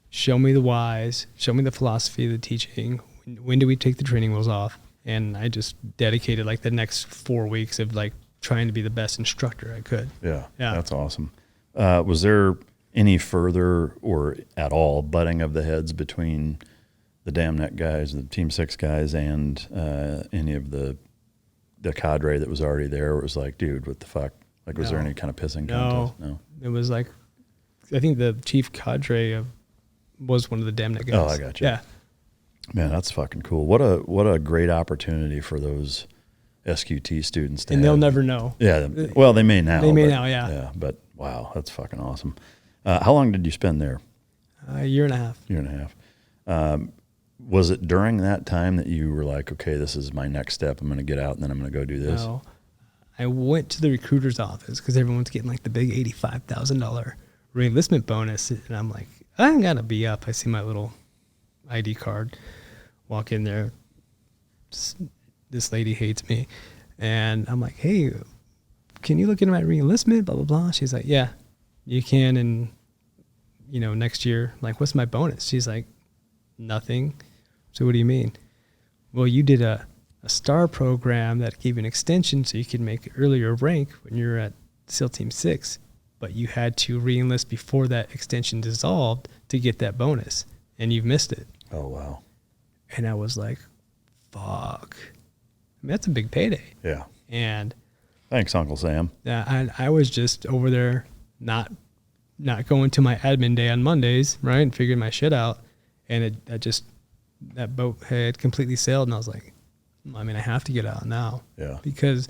show me the whys, show me the philosophy of the teaching. When do we take the training wheels off? And I just dedicated like the next 4 weeks of like trying to be the best instructor I could. Yeah. That's awesome. Was there any further or at all butting of the heads between the Damn Neck guys, the Team 6 guys, and any of the cadre that was already there? It was like, dude, what the fuck? Like, was there any kind of pissing contest? No. It was like, I think the chief cadre was one of the Damn Neck guys. Oh, I got you. Yeah. Man, that's fucking cool. What a great opportunity for those SQT students to have. They'll never know. Yeah. Well, they may now. They may now, yeah. Yeah, but wow, that's fucking awesome. How long did you spend there? A year and a half. Year and a half. Was it during that time that you were like, okay, this is my next step. I'm going to get out and then I'm going to go do this? No. I went to the recruiter's office because everyone's getting like the big $85,000 reenlistment bonus. And I'm like, I got to be up. I see my little ID card. Walk in there. This lady hates me. And I'm like, hey, can you look into my reenlistment? Blah, blah, blah. She's like, yeah, you can. And, next year, like, what's my bonus? She's like, nothing. So what do you mean? Well, you did a STAR program that gave you an extension so you could make earlier rank when you're at SEAL Team 6, but you had to reenlist before that extension dissolved to get that bonus, and you've missed it. Oh, wow. And I was like, fuck. I mean, that's a big payday. Yeah. And thanks, Uncle Sam. I was just over there not going to my admin day on Mondays, right, and figuring my shit out. And that boat had completely sailed, and I was like, I mean, I have to get out now. Yeah. Because,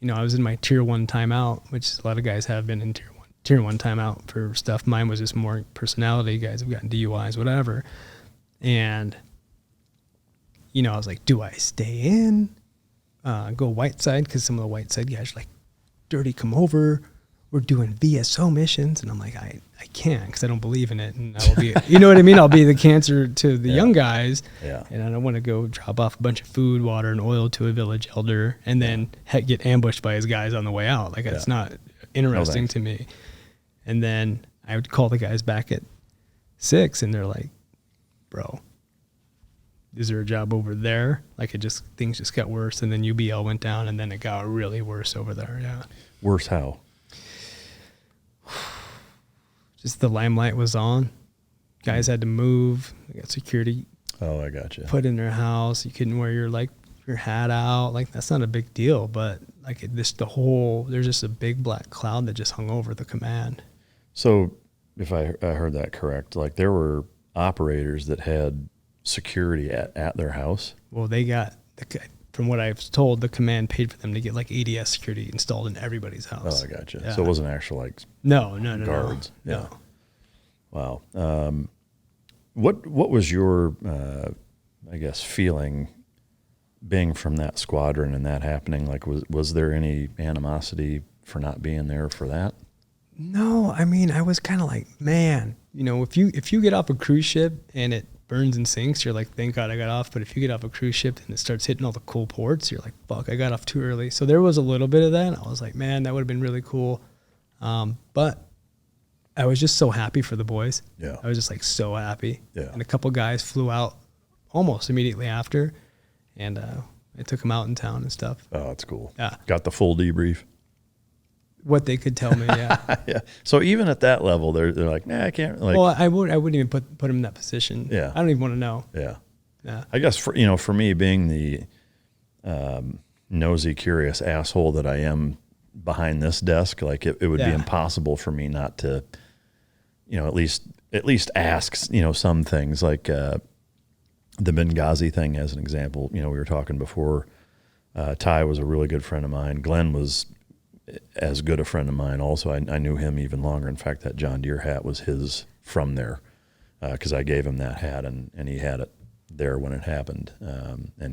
I was in my tier 1 timeout, which a lot of guys have been in tier one timeout for stuff. Mine was just more personality. Guys have gotten DUIs, whatever. And, I was like, do I stay in, go white side? Because some of the white side guys are like, dirty, come over. We're doing VSO missions. And I'm like, I can't, because I don't believe in it. And I will be, you know what I mean? I'll be the cancer to the young guys. Yeah. And I don't want to go drop off a bunch of food, water, and oil to a village elder and then get ambushed by his guys on the way out. Like, it's not interesting to me. And then I would call the guys back at 6, and they're like, bro, is there a job over there? Like, things just got worse. And then UBL went down, and then it got really worse over there. Yeah. Worse how? Just the limelight was on. Guys had to move. They got security Oh, I got you. put in their house. You couldn't wear your hat out. Like, that's not a big deal, but like there's just a big black cloud that just hung over the command. So if I heard that correct, like there were operators that had security at their house. Well, they got, from what I was told, the command paid for them to get like ADS security installed in everybody's house. Oh, I got you. Yeah. So it wasn't actual like no guards. No. Wow. What was your I guess feeling being from that squadron and that happening? Like was there any animosity for not being there for that? No, I mean, I was kind of like, man, if you get off a cruise ship and it burns and sinks, you're like, thank God I got off. But if you get off a cruise ship and it starts hitting all the cool ports, you're like, fuck, I got off too early. So there was a little bit of that. I was like, man, that would have been really cool. But I was just so happy for the boys. Yeah. I was just like so happy. Yeah. And a couple guys flew out almost immediately after, and I took them out in town and stuff. Oh, that's cool. Yeah. Got the full debrief. What they could tell me, yeah. Yeah. So even at that level, they're like, nah, I can't. Like, well, I wouldn't even put them in that position. Yeah. I don't even want to know. Yeah. Yeah. I guess for me being the nosy, curious asshole that I am behind this desk, like it would be impossible for me not to, at least ask, some things like the Benghazi thing as an example. We were talking before. Ty was a really good friend of mine. Glenn was as good a friend of mine. Also, I knew him even longer. In fact, that John Deere hat was his from there because I gave him that hat and he had it there when it happened. And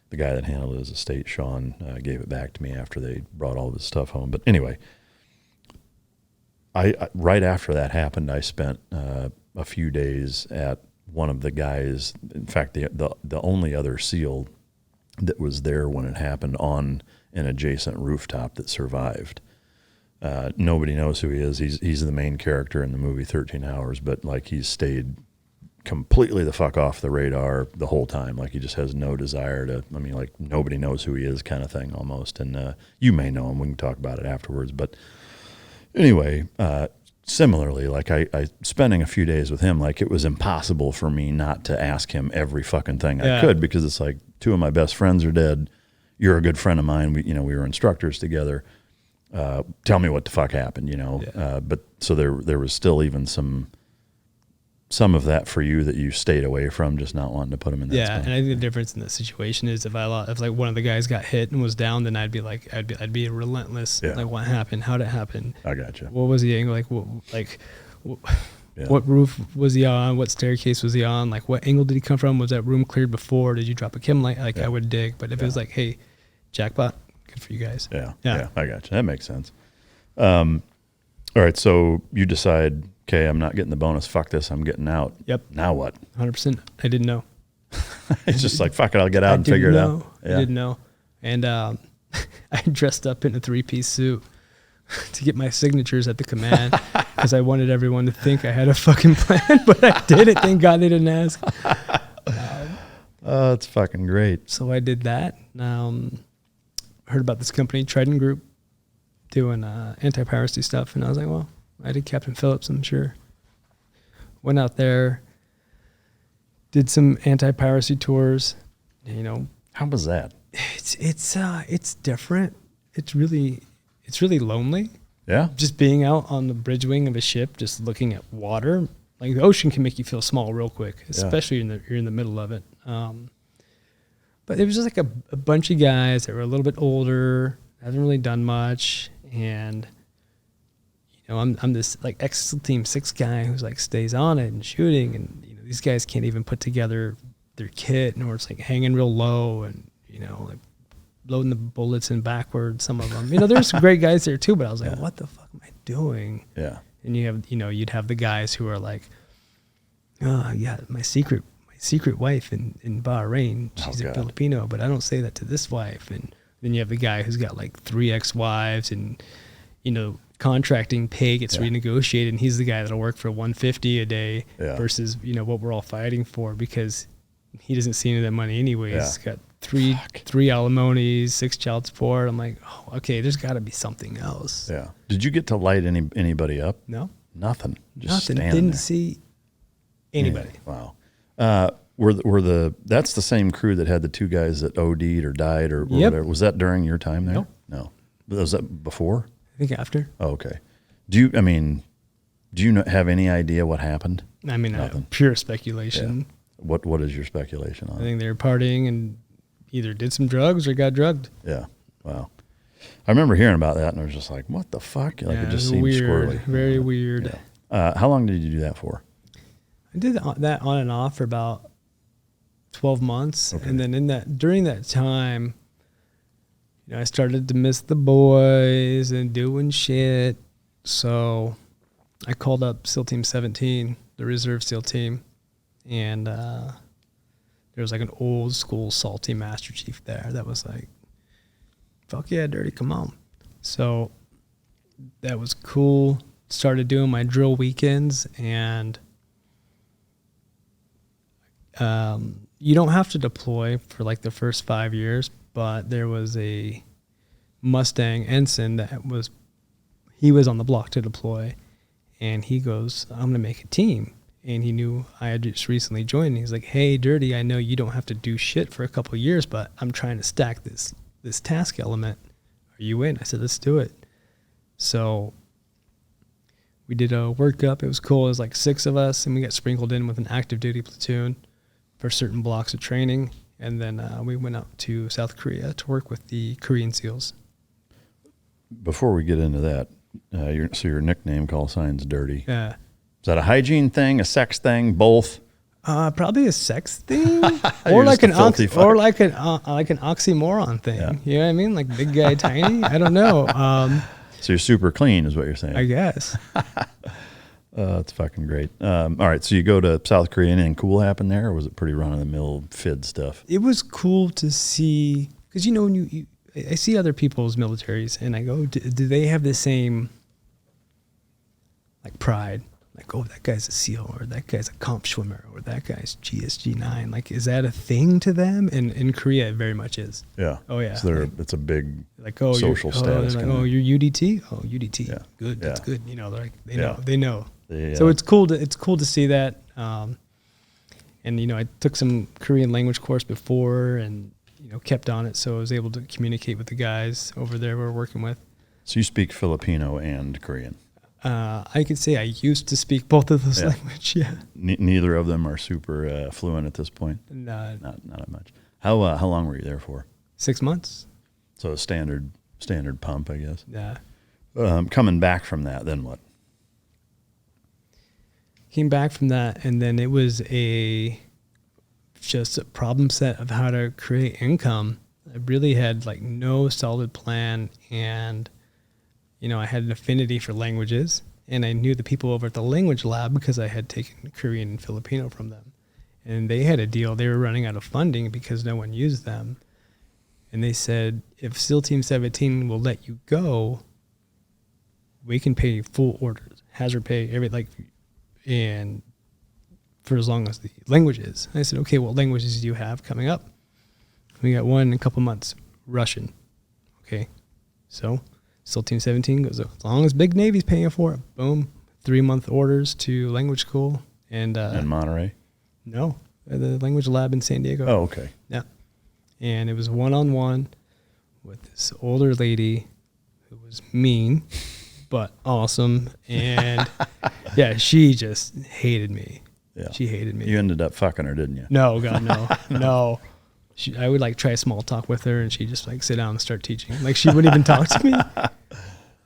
the guy that handled his estate, Sean, gave it back to me after they brought all of his stuff home. But anyway, I right after that happened, I spent a few days at one of the guys. In fact, the only other SEAL that was there when it happened on an adjacent rooftop that survived. Nobody knows who he is. He's the main character in the movie 13 Hours, but like he's stayed completely the fuck off the radar the whole time. Like he just has no desire to, like nobody knows who he is kind of thing almost. And you may know him. We can talk about it afterwards. But anyway, similarly, like I spending a few days with him, like it was impossible for me not to ask him every fucking thing I could, because it's like two of my best friends are dead. You're a good friend of mine. We were instructors together. Tell me what the fuck happened, but so there was still even some of that for you that you stayed away from, just not wanting to put him in that spot. And I think the difference in that situation is if like one of the guys got hit and was down, then I'd be relentless. Yeah. Like, what happened? How'd it happen? I got you. What was the angle? What roof was he on? What staircase was he on? Like, what angle did he come from? Was that room cleared before? Did you drop a chem light? Like, I would dig. But if it was like, hey, jackpot, good for you guys. Yeah. I got you. That makes sense. All right. So you decide, okay, I'm not getting the bonus. Fuck this. I'm getting out. Yep. Now what? 100%. I didn't know. It's just like, fuck it. I'll get out and figure it out. Yeah. I didn't know. And I dressed up in a 3-piece suit to get my signatures at the command because I wanted everyone to think I had a fucking plan, but I didn't. Thank God they didn't ask. Oh, it's fucking great. So I did that. Heard about this company, Trident Group, doing anti-piracy stuff, and I was like, well, I did Captain Phillips, I'm sure. Went out there, did some anti-piracy tours. How was that? It's different. It's really lonely. Yeah. Just being out on the bridge wing of a ship, just looking at water. Like the ocean can make you feel small real quick, especially you're in the middle of it. But it was just like a bunch of guys that were a little bit older, haven't really done much, and I'm this like ex-Team 6 guy who's like stays on it and shooting, and these guys can't even put together their kit, or it's like hanging real low, and like loading the bullets in backwards. Some of them, there's some great guys there too, but I was like, what the fuck am I doing? Yeah. And you'd have the guys who are like, oh yeah, my secret wife in Bahrain, she's a Filipino, but I don't say that to this wife. And then you have the guy who's got like 3 ex-wives, and contracting pay gets renegotiated, and he's the guy that'll work for $150 a day versus what we're all fighting for, because he doesn't see any of that money anyways. He's got three alimonies, 6 child support. I'm like, oh, okay, there's got to be something else. Yeah. Did you get to light anybody up? No. Nothing. Just Nothing. standing Didn't there. see anybody. Wow. That's the same crew that had the two guys that OD'd or died or Yep. whatever. Was that during your time there? Nope. No. Was that before? I think after. Oh, okay. Do you have any idea what happened? I mean, pure speculation. Yeah. What is your speculation on I think they were partying and either did some drugs or got drugged. Yeah. Wow. I remember hearing about that and I was just like, what the fuck? Like, it just seemed weird, squirrely. very weird. Yeah. How long did you do that for? I did that on and off for about 12 months. Okay. And then during that time, I started to miss the boys and doing shit. So I called up SEAL Team 17, the reserve SEAL team, and there was like an old school salty Master Chief there that was like, fuck yeah, Dirty, come on. So that was cool. Started doing my drill weekends, and you don't have to deploy for like the first 5 years, but there was a Mustang ensign he was on the block to deploy, and he goes, I'm going to make a team. And he knew I had just recently joined, and he's like, hey, Dirty, I know you don't have to do shit for a couple of years, but I'm trying to stack this task element. Are you in? I said, let's do it. So we did a workup. It was cool. It was like 6 of us, and we got sprinkled in with an active duty platoon for certain blocks of training. And then we went out to South Korea to work with the Korean SEALs. Before we get into that, your nickname, call sign's Dirty. Yeah. Is that a hygiene thing, a sex thing, both? Probably a sex thing, or like an oxymoron thing. Yeah. You know what I mean? Like big guy, tiny. I don't know. So you're super clean, is what you're saying? I guess. That's fucking great. All right, so you go to South Korea, and cool happened there, or was it pretty run-of-the-mill FID stuff? It was cool to see, because when I see other people's militaries, and I go, do they have the same like pride? Like, oh, that guy's a SEAL, or that guy's a comp swimmer, or that guy's GSG-9. Like, is that a thing to them? And in Korea, it very much is. Yeah. Oh, yeah. So it's a big social status. Like, you're UDT? Oh, UDT. Yeah. Good. That's good. They're like, they know. So it's cool to see that. And, I took some Korean language course before and, kept on it. So I was able to communicate with the guys over there we're working with. So you speak Filipino and Korean? I could say I used to speak both of those languages. Yeah. Neither of them are super fluent at this point. No, not that much. How long were you there for? 6 months. So a standard pump, I guess. Yeah. Coming back from that, then what? Came back from that, and then it was just a problem set of how to create income. I really had like no solid plan, and I had an affinity for languages, and I knew the people over at the language lab because I had taken Korean and Filipino from them. And they had a deal. They were running out of funding because no one used them. And they said, if SEAL Team 17 will let you go, we can pay full orders, hazard pay, and for as long as the language is. And I said, okay, what languages do you have coming up? We got one in a couple months, Russian. Okay, so SEAL Team 17 goes, as long as Big Navy's paying for it, boom, 3-month orders to language school. And Monterey? No, the language lab in San Diego. Oh, okay. Yeah. And it was one-on-one with this older lady who was mean, but awesome. And yeah, she just hated me. Yeah. She hated me. You ended up fucking her, didn't you? No, God, no. No. I would try small talk with her, and she'd just sit down and start teaching. Like, she wouldn't even talk to me.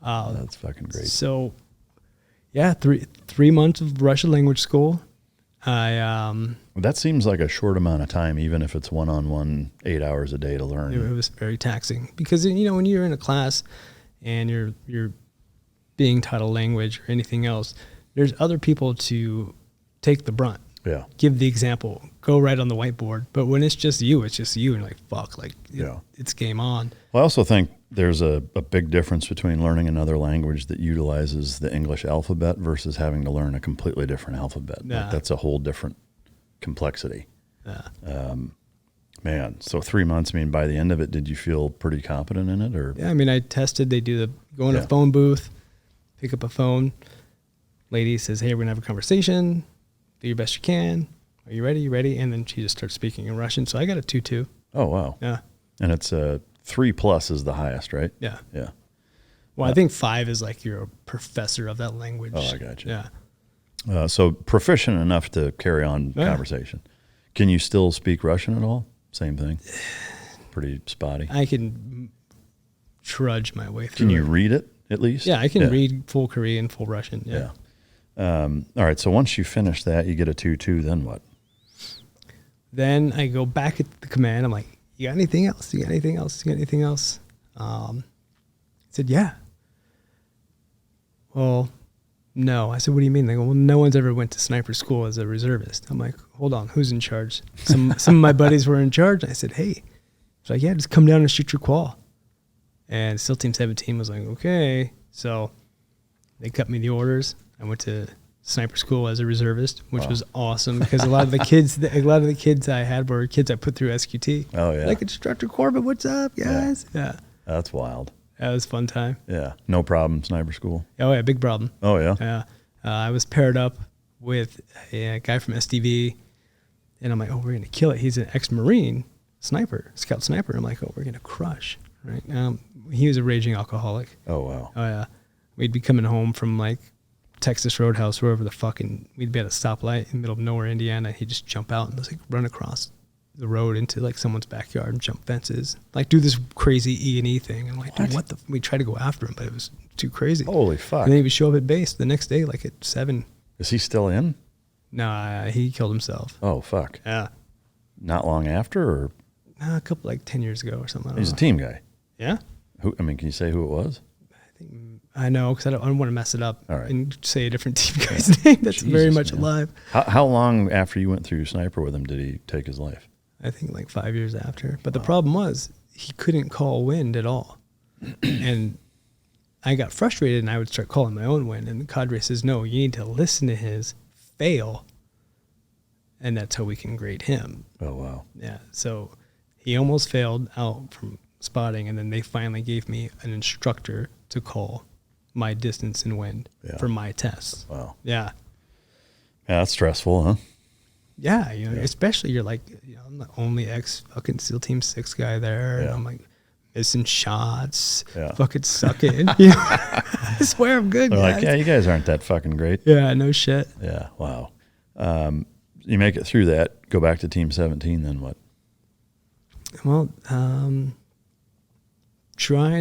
That's fucking great. So, yeah, three months of Russian language school. That seems like a short amount of time, even if it's one-on-one, 8 hours a day to learn. It was very taxing because when you're in a class and you're being taught a language or anything else, there's other people to take the brunt. Yeah. Give the example. Go right on the whiteboard. But when it's just you, and you're like, fuck, it's game on. Well, I also think there's a big difference between learning another language that utilizes the English alphabet versus having to learn a completely different alphabet. Yeah. That's a whole different complexity. Yeah. Man, so 3 months, by the end of it, did you feel pretty competent in it? Or? Yeah, I tested. They go in a phone booth, pick up a phone. Lady says, hey, we're going to have a conversation. Do your best you can. Are you ready? You ready? And then she just starts speaking in Russian. So I got a 2-2. Oh, wow. Yeah. And it's 3+ is the highest, right? Yeah. Yeah. Well, I think 5 is like you're a professor of that language. Oh, I got you. Yeah. So proficient enough to carry on conversation. Can you still speak Russian at all? Same thing. Pretty spotty. I can trudge my way through. Can you read it at least? Yeah, I can read full Korean, full Russian. Yeah. All right. So once you finish that, you get a 2-2. Then what? Then I go back at the command. I'm like, you got anything else? You got anything else? You got anything else? He said, yeah. Well, no. I said, what do you mean? They go, well, no one's ever went to sniper school as a reservist. I'm like, hold on, who's in charge? Some of my buddies were in charge. I said, hey. He's like, yeah, just come down and shoot your qual. And SEAL Team 17 was like, okay. So they cut me the orders. I went to sniper school as a reservist, which was awesome because a lot of the kids I had were kids I put through SQT. Oh, yeah. Like Instructor Corbett, what's up, guys? Yeah. That's wild. That was a fun time. Yeah. No problem, sniper school. Oh, yeah, big problem. Oh, yeah. Yeah. I was paired up with a guy from SDV, and I'm like, oh, we're going to kill it. He's an ex-Marine sniper, scout sniper. I'm like, oh, we're going to crush, right? He was a raging alcoholic. Oh, wow. Oh, yeah. We'd be coming home from, like, Texas Roadhouse, wherever the fucking, we'd be at a stoplight in the middle of nowhere, Indiana. He'd just jump out and just, like, run across the road into, like, someone's backyard and jump fences. Like, do this crazy E&E thing. And I'm like, dude, what the? We tried to go after him, but it was too crazy. Holy fuck. And then he would show up at base the next day, like, at 7. Is he still in? Nah, he killed himself. Oh, fuck. Yeah. Not long after, or? A couple, like, 10 years ago or something. He's a team guy. Yeah? Who? I mean, can you say who it was? I know, because I don't want to mess it up. All right. And say a different team guy's name that's very much alive. How long after you went through sniper with him did he take his life? I think like 5 years after. But the problem was he couldn't call wind at all. And I got frustrated and I would start calling my own wind. And the cadre says, no, you need to listen to his, fail, and that's how we can grade him. Oh, wow. Yeah. So he almost failed out from spotting, and then they finally gave me an instructor to call my distance and wind for my tests. Wow. Yeah. Yeah, that's stressful, huh? Yeah, you know, especially you're like, you know, I'm the only fucking SEAL Team 6 guy there, and I'm like missing shots, fucking sucking. You know? I swear I'm good, They're guys. like, yeah, you guys aren't that fucking great. Yeah, no shit. Yeah, wow. You make it through that, go back to Team 17, then what? Well, I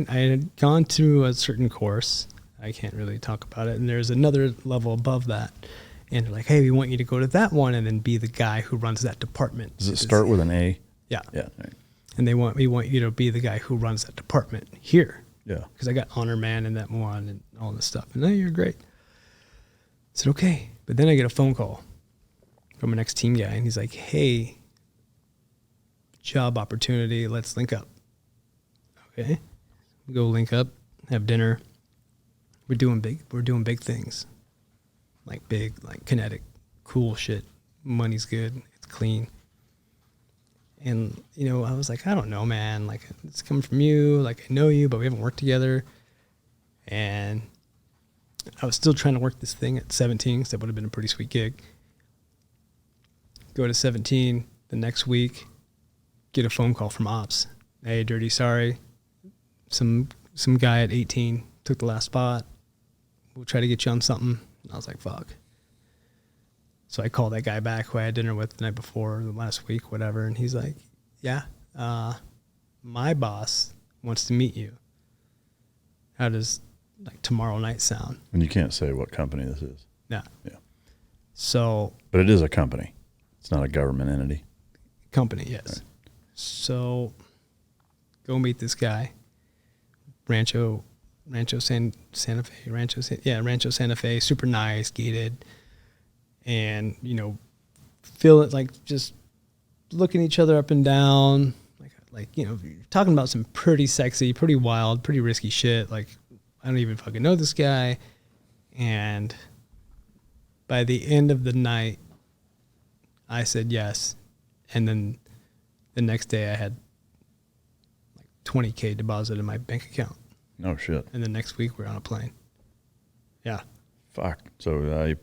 had gone through a certain course. I can't really talk about it. And there's another level above that. And they're like, hey, we want you to go to that one and then be the guy who runs that department. Does it start with an A? Yeah. Yeah. Right. And we want you to be the guy who runs that department here. Yeah. Because I got honor man in that one and all this stuff. And you're great. I said, okay. But then I get a phone call from an ex-team guy. And he's like, hey, job opportunity. Let's link up. Okay. We go link up, have dinner. We're doing big things. Like big, like kinetic, cool shit. Money's good. It's clean. And, you know, I was like, I don't know, man. Like, it's coming from you. Like, I know you, but we haven't worked together. And I was still trying to work this thing at 17, because that would have been a pretty sweet gig. Go to 17 the next week, get a phone call from ops. Hey, Dirty, sorry. Some guy at 18 took the last spot. We'll try to get you on something. I was like, fuck. So I called that guy back who I had dinner with the night before, the last week, whatever. And he's like, yeah, my boss wants to meet you. How does like tomorrow night sound? And you can't say what company this is. Yeah. Yeah. So. But it is a company. It's not a government entity. Company, yes. Right. So go meet this guy. Rancho Santa Fe, super nice, gated, and, you know, feel it like just looking each other up and down, like, you know, you're talking about some pretty sexy, pretty wild, pretty risky shit. Like, I don't even fucking know this guy. And by the end of the night, I said yes. And then the next day I had like $20K deposited in my bank account. No shit. And the next week we're on a plane. Yeah. Fuck. So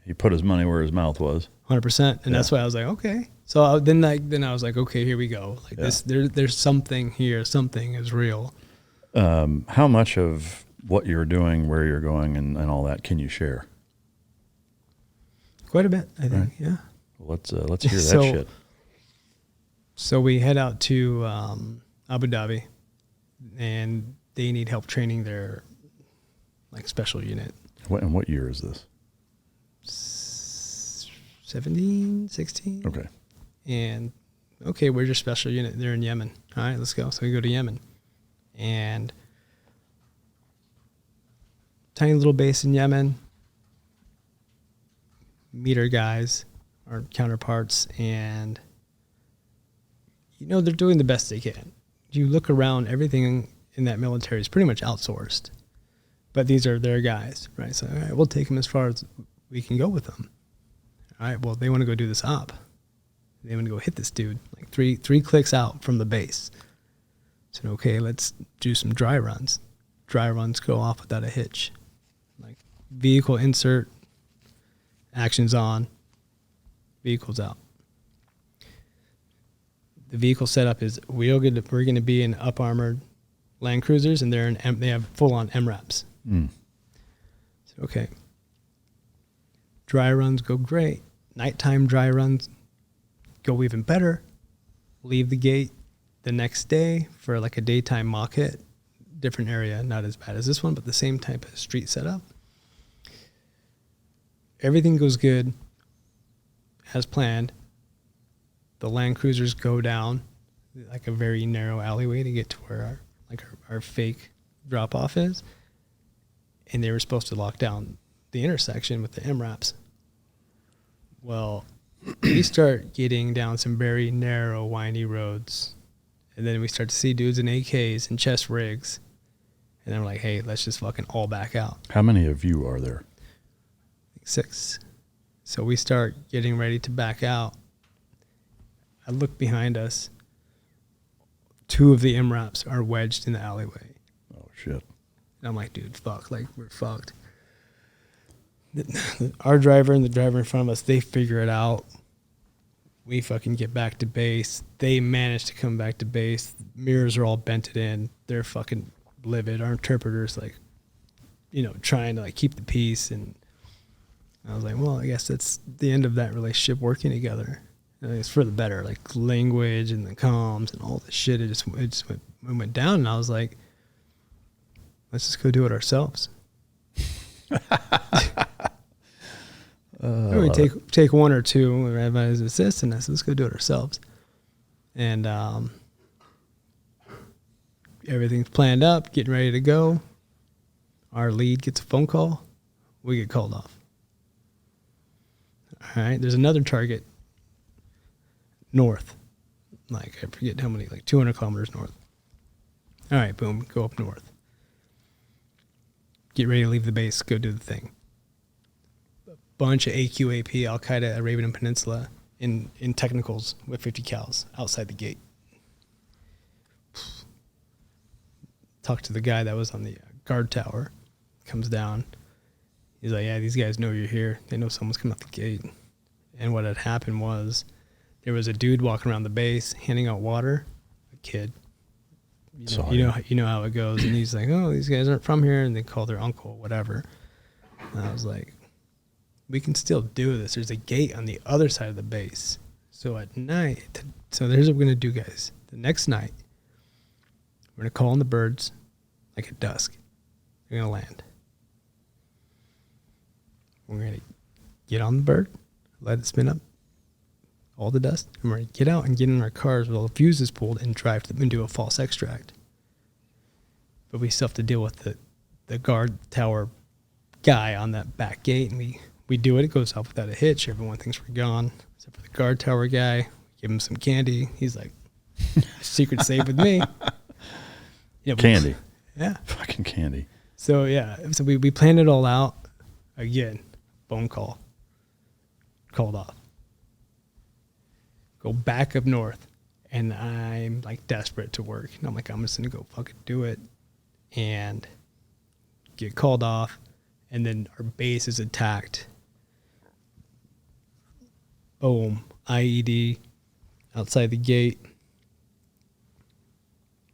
He put his money where his mouth was. 100%. And that's why I was like, okay. So then I was like, okay, here we go. Like there's something here. Something is real. How much of what you're doing, where you're going, and all that can you share? Quite a bit, I think. Right. Yeah. Well, let's hear that shit. So we head out to Abu Dhabi, and they need help training their like special unit. And what year is this? 17, 16. Okay. And okay, where's your special unit? They're in Yemen. All right, let's go. So we go to Yemen, and tiny little base in Yemen. Meet our guys, our counterparts, and they're doing the best they can. You look around, everything in that military is pretty much outsourced, but these are their guys, right? So, all right, we'll take them as far as we can go with them. All right, well, they want to go do this op. They want to go hit this dude, like three clicks out from the base. So, okay, let's do some dry runs. Dry runs go off without a hitch. Like vehicle insert, actions on, vehicles out. The vehicle setup is we're going to be in up armored Land Cruisers, and they have full on MRAPs. So, okay. Dry runs go great. Nighttime dry runs go even better. Leave the gate the next day for like a daytime mock hit. Different area, not as bad as this one, but the same type of street setup. Everything goes good as planned. The Land Cruisers go down like a very narrow alleyway to get to where our fake drop off is. And they were supposed to lock down the intersection with the MRAPs. Well, we start getting down some very narrow, windy roads. And then we start to see dudes in AKs and chest rigs. And then we're like, hey, let's just fucking all back out. How many of you are there? 6. So we start getting ready to back out. I look behind us. 2 of the MRAPs are wedged in the alleyway. Oh, shit. And I'm like, dude, fuck. Like, we're fucked. Our driver and the driver in front of us, they figure it out. We fucking get back to base. They manage to come back to base. Mirrors are all bented in. They're fucking livid. Our interpreter's like, trying to like keep the peace. And I was like, well, I guess that's the end of that relationship working together. And it's for the better, like language and the comms and all the shit. It just went down. And I was like, let's just go do it ourselves. We take 1 or 2 as assist, and I said, let's go do it ourselves. And everything's planned up, getting ready to go. Our lead gets a phone call. We get called off. All right, there's another target north. Like, I forget how many, like 200 kilometers north. All right, boom, go up north. Get ready to leave the base, go do the thing. Bunch of AQAP, Al-Qaeda, Arabian Peninsula in technicals with 50 cals outside the gate. Talk to the guy that was on the guard tower. Comes down. He's like, yeah, these guys know you're here. They know someone's coming out the gate. And what had happened was there was a dude walking around the base handing out water. A kid. You know how it goes. And he's like, oh, these guys aren't from here. And they call their uncle, whatever. And I was like, we can still do this. There's a gate on the other side of the base. So at night, here's what we're going to do, guys. The next night, we're going to call in the birds like at dusk. They're going to land. We're going to get on the bird, let it spin up, all the dust, and we're going to get out and get in our cars with all the fuses pulled and drive to them and do a false extract. But we still have to deal with the guard tower guy on that back gate, and we do it. It goes off without a hitch. Everyone thinks we're gone, except for the guard tower guy. We give him some candy. He's like, secret safe with me. Candy. Yeah. Fucking candy. So, yeah. So we planned it all out. Again, phone call. Called off. Go back up north. And I'm like desperate to work. And I'm like, I'm just going to go fucking do it. And get called off. And then our base is attacked boom, IED outside the gate.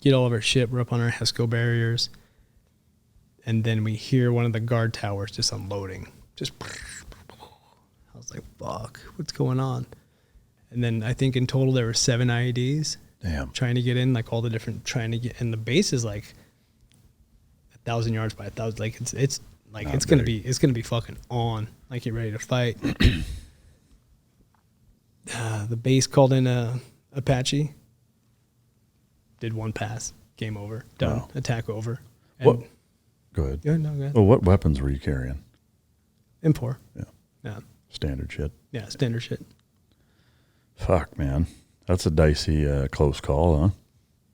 Get all of our shit. We're up on our HESCO barriers. And then we hear one of the guard towers just unloading. Just, I was like, fuck, what's going on? And then I think in total there were 7 IEDs. Damn. Trying to get in, like all the different, trying to get, and the base is like 1,000 yards by 1,000. Like it's like, it's going to be fucking on. Like you're ready to fight. The base called in Apache. Did 1 pass. Game over. Done. Wow. Attack over. And what? Go ahead. Yeah, no, go ahead. Well, what weapons were you carrying? M4. Yeah. Standard shit. Yeah, standard shit. Fuck, man. That's a dicey, close call, huh?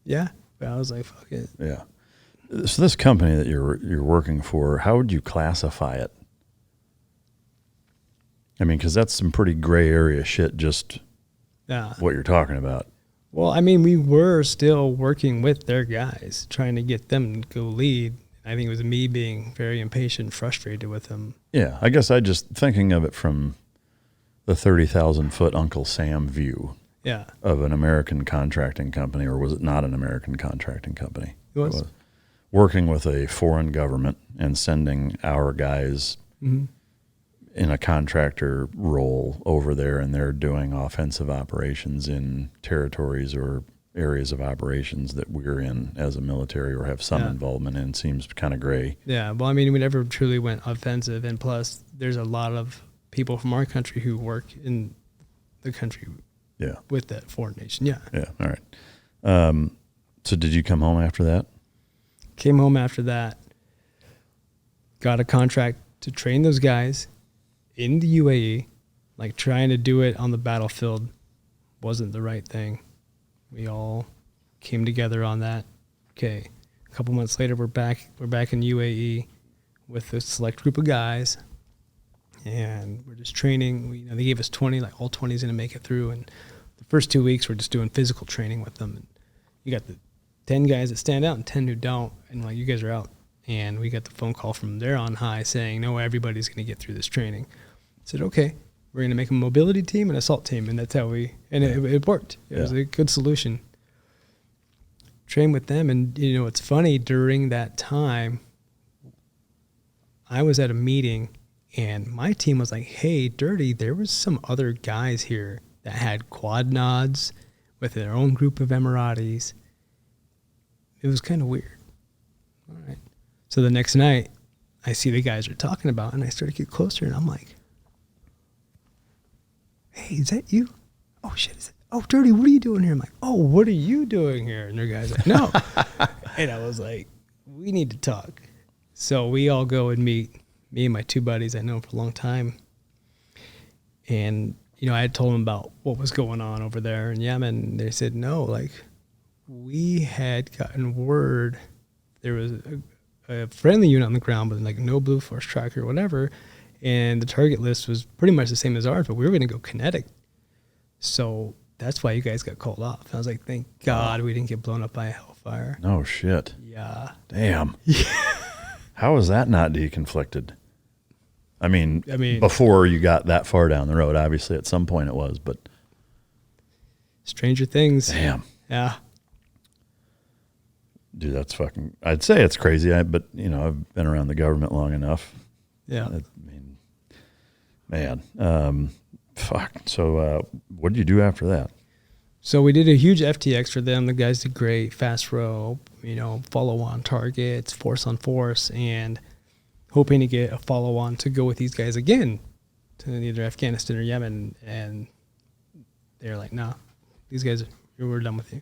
Yeah. But I was like, fuck it. Yeah. So this company that you're working for, how would you classify it? I mean, because that's some pretty gray area shit, just what you're talking about. Well, I mean, we were still working with their guys, trying to get them to go lead. I think it was me being very impatient, frustrated with them. Yeah, I guess I just thinking of it from the 30,000-foot Uncle Sam view of an American contracting company, or was it not an American contracting company? It was. Working with a foreign government and sending our guys in a contractor role over there, and they're doing offensive operations in territories or areas of operations that we're in as a military or have some involvement in. Seems kind of gray. Yeah, well, I mean, we never truly went offensive, and plus there's a lot of people from our country who work in the country with that foreign nation. Yeah. All right. So did you come home after that? Came home after that, got a contract to train those guys in the UAE. Like, trying to do it on the battlefield wasn't the right thing. We all came together on that. Okay, a couple months later, we're back in UAE with a select group of guys, and we're just training. They gave us 20, like all 20s going to make it through, and the first 2 weeks we're just doing physical training with them. And you got the 10 guys that stand out and 10 who don't, and like, you guys are out. And we got the phone call from there on high saying, no, everybody's going to get through this training. I said, okay, we're going to make a mobility team and assault team, and that's how it worked. It was a good solution. Train with them, and it's funny, during that time, I was at a meeting, and my team was like, hey, Dirty, there was some other guys here that had quad nods with their own group of Emiratis. It was kind of weird. All right. So the next night, I see the guys are talking about, and I start to get closer, and I'm like, hey, is that you? Oh, shit. Oh, Dirty, what are you doing here? I'm like, oh, what are you doing here? And their guy's like, no. And I was like, we need to talk. So we all go and meet, me and my 2 buddies I know for a long time. And, I had told them about what was going on over there in Yemen. They said, no, like, we had gotten word there was a friendly unit on the ground, but like no Blue Force tracker or whatever. And the target list was pretty much the same as ours, but we were going to go kinetic. So that's why you guys got called off. I was like, thank God we didn't get blown up by a Hellfire. No shit. Yeah. Damn. How is that not deconflicted? I mean, before you got that far down the road, obviously at some point it was, but. Stranger things. Damn. Yeah. Dude, that's fucking, I'd say it's crazy, but, I've been around the government long enough. Yeah. I mean, man, fuck. So what did you do after that? So we did a huge FTX for them. The guys did great, fast rope, follow on targets, force on force, and hoping to get a follow on to go with these guys again to either Afghanistan or Yemen. And they're like, nah, these guys, we're done with you.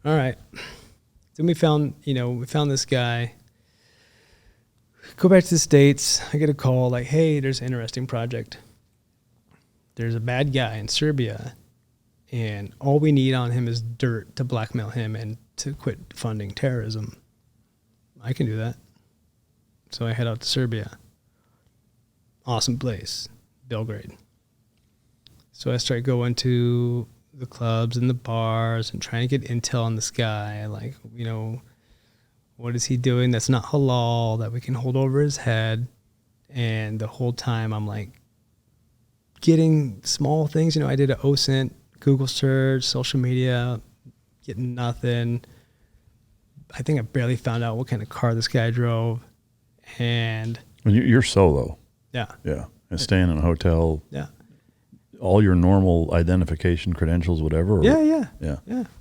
All right. Then we found this guy. Go back to the States. I get a call like, hey, there's an interesting project. There's a bad guy in Serbia, and all we need on him is dirt to blackmail him and to quit funding terrorism. I can do that. So I head out to Serbia. Awesome place, Belgrade. So I start going to the clubs and the bars and trying to get intel on this guy. Like, what is he doing that's not halal that we can hold over his head? And the whole time I'm like getting small things. I did an OSINT, Google search, social media, getting nothing. I think I barely found out what kind of car this guy drove. And you're solo. Yeah. Yeah. And staying in a hotel. Yeah. All your normal identification credentials, whatever? Or, Yeah.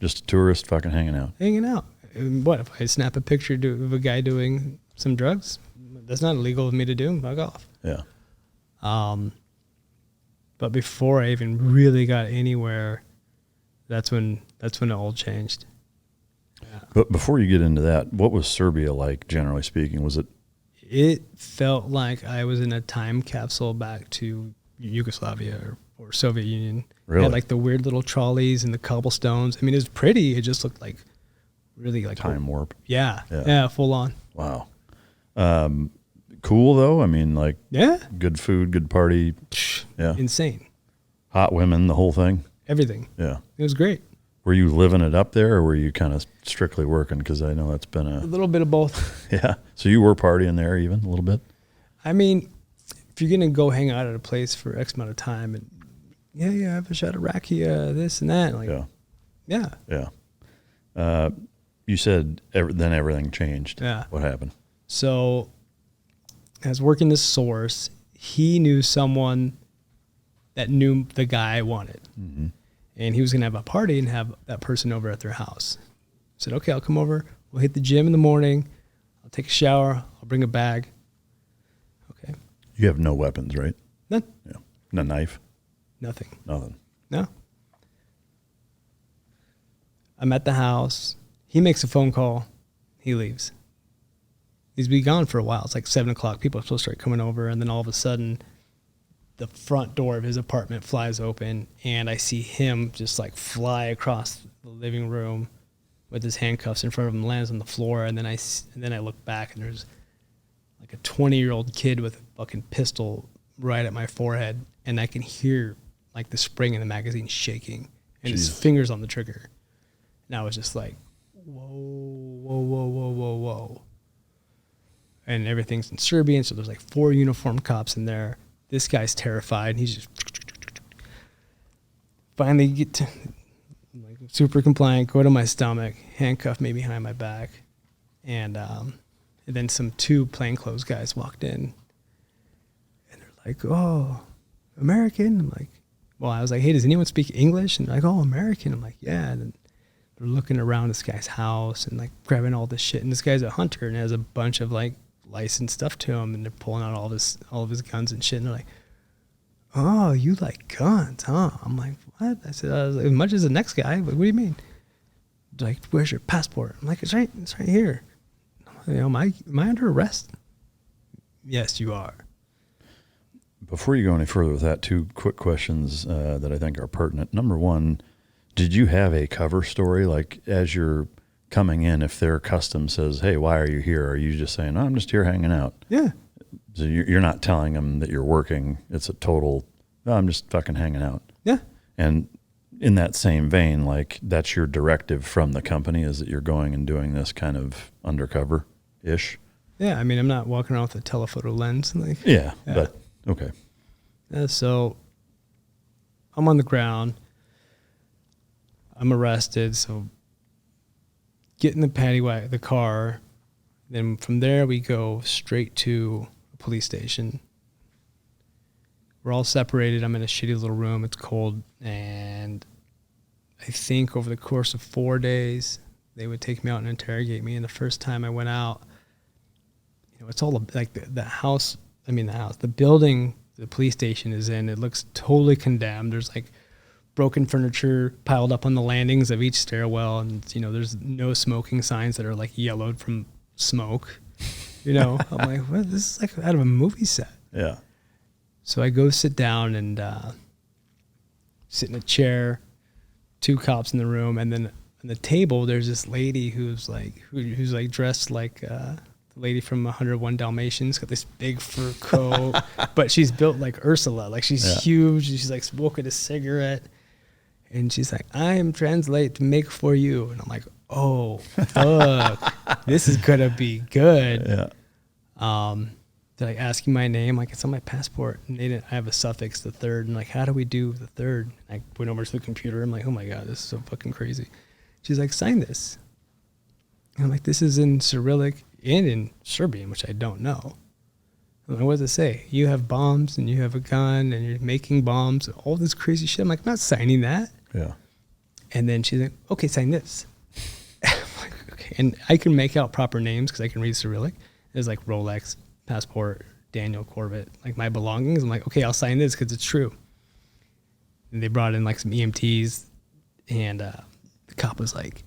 Just a tourist fucking hanging out. And what if I snap a picture of a guy doing some drugs? That's not illegal of me to do. Fuck off. Yeah. But before I even really got anywhere, that's when it all changed. Yeah. But before you get into that, what was Serbia like, generally speaking? Was it? It felt like I was in a time capsule back to Yugoslavia or Soviet Union. Really? It had like the weird little trolleys and the cobblestones. I mean, it was pretty. It just looked like really like time warp. Yeah, full on. Wow. Cool though. I mean, like, good food, good party. Yeah. Insane. Hot women, the whole thing. Everything. Yeah. It was great. Were you living it up there, or were you kind of strictly working? Because I know that's been a little bit of both. Yeah. So you were partying there even a little bit? I mean, if you're going to go hang out at a place for X amount of time and have a shot of rakia, this and that. Like, Yeah. You said then everything changed. Yeah. What happened? So I was working this source. He knew someone that knew the guy I wanted. Mm-hmm. And he was going to have a party and have that person over at their house. I said, okay, I'll come over. We'll hit the gym in the morning. I'll take a shower. I'll bring a bag. Okay. You have no weapons, right? None. Yeah. No knife? Nothing. Nothing. No. I'm at the house. He makes a phone call. He leaves. He's been gone for a while. It's like 7 o'clock. People are supposed to start coming over. And then all of a sudden, the front door of his apartment flies open. And I see him just like fly across the living room with his handcuffs in front of him, lands on the floor. And then I look back and there's like a 20-year-old kid with a fucking pistol right at my forehead. And I can hear like the spring in the magazine shaking and his fingers on the trigger. And I was just like, whoa. And everything's in Serbian, so there's like 4 uniformed cops in there. This guy's terrified. He's just finally get to, like, super compliant, go to my stomach, handcuff me behind my back. And then some 2 plainclothes guys walked in. And they're like, oh, American? I'm like, well, I was like, hey, does anyone speak English? And they're like, oh, American. I'm like, yeah. And then they're looking around this guy's house and like grabbing all this shit. And this guy's a hunter and has a bunch of like licensed stuff to him. And they're pulling out all of his guns and shit. And they're like, oh, you like guns, huh? I'm like, what? I said, I was like, as much as the next guy. Like, what do you mean? They're like, where's your passport? I'm like, it's right here. Am I under arrest? Yes, you are. Before you go any further with that, 2 quick questions that I think are pertinent. Number 1, did you have a cover story? Like, as you're coming in, if their custom says, hey, why are you here? Are you just saying, oh, I'm just here hanging out? Yeah. So you're not telling them that you're working. It's a total, oh, I'm just fucking hanging out. Yeah. And in that same vein, like, that's your directive from the company, is that you're going and doing this kind of undercover-ish? Yeah, I mean, I'm not walking around with a telephoto lens. Like, yeah. But, okay. So I'm on the ground. I'm arrested, so get in the car. Then from there, we go straight to a police station. We're all separated. I'm in a shitty little room. It's cold. And I think over the course of 4 days, they would take me out and interrogate me. And the first time I went out, it's all like the building the police station is in. It looks totally condemned. There's like broken furniture piled up on the landings of each stairwell, and there's no smoking signs that are like yellowed from smoke. I'm like, what? This is like out of a movie set. Yeah. So I go sit down and sit in a chair, 2 cops in the room, and then on the table there's this lady who's dressed like the lady from 101 Dalmatians, got this big fur coat, but she's built like Ursula, like she's huge. She's like smoking a cigarette. And she's like, I am translate to make for you. And I'm like, oh, fuck. This is going to be good. Yeah. they're like asking my name, like it's on my passport, and I have a suffix, the third, and like, how do we do the third? I went over to the computer. I'm like, oh my God, this is so fucking crazy. She's like, sign this. And I'm like, this is in Cyrillic and in Serbian, which I don't know. I'm like, what does it say? You have bombs and you have a gun and you're making bombs, all this crazy shit. I'm like, I'm not signing that. Yeah. And then she's like, okay, sign this. I'm like, okay. And I can make out proper names because I can read Cyrillic. There's like Rolex, passport, Daniel, Corbett, like my belongings. I'm like, okay, I'll sign this because it's true. And they brought in like some EMTs, and the cop was like,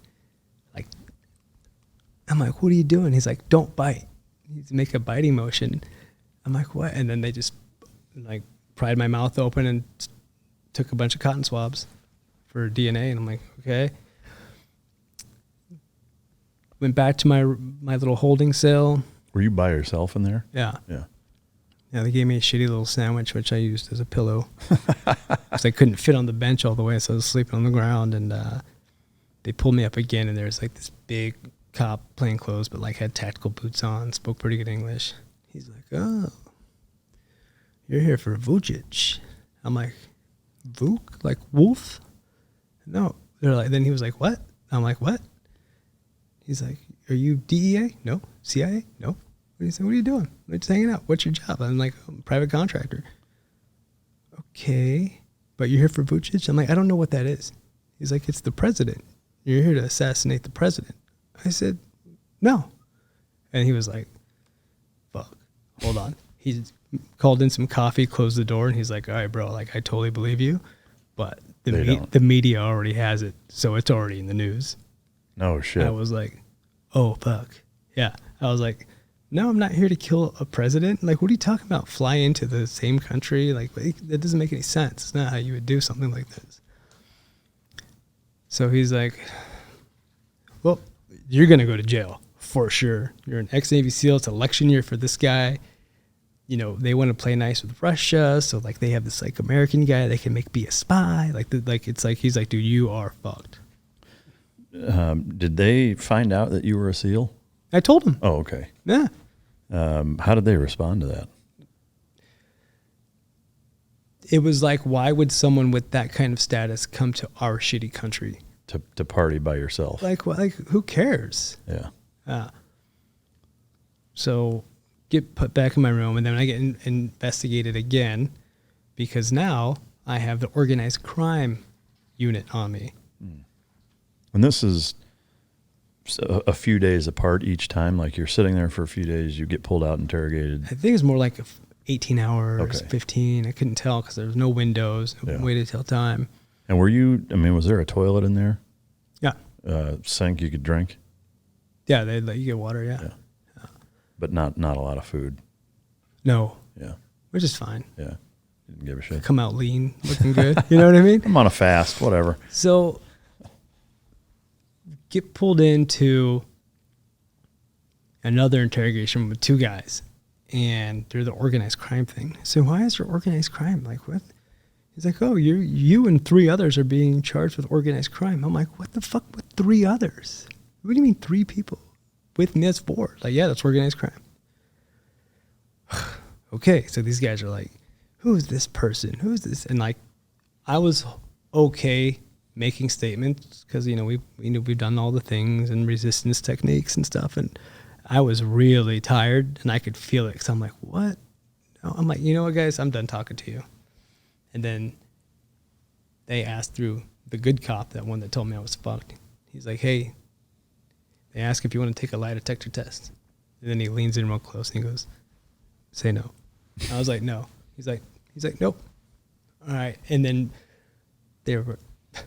I'm like, what are you doing? He's like, don't bite. He's make a biting motion. I'm like, what? And then they just like pried my mouth open and took a bunch of cotton swabs for DNA. And I'm like, okay. Went back to my little holding cell. Were you by yourself in there? Yeah. Yeah. Yeah, they gave me a shitty little sandwich, which I used as a pillow. Because I couldn't fit on the bench all the way, so I was sleeping on the ground. And they pulled me up again, and there was like this big cop, plain clothes, but like had tactical boots on, spoke pretty good English. He's like, oh, you're here for Vucic. I'm like, Vuk? Like wolf? No. They're like, then he was like, what? I'm like, what? He's like, are you DEA? No. CIA? No. What are you doing? We're just hanging out. What's your job? I'm like, I'm a private contractor. Okay. But you're here for Vucic? I'm like, I don't know what that is. He's like, it's the president. You're here to assassinate the president. I said, no. And he was like, fuck, hold on. He called in some coffee, closed the door, and he's like, all right, bro, like I totally believe you, but the media already has it, so it's already in the news. No shit. I was like, oh, fuck. Yeah. I was like, no, I'm not here to kill a president. Like, what are you talking about? Fly into the same country? Like, that doesn't make any sense. It's not how you would do something like this. So he's like, well, you're going to go to jail for sure. You're an ex-Navy SEAL. It's election year for this guy. You know, they want to play nice with Russia. So, like, they have this, like, American guy they can make be a spy. It's like, he's like, dude, you are fucked. Did they find out that you were a SEAL? I told him. Oh, okay. Yeah. How did they respond to that? It was like, why would someone with that kind of status come to our shitty country? To party by yourself. Like who cares? Yeah. So get put back in my room, and then I get investigated again because now I have the organized crime unit on me. And this is a few days apart each time? Like you're sitting there for a few days, you get pulled out, interrogated? I think it's more like 18 hours, okay. 15. I couldn't tell because there was no windows, no way to tell time. And was there a toilet in there? Yeah. Sink you could drink? Yeah, they let you get water, yeah. But not a lot of food? No. Yeah. Which is fine. Yeah. Didn't give a shit. Come out lean, looking good. You know what I mean? I'm on a fast, whatever. So get pulled into another interrogation with two guys, and they're the organized crime thing. So why is there organized crime? Like, what? He's like, oh, you and three others are being charged with organized crime. I'm like, what the fuck with three others? What do you mean three people? With me, that's four. Like, yeah, that's organized crime. Okay, so these guys are like, who's this person? Who's this? And like, I was okay making statements because we've done all the things and resistance techniques and stuff, and I was really tired and I could feel it because I'm like, what? No, I'm like, you know what, guys, I'm done talking to you. And then they asked through the good cop, that one that told me I was fucked. He's like, hey, they ask if you want to take a lie detector test. And then he leans in real close and he goes, say no. I was like, no. He's like, nope. All right. And then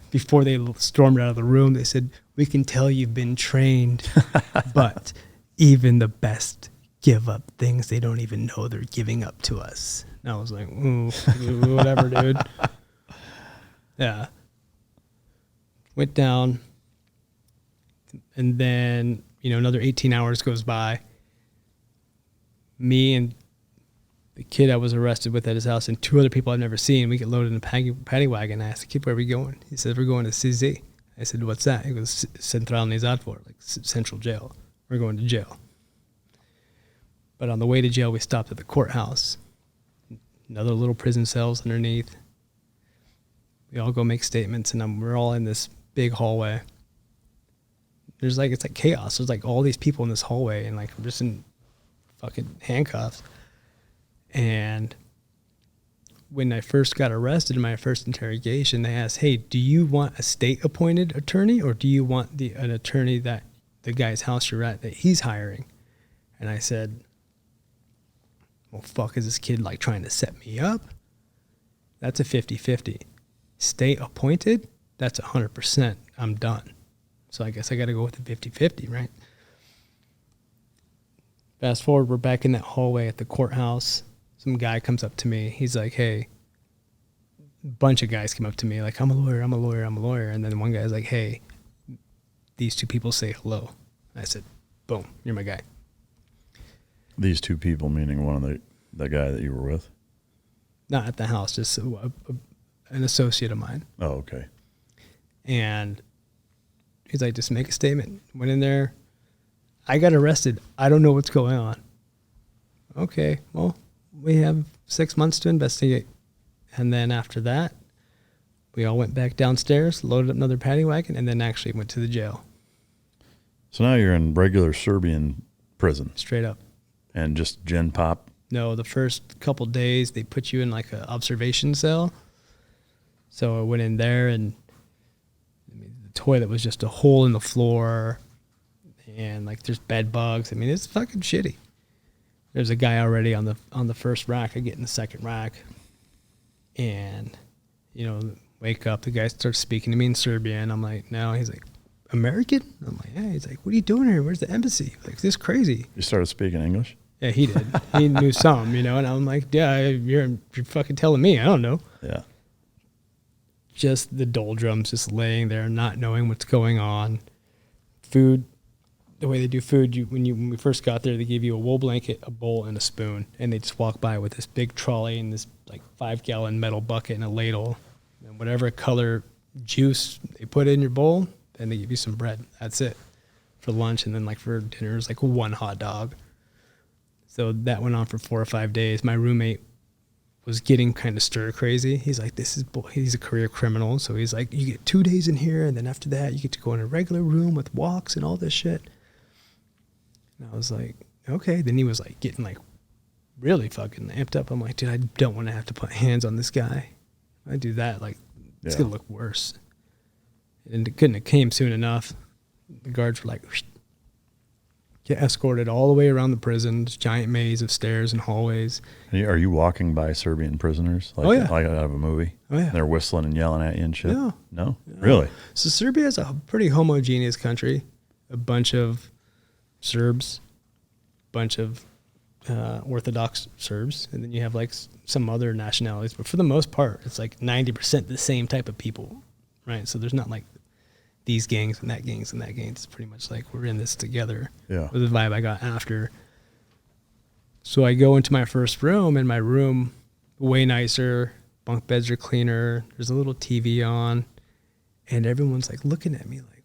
before they stormed out of the room, they said, we can tell you've been trained, but even the best give up things they don't even know they're giving up to us. And I was like, whatever, dude. Yeah. Went down. And then, another 18 hours goes by. Me and the kid I was arrested with at his house and two other people I've never seen, we get loaded in a paddy wagon. I asked the kid, where are we going? He said, we're going to CZ. I said, what's that? He goes, Centralny Zatvor, like central jail. We're going to jail. But on the way to jail, we stopped at the courthouse. Another little prison cells underneath. We all go make statements, and we're all in this big hallway. It's like chaos. There's like all these people in this hallway, and like I'm just in fucking handcuffs. And when I first got arrested in my first interrogation, they asked, "Hey, do you want a state-appointed attorney, or do you want an attorney that the guy's house you're at that he's hiring?" And I said, "Well, fuck, is this kid like trying to set me up?" That's a 50-50. State-appointed, that's 100%. I'm done. So I guess I got to go with the 50-50, right? Fast forward, we're back in that hallway at the courthouse. Some guy comes up to me. He's like, "Hey," a bunch of guys came up to me like, "I'm a lawyer, I'm a lawyer, I'm a lawyer." And then one guy's like, "Hey, these two people say hello." And I said, "Boom, you're my guy." These two people, meaning one of the guy that you were with? Not at the house, just an associate of mine. Oh, okay. And he's like, "Just make a statement." Went in there. I got arrested. I don't know what's going on. Okay, well, we have 6 months to investigate. And then after that, we all went back downstairs, loaded up another paddy wagon, and then actually went to the jail. So now you're in regular Serbian prison. Straight up. And just gen pop? No, the first couple days, they put you in like an observation cell. So I went in there, and the toilet was just a hole in the floor. And like there's bed bugs. I mean, it's fucking shitty. There's a guy already on the first rack. I get in the second rack, and wake up. The guy starts speaking to me in Serbian. I'm like, "No." He's like, "American?" I'm like, "Yeah." He's like, "What are you doing here? Where's the embassy?" Like, this is crazy. You started speaking English? Yeah, he did. He knew some, and I'm like, "Yeah, you're fucking telling me. I don't know." Yeah. Just the doldrums, just laying there, not knowing what's going on. Food. The way they do food, when we first got there, they gave you a wool blanket, a bowl, and a spoon, and they just walk by with this big trolley and this like 5-gallon metal bucket and a ladle, and whatever color juice they put in your bowl, then they give you some bread. That's it for lunch, and then like for dinner is like one hot dog. So that went on for 4 or 5 days. My roommate was getting kind of stir crazy. He's like, he's a career criminal, so he's like, "You get 2 days in here, and then after that, you get to go in a regular room with walks and all this shit." And I was like, okay. Then he was like getting like really fucking amped up. I'm like, "Dude, I don't want to have to put hands on this guy. If I do that, like, it's going to look worse." And it couldn't have came soon enough. The guards were like, get escorted all the way around the prison, this giant maze of stairs and hallways. Are you walking by Serbian prisoners? Like, oh, yeah. Like out of a movie? Oh, yeah. They're whistling and yelling at you and shit? No. No? Really? So Serbia is a pretty homogeneous country. A bunch of Serbs, bunch of Orthodox Serbs, and then you have like some other nationalities. But for the most part, it's like 90% the same type of people, right? So there's not like these gangs and that gangs and that gangs. It's pretty much like we're in this together. Yeah. Was the vibe I got after. So I go into my first room, and my room way nicer. Bunk beds are cleaner. There's a little TV on, and everyone's like looking at me like,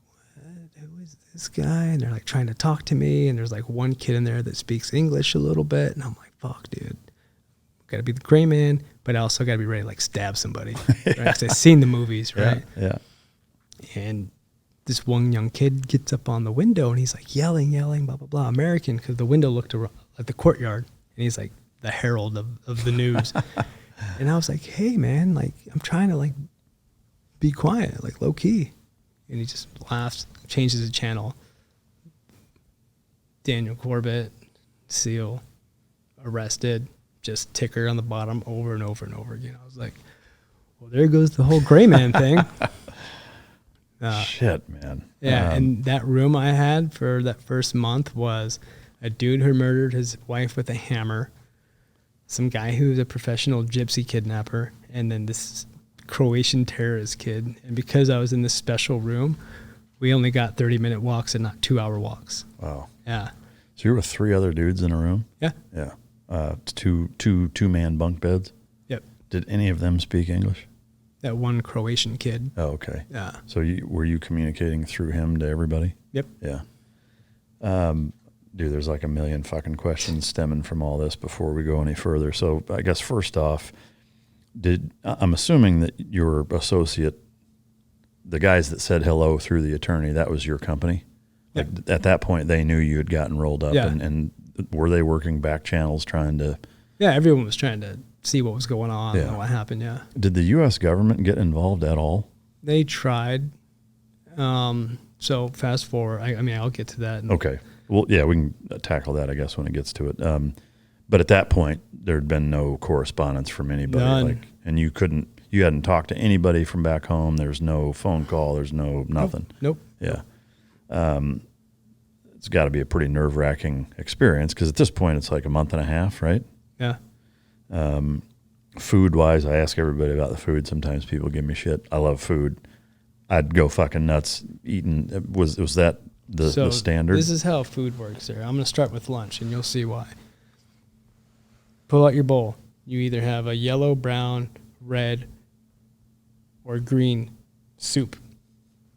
"Who is this guy?" And they're like trying to talk to me, and there's like one kid in there that speaks English a little bit, and I'm like, "Fuck, dude, gotta be the gray man, but I also gotta be ready to like stab somebody." Right? 'Cause I've seen the movies, right? Yeah. And this one young kid gets up on the window, and he's like yelling, blah blah blah, American, because the window looked at the courtyard, and he's like the herald of the news. And I was like, "Hey man, like I'm trying to like be quiet, like low key." And he just laughs, changes the channel. Daniel Corbett, SEAL, arrested, just ticker on the bottom over and over and over again. I was like, well, there goes the whole gray man thing. Shit, man. Yeah, and that room I had for that first month was a dude who murdered his wife with a hammer, some guy who was a professional gypsy kidnapper, and then this Croatian terrorist kid. And because I was in this special room, we only got 30-minute walks and not 2-hour walks. Wow. Yeah. So you were with 3 other dudes in a room? Yeah. Yeah. Two-man bunk beds? Yep. Did any of them speak English? That one Croatian kid. Oh, okay. Yeah. So were you communicating through him to everybody? Yep. Yeah. Dude, there's like a million fucking questions stemming from all this before we go any further. So I guess first off, I'm assuming that your associate, the guys that said hello through the attorney, that was your company? Yeah. Like at that point, they knew you had gotten rolled up, and were they working back channels trying to? Yeah, everyone was trying to see what was going on and what happened. Yeah. Did the U.S. government get involved at all? They tried. So fast forward. I mean, I'll get to that. Okay. Well, yeah, we can tackle that, I guess, when it gets to it. But at that point, there had been no correspondence from anybody. None. And you hadn't talked to anybody from back home. There's no phone call. There's no nothing. Nope. Yeah. It's got to be a pretty nerve-wracking experience because at this point, it's like a month and a half, right? Yeah. Food-wise, I ask everybody about the food. Sometimes people give me shit. I love food. I'd go fucking nuts eating. Was that the standard? This is how food works there. I'm going to start with lunch, and you'll see why. Pull out your bowl. You either have a yellow, brown, red, or green soup.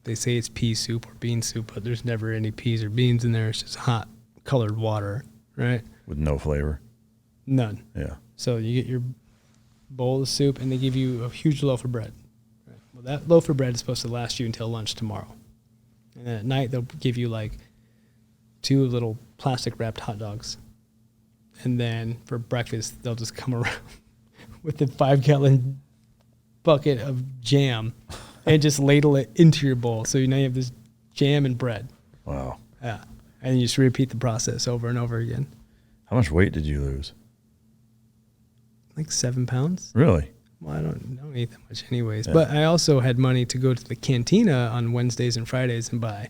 They say it's pea soup or bean soup, but there's never any peas or beans in there. It's just hot, colored water, right? With no flavor? None. Yeah. So you get your bowl of soup, and they give you a huge loaf of bread. Right? Well, that loaf of bread is supposed to last you until lunch tomorrow. And then at night, they'll give you like 2 little plastic-wrapped hot dogs. And then for breakfast, they'll just come around with a 5-gallon bucket of jam and just ladle it into your bowl. So now you have this jam and bread. Wow. Yeah. And you just repeat the process over and over again. How much weight did you lose? Like 7 pounds. Really? Well, I don't eat that much anyways. Yeah. But I also had money to go to the cantina on Wednesdays and Fridays and buy a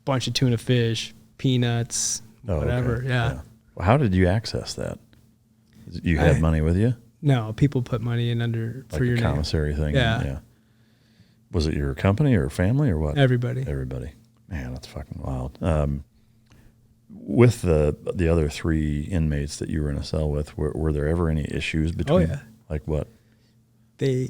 bunch of tuna fish, peanuts, whatever. Okay. Yeah. Well, how did you access that? You had money with you? No, people put money in for your commissary thing. Yeah. Was it your company or family or what? Everybody. Man, that's fucking wild. With the other 3 inmates that you were in a cell with, were there ever any issues between? Oh, yeah. Like what? They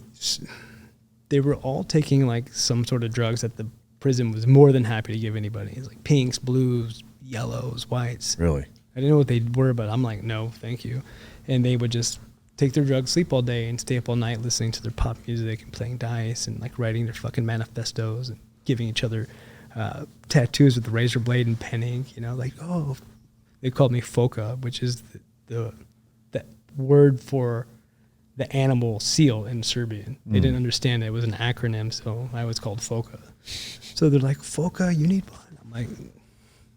were all taking like some sort of drugs that the prison was more than happy to give anybody. It's like pinks, blues, yellows, whites. Really? I didn't know what they were, but I'm like, no, thank you. And they would just take their drugs, sleep all day, and stay up all night listening to their pop music and playing dice and like writing their fucking manifestos and giving each other tattoos with the razor blade and pen ink. You know, like, oh, they called me Foca, which is the word for the animal seal in Serbian. They didn't understand it was an acronym, so I was called Foca. So they're like, Foca, you need blood. I'm like,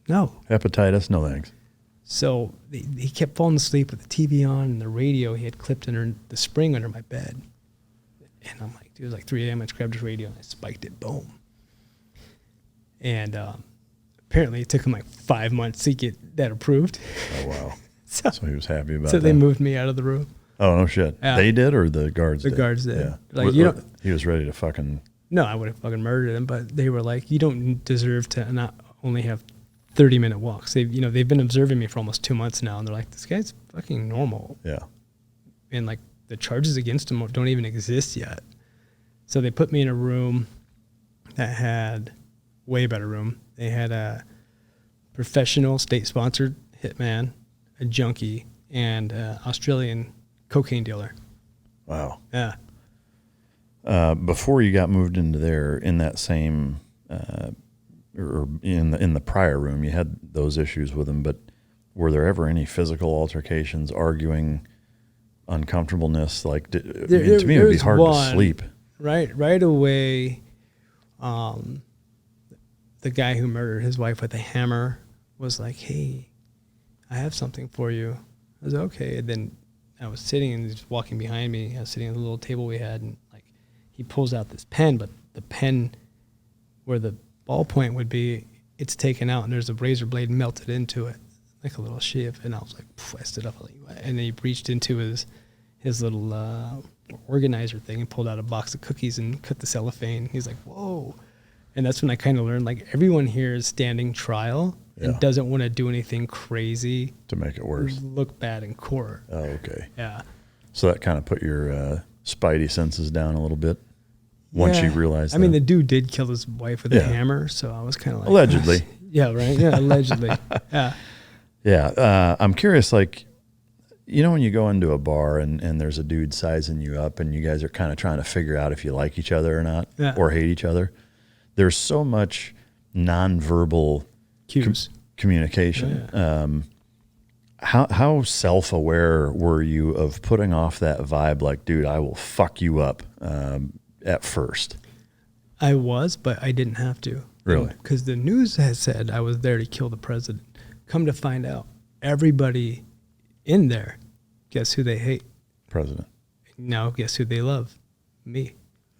no. Hepatitis? No thanks. So he kept falling asleep with the TV on and the radio he had clipped under the spring under my bed. And I'm like, dude, it was like 3 a.m. I just grabbed his radio and I spiked it. Boom. And apparently it took him like 5 months to get that approved. Oh, wow. so he was happy about that. So they moved me out of the room. Oh, no shit. Yeah. They did or the guards did? The guards did. Yeah. Like, he was ready to fucking... No, I would have fucking murdered him, but they were like, you don't deserve to not only have 30-minute walks. They've been observing me for almost 2 months now, and they're like, this guy's fucking normal. Yeah. And like the charges against him don't even exist yet. So they put me in a room that had way better room. They had a professional state-sponsored hitman, a junkie, and an Australian cocaine dealer. Wow. Yeah. Before you got moved into there, in that same... or in the prior room, you had those issues with him, but were there ever any physical altercations, arguing, uncomfortableness? Like, to me, it would be hard to sleep. Right away, the guy who murdered his wife with a hammer was like, hey, I have something for you. I was like, okay. And then I was sitting and he's walking behind me. I was sitting at the little table we had, and like he pulls out this pen, but the pen where the ballpoint would be, it's taken out and there's a razor blade melted into it, like a little shiv. And I was like, I stood up, and he reached into his little organizer thing and pulled out a box of cookies and cut the cellophane. He's like, whoa. And that's when I kind of learned, like, everyone here is standing trial and doesn't want to do anything crazy to make it worse, look bad in court. Oh, okay. Yeah. So that kind of put your spidey senses down a little bit once you realized. I mean, the dude did kill his wife with a hammer, so I was kind of like, allegedly. Yeah, right. Yeah, allegedly. Yeah. Yeah. I'm curious, like, you know, when you go into a bar and there's a dude sizing you up and you guys are kind of trying to figure out if you like each other or not, or hate each other, there's so much nonverbal cues. Communication. Yeah. How self-aware were you of putting off that vibe, like, dude, I will fuck you up at first? I was, but I didn't have to. Really? Because the news has said I was there to kill the president. Come to find out, everybody in there, guess who they hate? President. Now guess who they love? Me.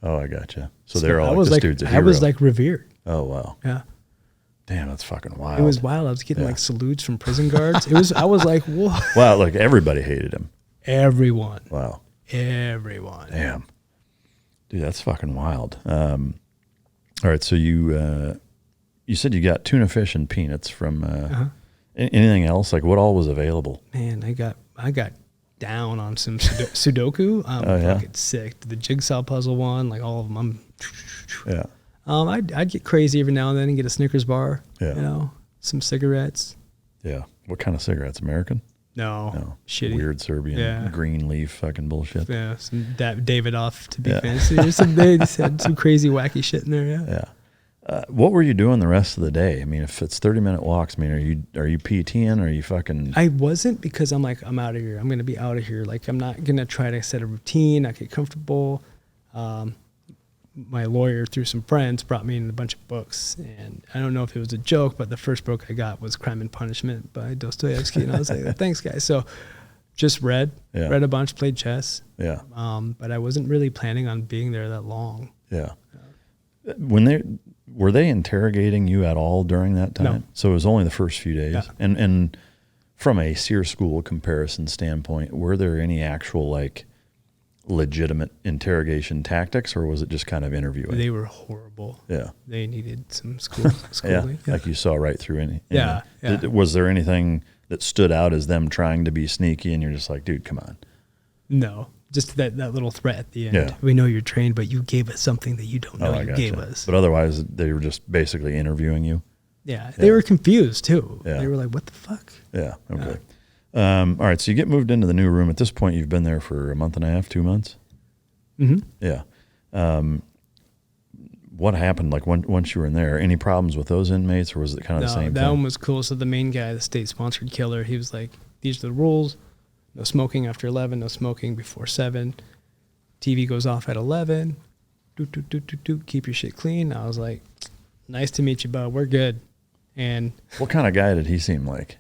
Oh, I gotcha. So they're all like, this dude's a hero. I was like revered. Oh, wow. Yeah. Damn, that's fucking wild. It was wild. I was getting like salutes from prison guards. I was like, what? Wow, like everybody hated him. Everyone. Wow. Everyone. Damn. Dude, that's fucking wild. All right, so you said you got tuna fish and peanuts from anything else? Like, what all was available? Man, I got down on some Sudoku. I'm fucking sick. The jigsaw puzzle one, like all of them. Yeah. I'd get crazy every now and then and get a Snickers bar. Yeah. You know, some cigarettes. Yeah. What kind of cigarettes? American? No. Shitty. Weird Serbian green leaf fucking bullshit. Yeah. Some David off to be fancy. Or they just had some crazy wacky shit in there. Yeah. Yeah. What were you doing the rest of the day? I mean, if it's 30-minute walks, I mean, are you PTing? Are you fucking? I wasn't, because I'm like, I'm out of here. I'm going to be out of here. Like, I'm not going to try to set a routine. I get comfortable. My lawyer, through some friends, brought me in a bunch of books, and I don't know if it was a joke, but the first book I got was Crime and Punishment by Dostoevsky, and I was like, thanks, guys. So just read a bunch, played chess. Yeah. But I wasn't really planning on being there that long. Yeah. Were they interrogating you at all during that time? No. So it was only the first few days. Yeah. And from a SEER school comparison standpoint, were there any actual like legitimate interrogation tactics, or was it just kind of interviewing? They were horrible. Yeah. They needed some schooling. Yeah. Like you saw right through any. Yeah. Was there anything that stood out as them trying to be sneaky and you're just like, dude, come on? No. Just that little threat at the end. Yeah. We know you're trained, but you gave us something that you don't know you gave us. But otherwise, they were just basically interviewing you? Yeah. They were confused, too. Yeah. They were like, what the fuck? Yeah. Okay. All right. So you get moved into the new room. At this point, you've been there for a month and a half, 2 months? Mm-hmm. Yeah. What happened, like, once you were in there? Any problems with those inmates, or was it kind of the same thing? That one was cool. So the main guy, the state-sponsored killer, he was like, these are the rules. No smoking after 11, no smoking before 7. TV goes off at 11. Keep your shit clean. I was like, nice to meet you, bud. We're good. And what kind of guy did he seem like?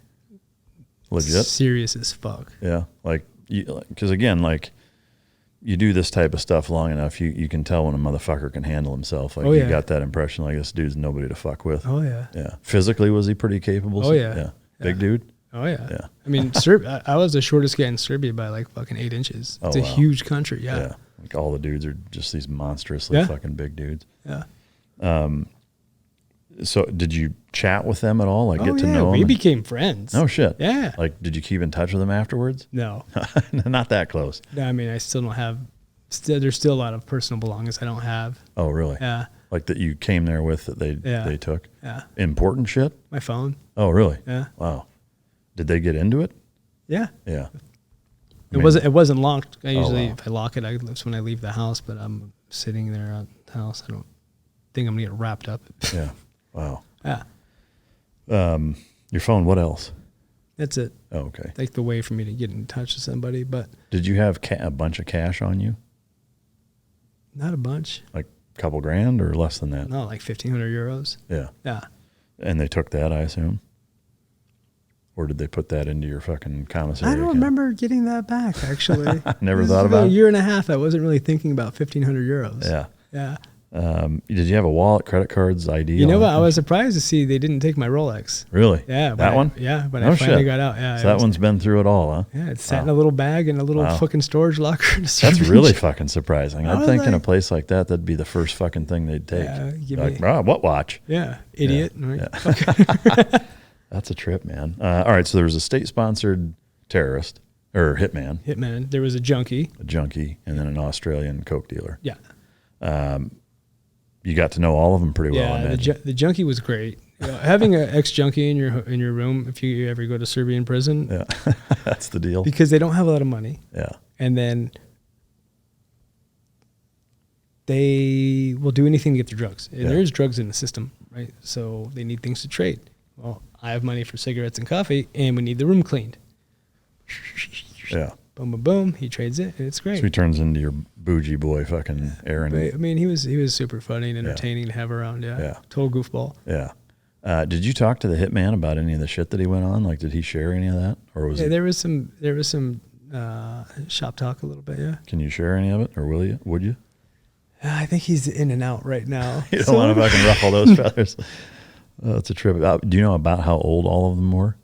Legit? Serious as fuck. Yeah. Like, because again, like, you do this type of stuff long enough, you can tell when a motherfucker can handle himself. Like, you got that impression, like, this dude's nobody to fuck with. Oh, yeah. Yeah. Physically, was he pretty capable? Oh, yeah. Yeah. Big dude? Oh, yeah. Yeah. I mean, I was the shortest guy in Serbia by like fucking 8 inches. It's a huge country. Yeah. Yeah. Like, all the dudes are just these monstrously fucking big dudes. Yeah. So did you chat with them at all? Like, get to know them? We became friends. Oh, shit. Yeah. Like, did you keep in touch with them afterwards? No. Not that close. No, I mean, I still don't have, there's still a lot of personal belongings I don't have. Oh, really? Yeah. Like that you came there with that they took? Yeah. Important shit? My phone. Oh, really? Yeah. Wow. Did they get into it? Yeah. Yeah. It wasn't locked. I usually, if I lock it, it's when I leave the house, but I'm sitting there at the house. I don't think I'm going to get wrapped up. Yeah. Wow. Yeah. Your phone, what else? That's it. Oh, okay. Like the way for me to get in touch with somebody, but. Did you have a bunch of cash on you? Not a bunch. Like a couple grand or less than that? No, like 1,500 euros. Yeah. Yeah. And they took that, I assume? Or did they put that into your fucking commissary I don't account? remember getting that back, actually. Never thought about it? A year and a half, I wasn't really thinking about 1,500 euros. Yeah. Yeah. Did you have a wallet, credit cards, ID? You know what? I was surprised to see they didn't take my Rolex. Really? Yeah. That one? Yeah. When I finally got out. Yeah. So that one's been through it all, huh? Yeah. It sat in a little bag in a little fucking storage locker. That's really fucking surprising. I'd think in a place like that, that'd be the first fucking thing they'd take. What watch? Yeah. Idiot. Yeah. Yeah. That's a trip, man. All right. So there was a state-sponsored terrorist or hitman. There was a junkie. And then an Australian coke dealer. Yeah. You got to know all of them pretty well. Yeah, the junkie was great. Having an ex-junkie in your room, if you ever go to Serbian prison, Yeah, that's the deal. because they don't have a lot of money. Yeah, And then they will do anything to get their drugs. And there's drugs in the system, right? So they need things to trade. Well, I have money for cigarettes and coffee, and we need the room cleaned. Yeah. Boom, boom, boom. He trades it, and it's great. So he turns into your bougie boy, fucking Aaron. I mean, he was super funny and entertaining to have around. Yeah. Total goofball. Yeah. Did you talk to the hitman about any of the shit that he went on? Like, did he share any of that, or was there was some shop talk a little bit. Yeah. Can you share any of it, or would you? I think he's in and out right now. You don't want to fucking ruffle those feathers. That's a trip. Do you know about how old all of them were?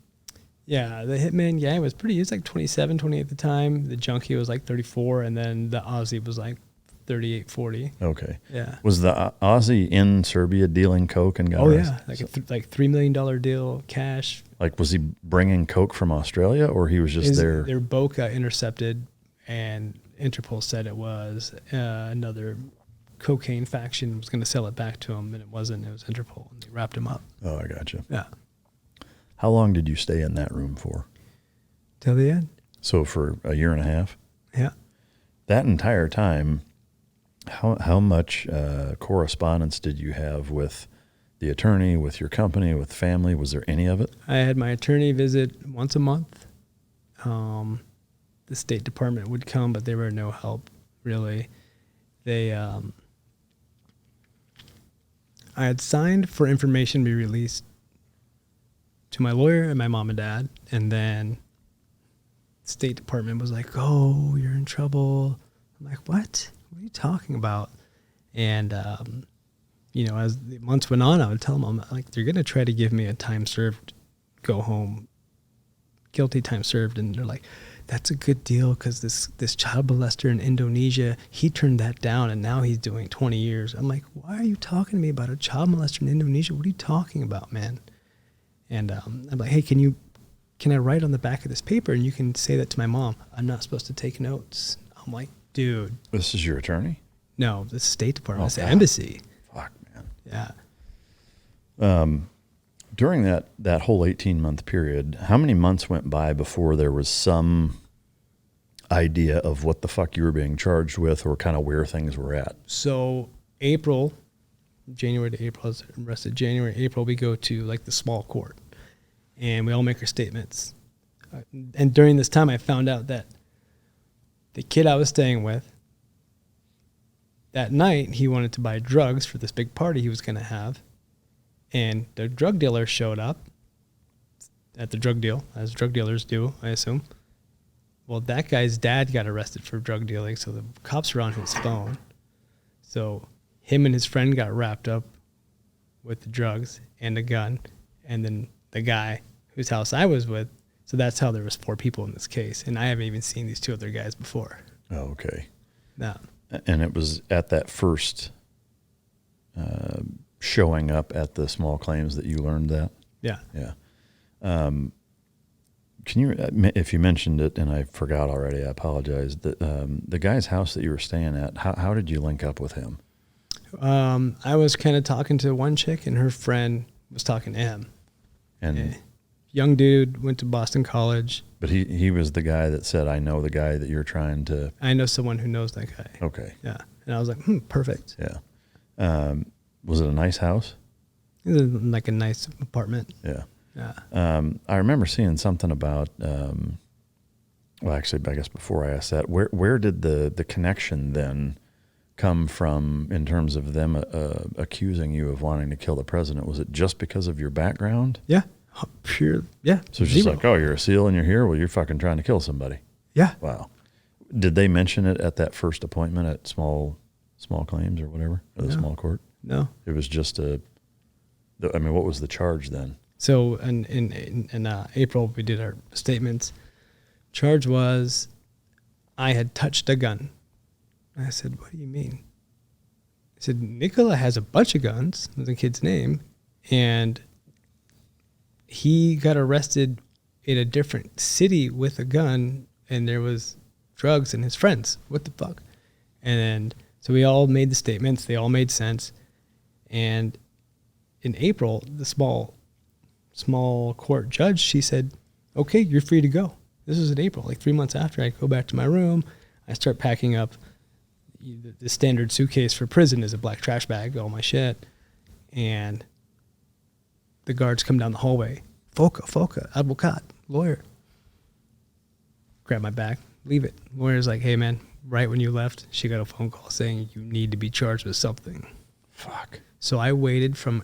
Yeah, the hitman guy was he was like 27, 28 at the time. The junkie was like 34, and then the Aussie was like 38, 40. Okay. Yeah. Was the Aussie in Serbia dealing coke and got arrested? Yeah, like $3 million deal, cash. Like, was he bringing coke from Australia, or he was just there? Their boat got intercepted, and Interpol said it was another cocaine faction was going to sell it back to him, and it wasn't. It was Interpol, and they wrapped him up. Oh, I gotcha. Yeah. How long did you stay in that room for? Till the end. So for a year and a half? Yeah. That entire time, how much correspondence did you have with the attorney, with your company, with family? Was there any of it? I had my attorney visit once a month. The State Department would come, but they were no help, really. I had signed for information to be released to my lawyer and my mom and dad, and then the State Department was like, "Oh, you're in trouble." I'm like, "What? What are you talking about?" And as the months went on, I would tell them, "I'm like, they're gonna try to give me a time served, go home, guilty time served," and they're like, "That's a good deal because this child molester in Indonesia, he turned that down and now he's doing 20 years. I'm like, "Why are you talking to me about a child molester in Indonesia? What are you talking about, man?" And I'm like, "Hey, can I write on the back of this paper and you can say that to my mom? I'm not supposed to take notes." I'm like, "Dude." This is your attorney? No, the State Department. It's the embassy. Fuck, man. Yeah. During that whole 18-month period, how many months went by before there was some idea of what the fuck you were being charged with, or kind of where things were at? So January to April, I was arrested. January, April, we go to like the small court, and we all make our statements. And during this time, I found out that the kid I was staying with, that night, he wanted to buy drugs for this big party he was going to have. And the drug dealer showed up at the drug deal, as drug dealers do, I assume. Well, that guy's dad got arrested for drug dealing, so the cops were on his phone. So him and his friend got wrapped up with the drugs and a gun, and then the guy whose house I was with. So that's how there was 4 people in this case, and I haven't even seen these 2 other guys before. Oh, okay. No. And it was at that first showing up at the small claims that you learned that? Yeah. Yeah. Can you, if you mentioned it and I forgot already, I apologize. The guy's house that you were staying at, how did you link up with him? I was kind of talking to one chick, and her friend was talking to him. And young dude, went to Boston College. But he was the guy that said, "I know the guy that you're trying to." I know someone who knows that guy. Okay. Yeah, and I was like, perfect. Yeah. Was it a nice house? It was like a nice apartment. Yeah. Yeah. I remember seeing something about. Well, actually, I guess before I asked that, where did the connection then come from in terms of them accusing you of wanting to kill the president? Was it just because of your background? Yeah. Pure. Yeah. So it's just like, oh, you're a SEAL and you're here. Well, you're fucking trying to kill somebody. Yeah. Wow. Did they mention it at that first appointment at small claims or whatever, or the small court? No. It was just what was the charge then? So in April, we did our statements. Charge was, I had touched a gun. I said, "What do you mean?" I said, "Nikola has a bunch of guns," was the kid's name, and he got arrested in a different city with a gun, and there was drugs and his friends. What the fuck? And then, so we all made the statements. They all made sense. And in April, the small court judge, she said, okay, you're free to go. This was in April, like 3 months after. I go back to my room. I start packing up. The standard suitcase for prison is a black trash bag, all my shit. And the guards come down the hallway. Foca, advocat, lawyer. Grab my bag, leave it. Lawyer's like, hey, man, right when you left, she got a phone call saying you need to be charged with something. Fuck. So I waited from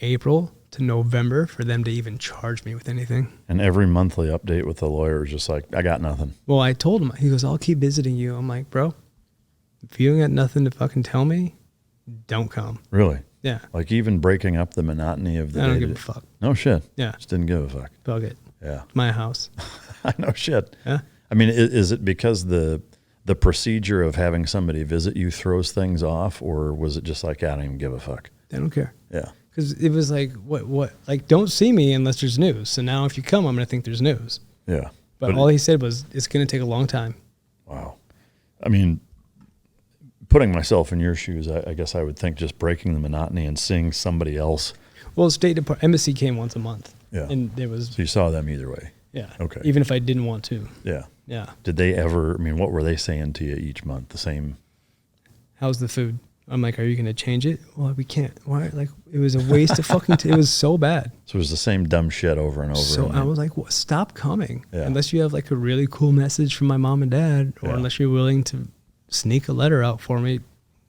April to November for them to even charge me with anything. And every monthly update with the lawyer is just like, I got nothing. Well, I told him, he goes, I'll keep visiting you. I'm like, bro, if you ain't got nothing to fucking tell me, don't come. Really? Yeah. Like even breaking up the monotony of the I don't day give a to- fuck. No shit. Yeah. Just didn't give a fuck. Bug it. Yeah. It's my house. I know shit. Yeah. I mean, is it because the procedure of having somebody visit you throws things off, or was it just like, I don't even give a fuck? They don't care. Yeah. Because it was like, what? Like, don't see me unless there's news. So now if you come, I'm going to think there's news. Yeah. But all he said was, it's going to take a long time. Wow. I mean, putting myself in your shoes, I guess I would think just breaking the monotony and seeing somebody else. Well, State Department, embassy came once a month. Yeah. And there was, So you saw them either way. yeah. Okay. Even if I didn't want to. Yeah. Yeah. Did they ever, I mean, what were they saying to you each month? The same? How's the food? I'm like, are you going to change it? Well, we can't. Why? Like, it was a waste of fucking, it was so bad. So it was the same dumb shit over and over. So and I was like, well, stop coming. Yeah. Unless you have like a really cool message from my mom and dad, or Yeah. unless you're willing to sneak a letter out for me.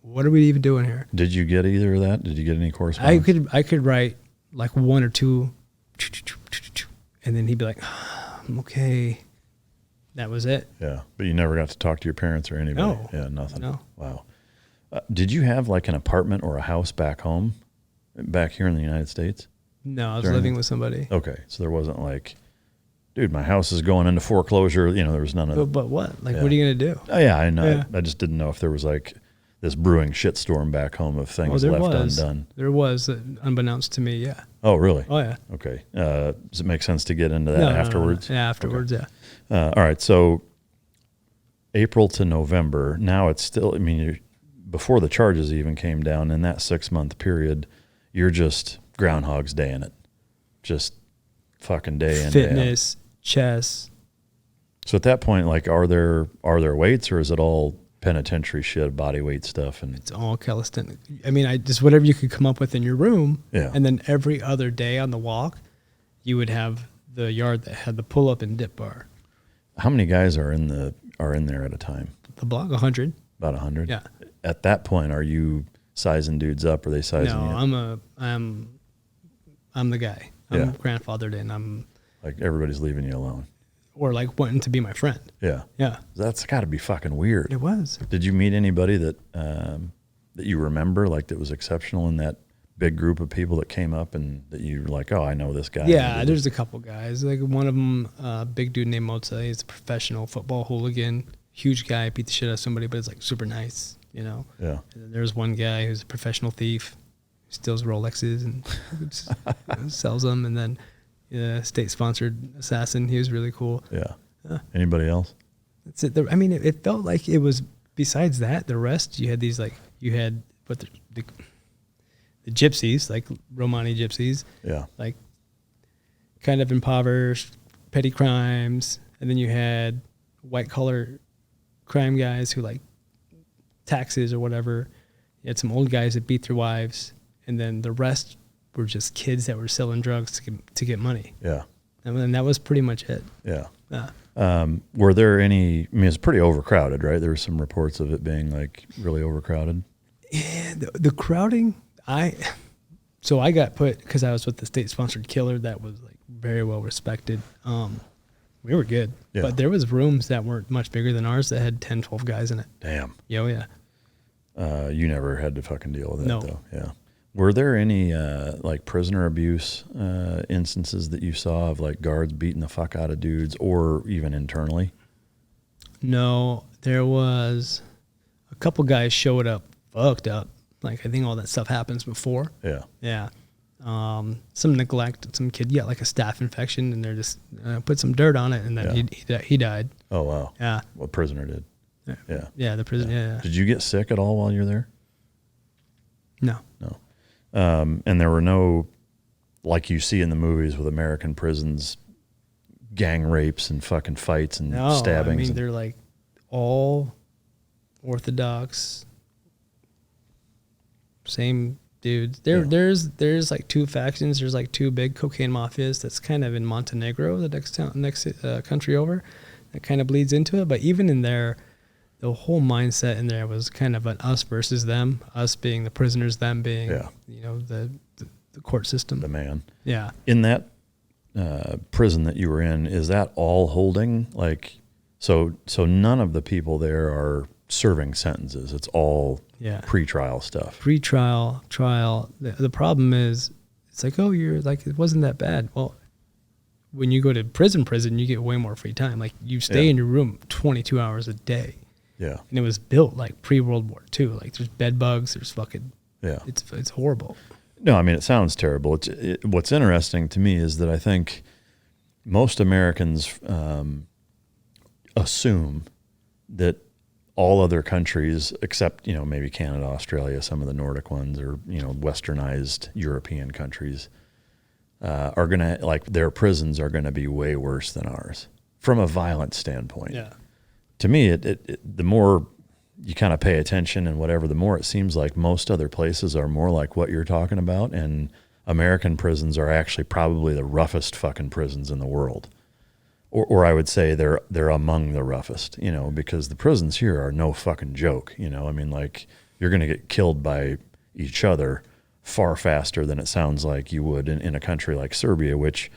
What are we even doing here? Did you get either of that? Did you get any correspondence? I could write like one or two, and then he'd be like, I'm okay. That was it. Yeah. But you never got to talk to your parents or anybody? No. Yeah, nothing. No. Wow. Did you have like an apartment or a house back home, back here in the United States? No, I was During- living with somebody. Okay. So there wasn't like, dude, my house is going into foreclosure. You know, there was none of But what? Like, Yeah. what are you going to do? Oh, yeah, I know. Yeah. I just didn't know if there was like this brewing shitstorm back home of things there left was. undone. There was, unbeknownst to me, yeah. Oh, really? Oh, yeah. Okay. Does it make sense to get into that No, afterwards? Yeah, afterwards, yeah. All right. So April to November. Now it's still, I mean, before the charges even came down in that 6 month period, you're just Groundhog's Day in it. Just fucking day in, day out. Fitness, chess. So at that point, like, are there weights, or is it all penitentiary shit, body weight stuff? And It's all calisthenics. I mean, I just whatever you could come up with in your room. Yeah. And then every other day on the walk, you would have the yard that had the pull up and dip bar. how many guys are in there at a time? The block, 100. About 100. Yeah. At that point, are you sizing dudes up? Or are they sizing you up? No, I'm the guy. I'm Yeah. grandfathered in. I'm Like everybody's leaving you alone. or like wanting to be my friend. Yeah. Yeah. That's got to be fucking weird. It was. Did you meet anybody that you remember, like, that was exceptional in that big group of people that came up and that you were like, oh, I know this guy? Yeah, there's a couple guys. Like one of them, big dude named Mozza. He's a professional football hooligan. Huge guy, beat the shit out of somebody, but it's like super nice, you know? Yeah. And then there's one guy who's a professional thief. Steals Rolexes and sells them. And then state-sponsored assassin. He was really cool. Yeah. Anybody else? That's it. I mean, it felt like it was, besides that, the rest, you had these, like, the gypsies, like Romani gypsies, Yeah. like kind of impoverished, petty crimes. And then you had white-collar crime guys who, like, taxes or whatever. You had some old guys that beat their wives. And then the rest were just kids that were selling drugs to get money. Yeah. And then that was pretty much it. Yeah. Yeah. Were there any, I mean, it's pretty overcrowded, right? There were some reports of it being like really overcrowded. Yeah, the crowding, I got put, because I was with the state-sponsored killer that was like very well respected. We were good. Yeah. But there was rooms that weren't much bigger than ours that had 10, 12 guys in it. Damn. Oh, yeah. You never had to fucking deal with that, No. though. Yeah. Were there any like prisoner abuse instances that you saw of like guards beating the fuck out of dudes, or even internally? No, there was a couple guys showed up fucked up. Like, I think all that stuff happens before. Yeah. Yeah. Some neglect. Some kid got like a staph infection, and they're just put some dirt on it, and then he died. Oh, wow. Yeah. Well, prisoner did. Yeah. Yeah, the prison. Yeah. Did you get sick at all while you're there? No. No. And there were no, like you see in the movies with American prisons, gang rapes and fucking fights and stabbings. I mean, they're like all Orthodox, same dudes. There's like two factions. There's like two big cocaine mafias that's kind of in Montenegro, the next country over, that kind of bleeds into it. But even in there, the whole mindset in there was kind of an us versus them, us being the prisoners, them being, the court system. The man. Yeah. In that prison that you were in, is that all holding? Like, so none of the people there are serving sentences. It's all pre-trial stuff. Pre-trial, trial. The problem is, it's like, oh, you're like, it wasn't that bad. Well, when you go to prison, you get way more free time. Like, you stay in your room 22 hours a day. Yeah. And it was built like pre-World War II. Like, there's bed bugs, there's fucking, it's horrible. No, I mean, it sounds terrible. What's interesting to me is that I think most Americans assume that all other countries, except, maybe Canada, Australia, some of the Nordic ones, or, westernized European countries, are going to, like, their prisons are going to be way worse than ours from a violent standpoint. Yeah. To me, the more you kind of pay attention and whatever, the more it seems like most other places are more like what you're talking about, and American prisons are actually probably the roughest fucking prisons in the world. Or I would say they're among the roughest, because the prisons here are no fucking joke, I mean, like, you're going to get killed by each other far faster than it sounds like you would in a country like Serbia, which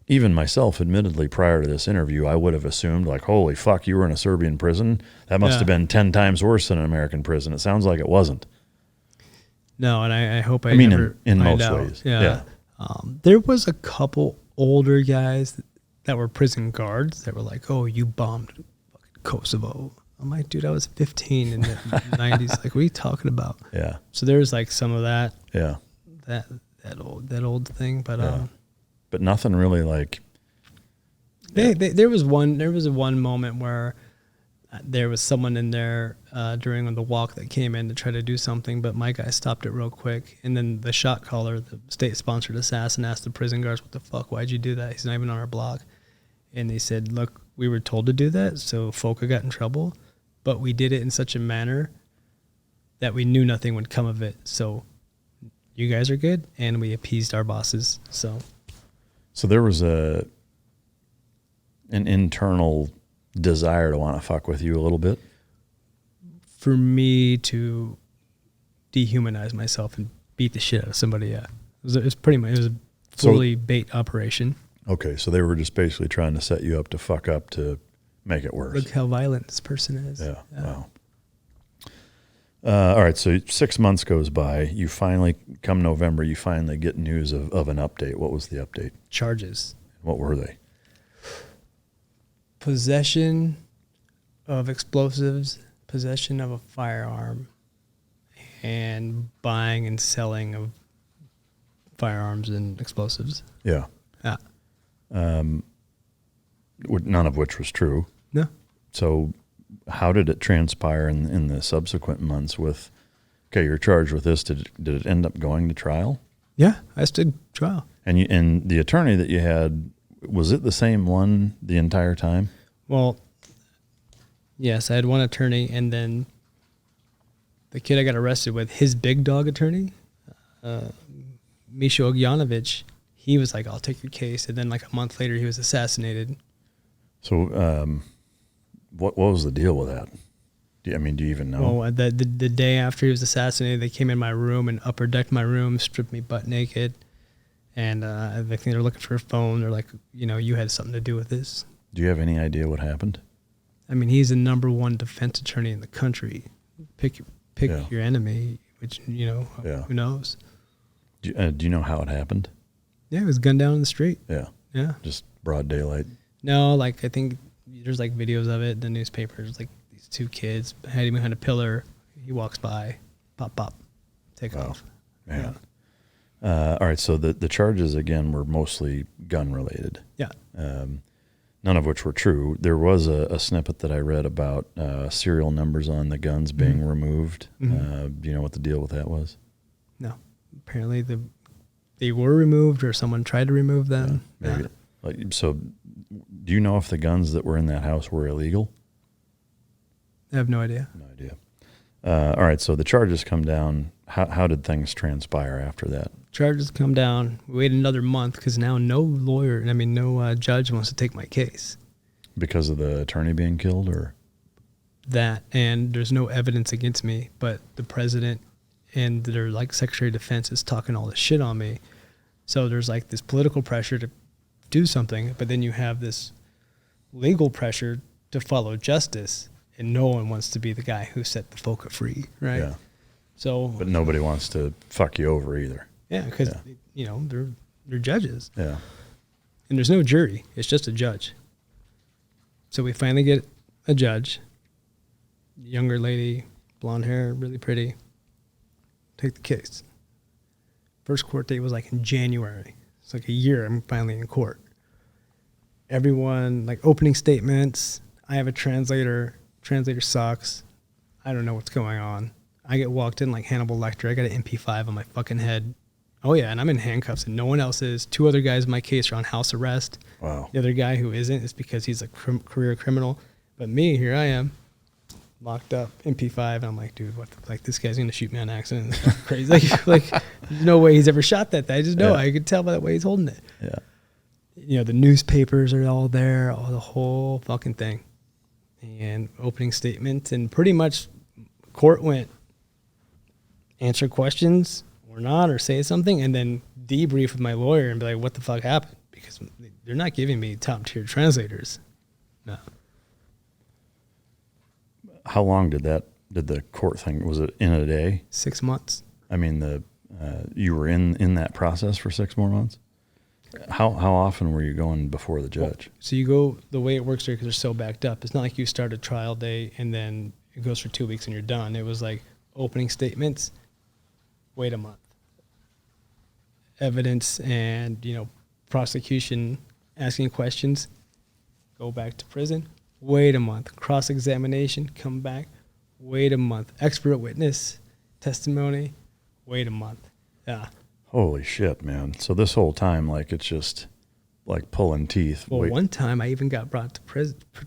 even myself, admittedly, prior to this interview, I would have assumed, like, holy fuck, you were in a Serbian prison? That must have been 10 times worse than an American prison. It sounds like it wasn't. No, and I hope I mean, never in find most out. ways. Yeah. There was a couple older guys that were prison guards that were like, oh, you bombed fucking Kosovo. I'm like, dude, I was 15 in the 90s. Like, what are you talking about? Yeah. So there was like some of that. Yeah. That old thing, but but nothing really like. There was one moment where there was someone in there during the walk that came in to try to do something, but my guy stopped it real quick. And then the shot caller, the state-sponsored assassin, asked the prison guards, what the fuck, why'd you do that? He's not even on our block. And they said, look, we were told to do that, so FOCA got in trouble, but we did it in such a manner that we knew nothing would come of it. So you guys are good, and we appeased our bosses. So there was an internal desire to want to fuck with you a little bit? For me to dehumanize myself and beat the shit out of somebody, yeah. It was pretty much, it was a fully bait operation. Okay, so they were just basically trying to set you up to fuck up to make it worse. Look how violent this person is. Yeah. Wow. All right, so 6 months goes by. You finally, come November, you finally get news of an update. What was the update? Charges. What were they? Possession of explosives, possession of a firearm, and buying and selling of firearms and explosives. Yeah. Yeah. None of which was true. No. So how did it transpire in the subsequent months with, okay, you're charged with this. Did it end up going to trial? Yeah, I stood trial. And the attorney that you had, was it the same one the entire time? Well, yes, I had one attorney, and then the kid I got arrested with, his big dog attorney, Misha Ognjanovic, he was like, I'll take your case. And then like a month later, he was assassinated. So what was the deal with that? Do you even know? Well, the day after he was assassinated, they came in my room and upper decked my room, stripped me butt naked. And I think they were looking for a phone. They're like, you had something to do with this. Do you have any idea what happened? I mean, he's the number one defense attorney in the country. Pick your enemy, which, who knows? Do you know how it happened? Yeah, it was gunned down in the street. Yeah. Yeah. Just broad daylight. No, like I think there's like videos of it. The newspapers, like these two kids hiding behind a pillar. He walks by, pop, take off. Man. Yeah. All right. So the charges again were mostly gun related. Yeah. None of which were true. There was a snippet that I read about serial numbers on the guns being removed. Mm-hmm. Do you know what the deal with that was? No. apparently they were removed or someone tried to remove them. Maybe. So do you know if the guns that were in that house were illegal? I have no idea. No idea. All right, so the charges come down. How did things transpire after that? Charges come down. We wait another month because now no judge wants to take my case. Because of the attorney being killed, or? That, and there's no evidence against me, but the president and their like Secretary of Defense is talking all this shit on me. So there's like this political pressure to do something, but then you have this legal pressure to follow justice, and no one wants to be the guy who set the FOCA free, right? Yeah. So, but nobody wants to fuck you over either. Yeah, because they're judges. Yeah. And there's no jury; it's just a judge. So we finally get a judge, younger lady, blonde hair, really pretty. Take the case. First court date was like in January. It's like a year I'm finally in court. Everyone, like opening statements, I have a translator. Translator sucks. I don't know what's going on. I get walked in like Hannibal Lecter. I got an MP5 on my fucking head. Oh yeah, and I'm in handcuffs and no one else is. 2 other guys in my case are on house arrest. Wow. The other guy who isn't is because he's a career criminal. But me, here I am, locked up, MP5, and I'm like, dude, what? This guy's gonna shoot me on accident. It's fucking crazy. like, there's no way he's ever shot that thing. I just know. I could tell by the way he's holding it. Yeah. The newspapers are all there, the whole fucking thing, and opening statements, and pretty much court went answer questions or not, or say something, and then debrief with my lawyer and be like, what the fuck happened? Because they're not giving me top tier translators. No. How long did the court thing, was it in a day? 6 months. I mean, you were in that process for 6 more months? How often were you going before the judge? So you go, the way it works here, because they're so backed up, it's not like you start a trial day and then it goes for 2 weeks and you're done. It was like opening statements, wait a month. Evidence and, prosecution asking questions, go back to prison, wait a month. Cross-examination, come back, wait a month. Expert witness testimony, wait a month. Yeah. Holy shit, man. So this whole time, like, it's just like pulling teeth. Well, one time I even got brought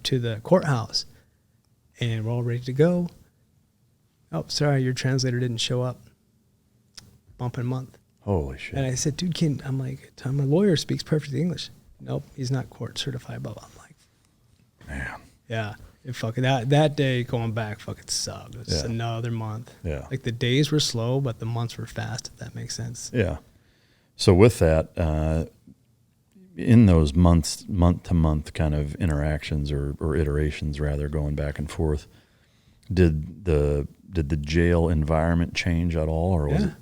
to the courthouse, and we're all ready to go. Oh, sorry, your translator didn't show up. Bump in a month. Holy shit. And I said, dude, my lawyer speaks perfect English. Nope, he's not court certified, blah, blah. I'm like, man. Yeah. It fucking, that day going back fucking sucked. It was another month. Yeah. Like the days were slow, but the months were fast, if that makes sense. Yeah. So with that, in those month-to-month kind of interactions or iterations, rather, going back and forth, did the jail environment change at all, or was it?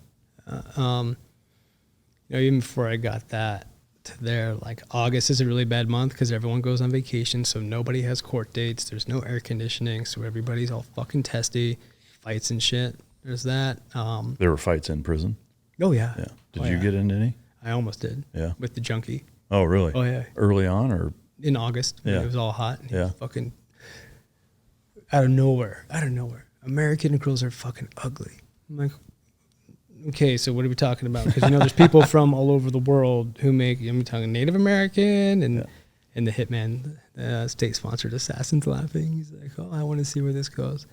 Even before I got that to there, like August is a really bad month because everyone goes on vacation, so nobody has court dates. There's no air conditioning, so everybody's all fucking testy, fights and shit. There's that. There were fights in prison? Oh, yeah. Yeah. Did you get into any? I almost did. Yeah. With the junkie. Oh, really? Oh, yeah. Early on, or? In August, when Yeah. it was all hot. And he Yeah. was fucking out of nowhere. American girls are fucking ugly. I'm like, okay, so what are we talking about? Because, there's people from all over the world who make, I'm talking Native American and the Hitman, state-sponsored assassins laughing. He's like, oh, I want to see where this goes.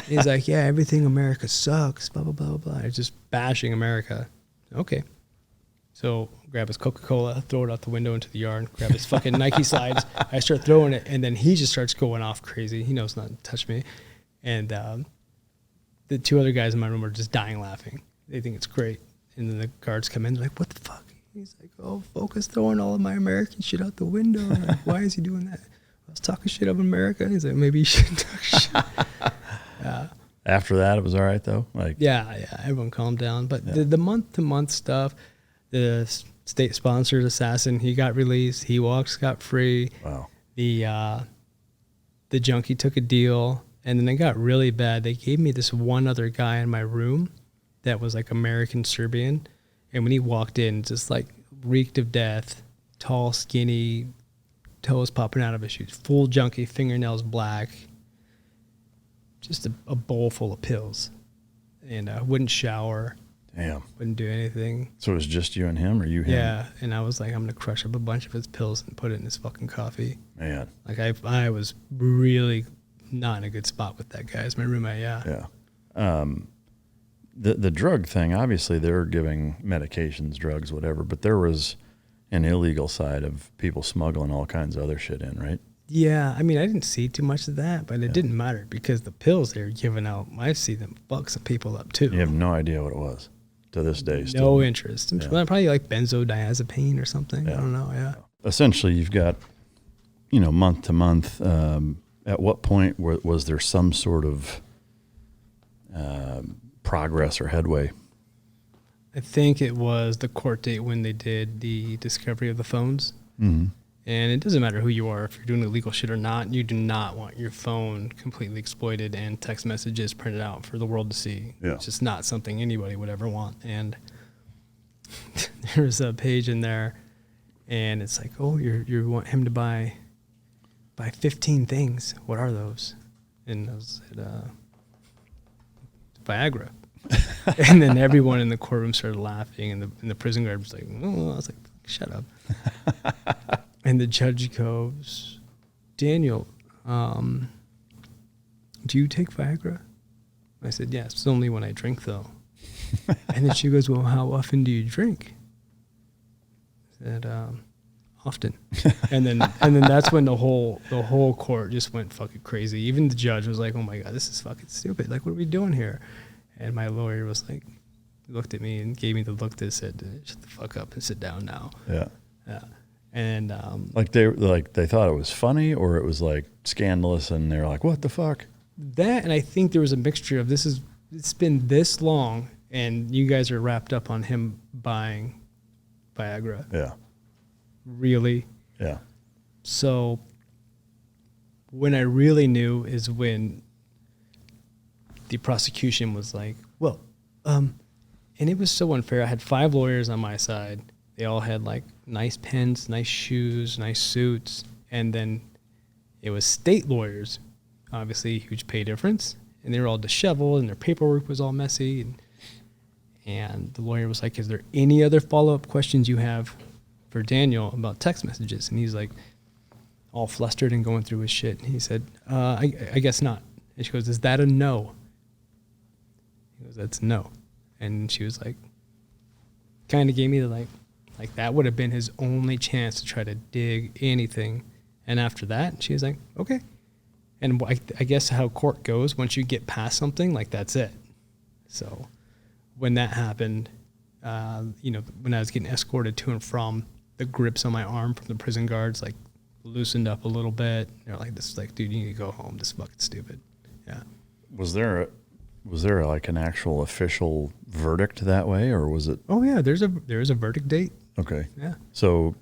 He's like, yeah, everything America sucks, blah, blah, blah, blah. It's just bashing America. Okay. So grab his Coca-Cola, throw it out the window into the yard, grab his fucking Nike slides. I start throwing it, and then he just starts going off crazy. He knows not to touch me. And the 2 other guys in my room are just dying laughing. They think it's great. And then the guards come in, they're like, what the fuck? He's like, oh, Focus throwing all of my American shit out the window. I'm like, why is he doing that? I was talking shit of America. He's like, maybe you shouldn't talk shit. Yeah. After that, it was all right, though? Yeah, everyone calmed down. But the month-to-month stuff, the state-sponsored assassin, he got released. He walked scot-free. Wow. The junkie took a deal, and then it got really bad. They gave me this one other guy in my room that was like American Serbian, and when he walked in, just like reeked of death, tall, skinny, toes popping out of his shoes, full junkie, fingernails black, just a bowl full of pills, and wouldn't shower. Damn. Wouldn't do anything. So it was just you and him, or you him? Yeah, and I was like, I'm gonna crush up a bunch of his pills and put it in his fucking coffee. Man. Like I was really not in a good spot with that guy as my roommate. Yeah. Yeah. The drug thing, obviously they're giving medications, drugs, whatever, but there was an illegal side of people smuggling all kinds of other shit in, right? Yeah, I mean, I didn't see too much of that, but it didn't matter because the pills they were giving out, I see them fuck some people up too. You have no idea what it was to this day. No Still. interest. Probably like benzodiazepine or something. Yeah. I don't know. Yeah. Essentially, you've got, month to month. At what point was there some sort of progress or headway? I think it was the court date when they did the discovery of the phones. Mm-hmm. And it doesn't matter who you are, if you're doing illegal shit or not, you do not want your phone completely exploited and text messages printed out for the world to see. Yeah. It's just not something anybody would ever want. And there's a page in there, and it's like, oh, you want him to buy 15 things. What are those? And I said, Viagra. And then everyone in the courtroom started laughing, and the prison guard was like, oh, I was like, shut up. And the judge goes, Daniel, do you take Viagra? I said, yes, it's only when I drink, though. And then she goes, well, how often do you drink? I said, often. And then that's when the whole court just went fucking crazy. Even the judge was like, oh my God, this is fucking stupid. Like, what are we doing here? And my lawyer was like, looked at me and gave me the look that said, shut the fuck up and sit down now. Yeah. Yeah. And they thought it was funny, or it was like scandalous, and they're like, what the fuck? That, and I think there was a mixture of it's been this long, and you guys are wrapped up on him buying Viagra. Yeah. Really? Yeah. So when I really knew is when the prosecution was like, well, and it was so unfair. I had 5 lawyers on my side. They all had like nice pens, nice shoes, nice suits. And then it was state lawyers, obviously huge pay difference. And they were all disheveled and their paperwork was all messy. And the lawyer was like, is there any other follow-up questions you have for Daniel about text messages? And he's like all flustered and going through his shit. And he said, I guess not. And she goes, is that a no? He goes, that's no. And she was like, kind of gave me the like that would have been his only chance to try to dig anything. And after that, she was like, okay. And I guess how court goes, once you get past something, like that's it. So when that happened, when I was getting escorted to and from, the grips on my arm from the prison guards like loosened up a little bit. They're like, "This is like, dude, you need to go home. This is fucking stupid." Yeah. Was there like an actual official verdict that way, or was it? Oh yeah, there is a verdict date. Okay. Yeah. So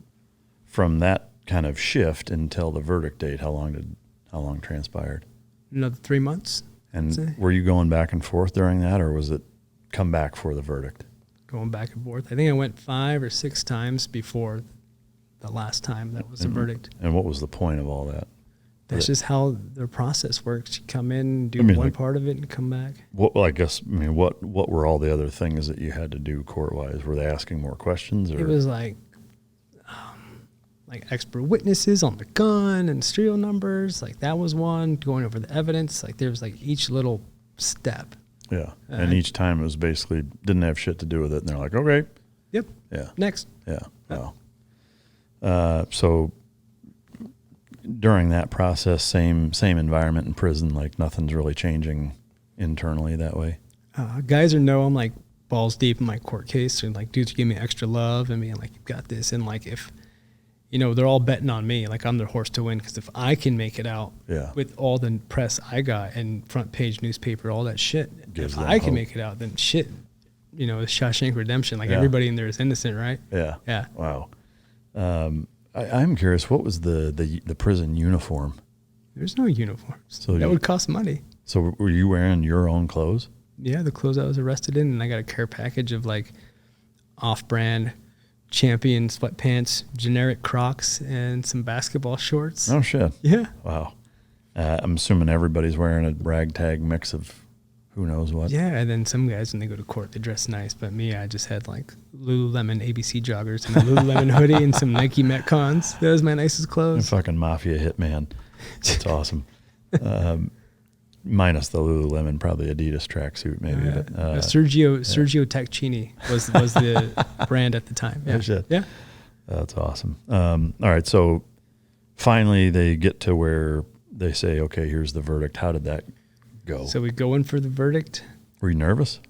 from that kind of shift until the verdict date, how long transpired? Another 3 months. And were you going back and forth during that, or was it come back for the verdict? Going back and forth. I think I went 5 or 6 times before the last time that was a verdict. And what was the point of all that? That's just how their process works. You come in, do one part of it, and come back. What were all the other things that you had to do court-wise? Were they asking more questions? Or? It was like expert witnesses on the gun and serial numbers. Like that was one. Going over the evidence. Like there was like each little step. Yeah. And each time it was basically didn't have shit to do with it. And they're like, okay. Yep. Yeah. Next. Yeah. Wow. So during that process, same environment in prison, like nothing's really changing internally that way. Guys know I'm like balls deep in my court case, and like dudes give me extra love and being like, you've got this. And like if they're all betting on me, like I'm their horse to win, because if I can make it out with all the press I got and front page newspaper, all that shit, if I can make it out, then shit, it's Shawshank Redemption. Like everybody in there is innocent, right? Yeah. Yeah. Wow. I'm curious, what was the prison uniform? There's no uniforms. So that would cost money. So were you wearing your own clothes? Yeah, the clothes I was arrested in, and I got a care package of like off-brand Champion sweatpants, generic Crocs, and some basketball shorts. Oh shit! Yeah. Wow. I'm assuming everybody's wearing a ragtag mix of who knows what. Yeah, and then some guys, when they go to court, they dress nice. But me, I just had like Lululemon ABC joggers and a Lululemon hoodie and some Nike Metcons. That was my nicest A clothes. fucking mafia hitman. That's awesome. Minus the Lululemon, probably Adidas tracksuit maybe. But, Sergio Tacchini was the brand at the time. Yeah. Oh, shit. Yeah. That's awesome. All right, so finally they get to where they say, okay, here's the verdict. How did that go? So we go in for the verdict. Were you nervous?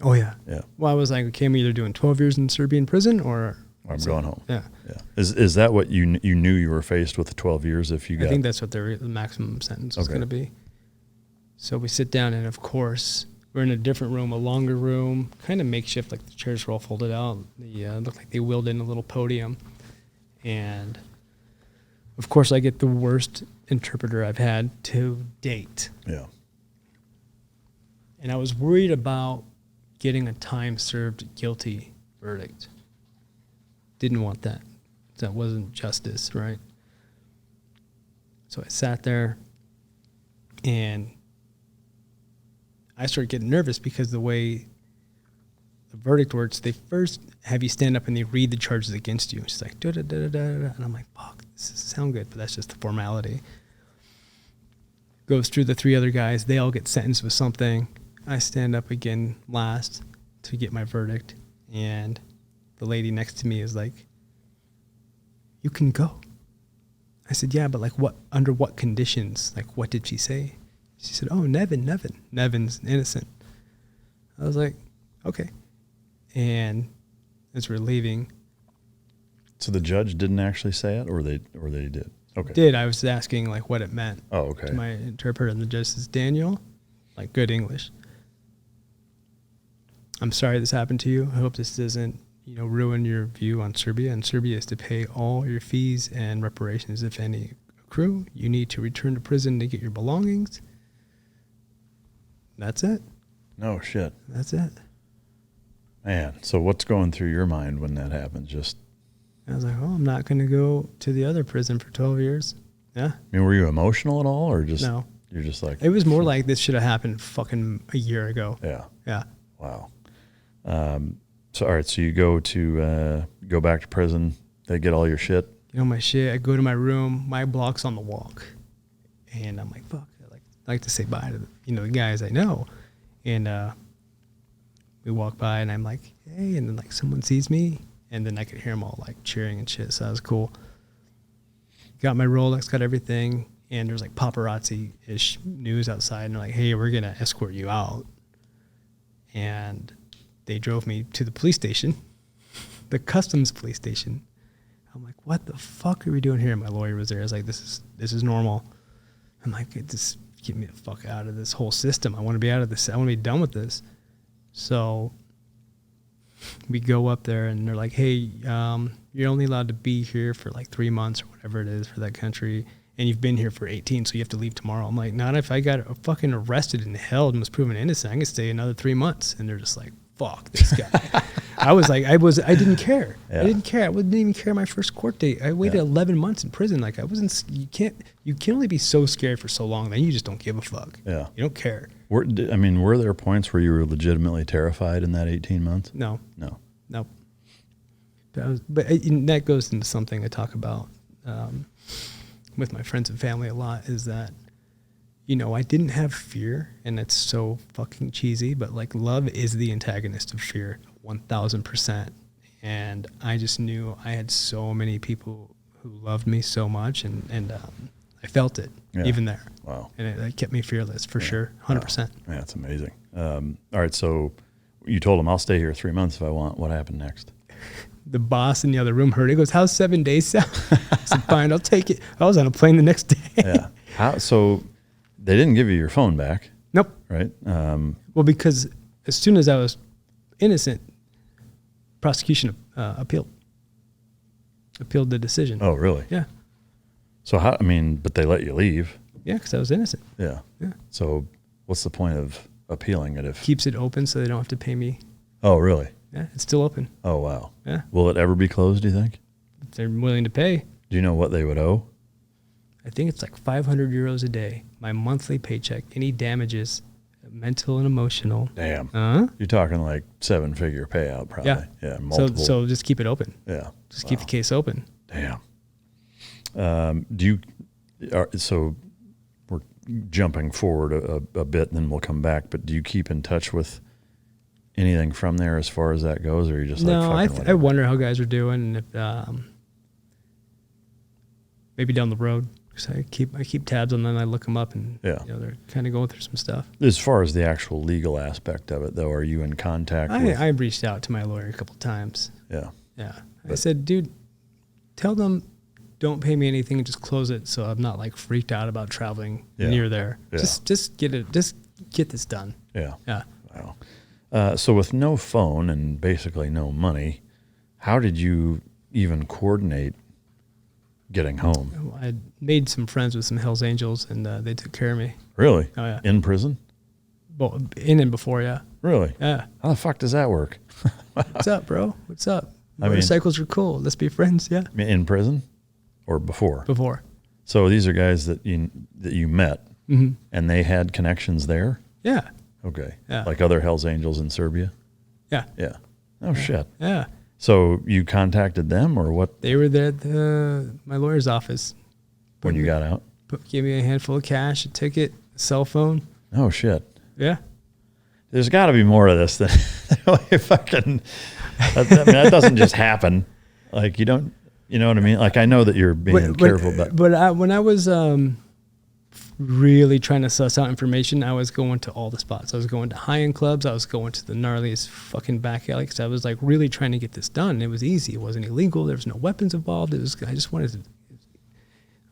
Oh, yeah. Yeah. Well, I was like, okay, I'm either doing 12 years in Serbian prison or I'm going home. Yeah. Yeah. Is that what you knew you were faced with, the 12 years if you got? I think that's what the maximum sentence was going to be. So we sit down, and of course, we're in a different room, a longer room, kind of makeshift, like the chairs were all folded out. They looked like they wheeled in a little podium. And, of course, I get the worst interpreter I've had to date. Yeah. And I was worried about getting a time served guilty verdict. Didn't want that. That wasn't justice, right? So I sat there, and I started getting nervous because the way the verdict works, they first have you stand up and they read the charges against you. It's like, da-da-da-da-da-da. And I'm like, fuck, this doesn't sound good, but that's just the formality. Goes through the three other guys. They all get sentenced with something. I stand up again last to get my verdict. And the lady next to me is like, you can go. I said, yeah, but like what, under what conditions? Like, what did she say? She said, oh, Nevin's innocent. I was like, okay. And as we're leaving. So the judge didn't actually say it, or they did? Okay. Did. I was asking like what it meant. Oh, okay. To my interpreter, and the judge says, Daniel, like good English, I'm sorry this happened to you. I hope this doesn't, ruin your view on Serbia. And Serbia is to pay all your fees and reparations, if any accrue. You need to return to prison to get your belongings. That's it. No shit. That's it. Man, so what's going through your mind when that happens? I was like, oh, I'm not going to go to the other prison for 12 years. Yeah. I mean, were you emotional at all, or just no? You're just like, it was more like this should have happened fucking a year ago. Yeah. Yeah. Wow. So all right, so you go back to prison. They get all your shit. My shit. I go to my room. My block's on the walk, and I'm like, fuck. I like to say bye to the guys I know, and we walk by, and I'm like, hey, and then like someone sees me, and then I could hear them all like cheering and shit. So that was cool. Got my Rolex, got everything, and there's like paparazzi-ish news outside, and they're like, hey, we're gonna escort you out, and they drove me to the police station, the customs police station. I'm like, what the fuck are we doing here? And my lawyer was there. I was like, this is normal. I'm like, just get me the fuck out of this whole system. I want to be out of this. I want to be done with this. So we go up there, and they're like, hey, you're only allowed to be here for like 3 months or whatever it is for that country, and you've been here for 18, so you have to leave tomorrow. I'm like, not if I got fucking arrested and held and was proven innocent. I can stay another 3 months. And they're just like, fuck this guy. I was like, I didn't care. Yeah. I didn't care. I didn't even care my first court date. I waited 11 months in prison. Like I wasn't, you can only be so scared for so long, then you just don't give a fuck. Yeah. You don't care. Were there points where you were legitimately terrified in that 18 months? No. No. But that goes into something I talk about with my friends and family a lot, is that, I didn't have fear, and it's so fucking cheesy, but like love is the antagonist of fear, 1000%. And I just knew I had so many people who loved me so much, and I felt it even there. Wow. And it kept me fearless for sure, 100%. Wow. Yeah, that's amazing. All right, so you told him I'll stay here 3 months if I want. What happened next? The boss in the other room heard it. He goes, how's 7 days sound? I said, fine, I'll take it. I was on a plane the next day. Yeah. So they didn't give you your phone back? Nope. Right? Well, because as soon as I was innocent, prosecution appealed the decision. Oh, really? Yeah. So but they let you leave? Yeah, because I was innocent. Yeah. So what's the point of appealing it if... Keeps it open so they don't have to pay me. Oh, really? Yeah, it's still open. Oh, wow. Yeah. Will it ever be closed, do you think? If they're willing to pay. Do you know what they would owe? I think it's like 500 euros a day, my monthly paycheck, any damages mental and emotional. Damn. Uh-huh. You're talking like 7-figure payout, probably. Yeah. Yeah. Multiple. So just keep it open. Yeah. Just keep the case open. Damn. So we're jumping forward a bit, and then we'll come back. But do you keep in touch with anything from there as far as that goes, or are you just no? like I wonder how guys are doing, and if maybe down the road. Because I keep tabs on them. I look them up, and they're kind of going through some stuff. As far as the actual legal aspect of it, though, are you in contact? I reached out to my lawyer a couple of times. Yeah. Yeah. I said, dude, tell them don't pay me anything and just close it, so I'm not like freaked out about traveling near there. Yeah. Just get this done. Yeah. Yeah. Wow. So with no phone and basically no money, how did you even coordinate getting home? I made some friends with some Hells Angels, and they took care of me. Really? Oh yeah. In prison? Well, in and before, yeah. Really? Yeah. How the fuck does that work? What's up, bro? What's up? I mean, motorcycles are cool. Let's be friends. Yeah. In prison, or before? Before. So these are guys that you met, and they had connections there. Yeah. Okay. Yeah. Like other Hells Angels in Serbia. Yeah. Yeah. Oh shit. Yeah. So you contacted them, or what? They were there at my lawyer's office When you got out? Gave me a handful of cash, a ticket, a cell phone. Oh shit. Yeah. There's got to be more of this than fucking. I mean, that doesn't just happen. Like you don't, you know what I mean? Like I know that you're being careful, but when I was really trying to suss out information, I was going to all the spots. I was going to high-end clubs. I was going to the gnarliest fucking back alley because I was like really trying to get this done. It was easy. It wasn't illegal. There was no weapons involved. I just wanted to.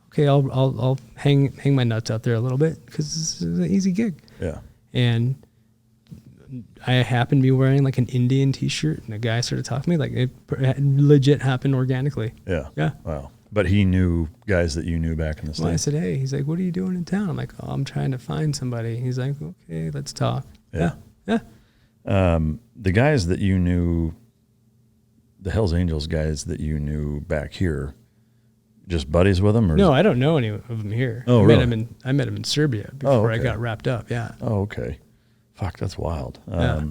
Okay, I'll hang my nuts out there a little bit because this is an easy gig. Yeah. And I happened to be wearing like an Indian T-shirt, and a guy started talking to me. Like it legit happened organically. Yeah. Yeah. Wow. But he knew guys that you knew back in the States. Well, I said, hey. He's like, what are you doing in town? I'm like, oh, I'm trying to find somebody. He's like, okay, let's talk. Yeah. Yeah. The guys that you knew, the Hells Angels guys that you knew back here, just buddies with them? Or no, I don't know any of them here. Oh, I really? I met him in Serbia before I got wrapped up. Yeah. Oh, okay. Fuck, that's wild. Yeah.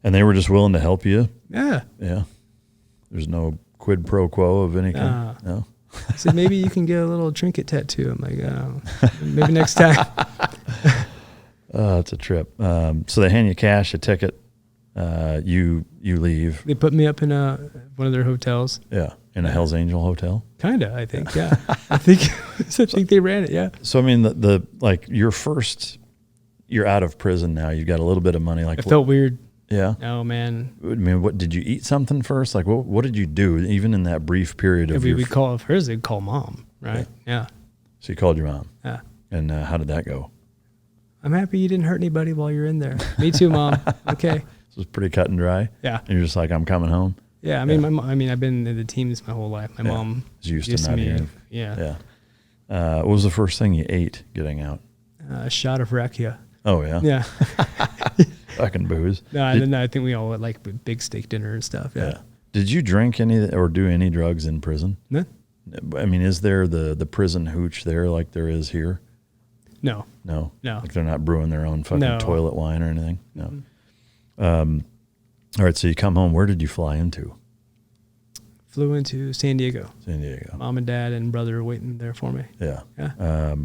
And they were just willing to help you? Yeah. Yeah. There's no quid pro quo of any kind? No? I said, maybe you can get a little trinket tattoo. I'm like, oh, maybe next time. It's a trip. So they hand you cash, a ticket. You leave. They put me up in one of their hotels. Yeah. In a Hells Angel hotel? Kinda, I think. Yeah. I think they ran it. Yeah. So, I mean, the like you're out of prison now. You've got a little bit of money. Like It felt weird. Yeah. Oh man. I mean, what did you eat something first? Like, what did you do? Even in that brief period of we call hers. They'd call mom, right? Yeah. So you called your mom. Yeah. And how did that go? I'm happy you didn't hurt anybody while you're in there. Me too, Mom. Okay. So it was pretty cut and dry. Yeah. And you're just like, I'm coming home. Yeah. I mean, I've been in the teams my whole life. My mom is used to not hearing. Yeah. Yeah. What was the first thing you ate getting out? A shot of rakia. Oh yeah. Yeah. Fucking booze. No, I think we all went like big steak dinner and stuff. Yeah. Did you drink any or do any drugs in prison? No. I mean, is there the prison hooch there like there is here? No. No. No. Like they're not brewing their own fucking toilet wine or anything? No. Mm-hmm. All right, so you come home. Where did you fly into? Flew into San Diego. San Diego. Mom and dad and brother were waiting there for me. Yeah. Yeah.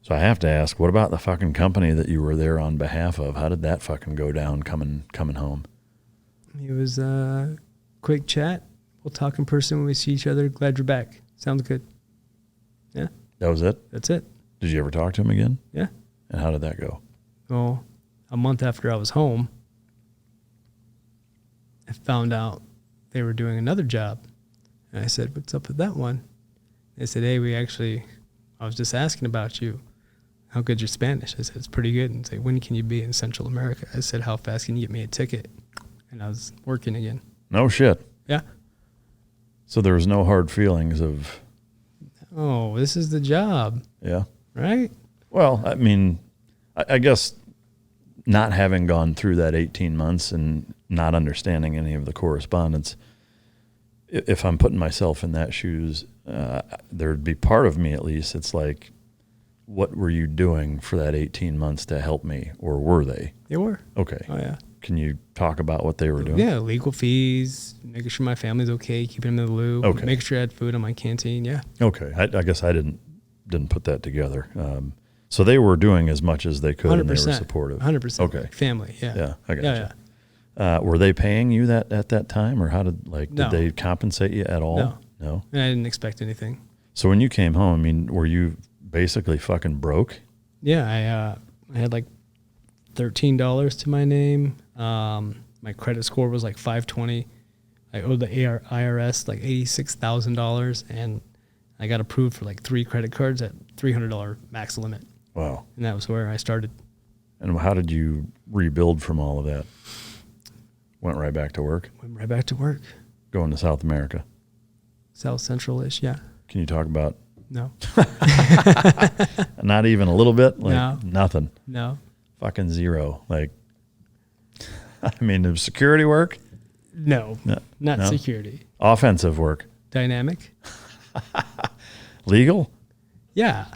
So I have to ask, what about the fucking company that you were there on behalf of? How did that fucking go down coming home? It was a quick chat. We'll talk in person when we see each other. Glad you're back. Sounds good. Yeah. That was it? That's it. Did you ever talk to him again? Yeah. And how did that go? Well, a month after I was home, I found out they were doing another job. And I said, what's up with that one? They said, hey, I was just asking about you. How good's your Spanish? I said, it's pretty good. And say, when can you be in Central America? I said, how fast can you get me a ticket? And I was working again. No shit. Yeah. So there was no hard feelings of... Oh, this is the job. Yeah. Right? Well, I mean, I guess not having gone through that 18 months and not understanding any of the correspondence, if I'm putting myself in that shoes, there'd be part of me at least, it's like, what were you doing for that 18 months to help me, or were they? They were. Okay. Oh, yeah. Can you talk about what they were doing? Yeah, legal fees, making sure my family's okay, keeping them in the loop, Okay. making sure I had food in my canteen. Yeah. Okay. I guess I didn't put that together. So they were doing as much as they could, 100%. and they were supportive. 100%. Okay. Like family. Yeah. Yeah, I got Yeah. you. Were they paying you that at that time, or how did No. they compensate you at all? No. And I didn't expect anything. So when you came home, I mean, were you basically fucking broke? Yeah. I had like $13 to my name. My credit score was like 520. I owed the IRS like $86,000, and I got approved for like 3 credit cards at $300 max limit. Wow. And that was where I started. And how did you rebuild from all of that? Went right back to work? Went right back to work. Going to South America? South Central-ish, yeah. Can you talk about? No. Not even a little bit? Like No. Nothing? No. Fucking zero. Like, I mean, does security work? No. Not security. Offensive work? Dynamic? Legal? Yeah.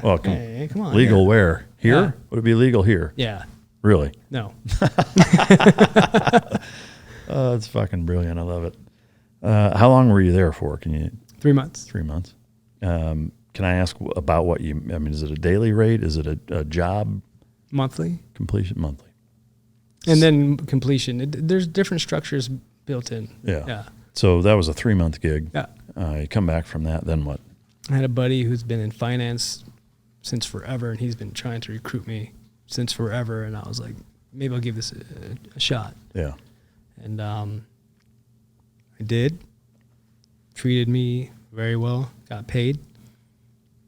Well, hey, come on. legal yeah. where? Here? Yeah. Would it be legal here? Yeah. Really? No. Oh, that's fucking brilliant. I love it. How long were you there for? 3 months. 3 months. Can I ask about what I mean, is it a daily rate? Is it a job? Monthly. Completion monthly. And then completion. There's different structures built in. Yeah. Yeah. So that was a 3-month gig. Yeah. You come back from that, then what? I had a buddy who's been in finance since forever, and he's been trying to recruit me since forever. And I was like, maybe I'll give this a shot. Yeah. And I did. Treated me very well. Got paid.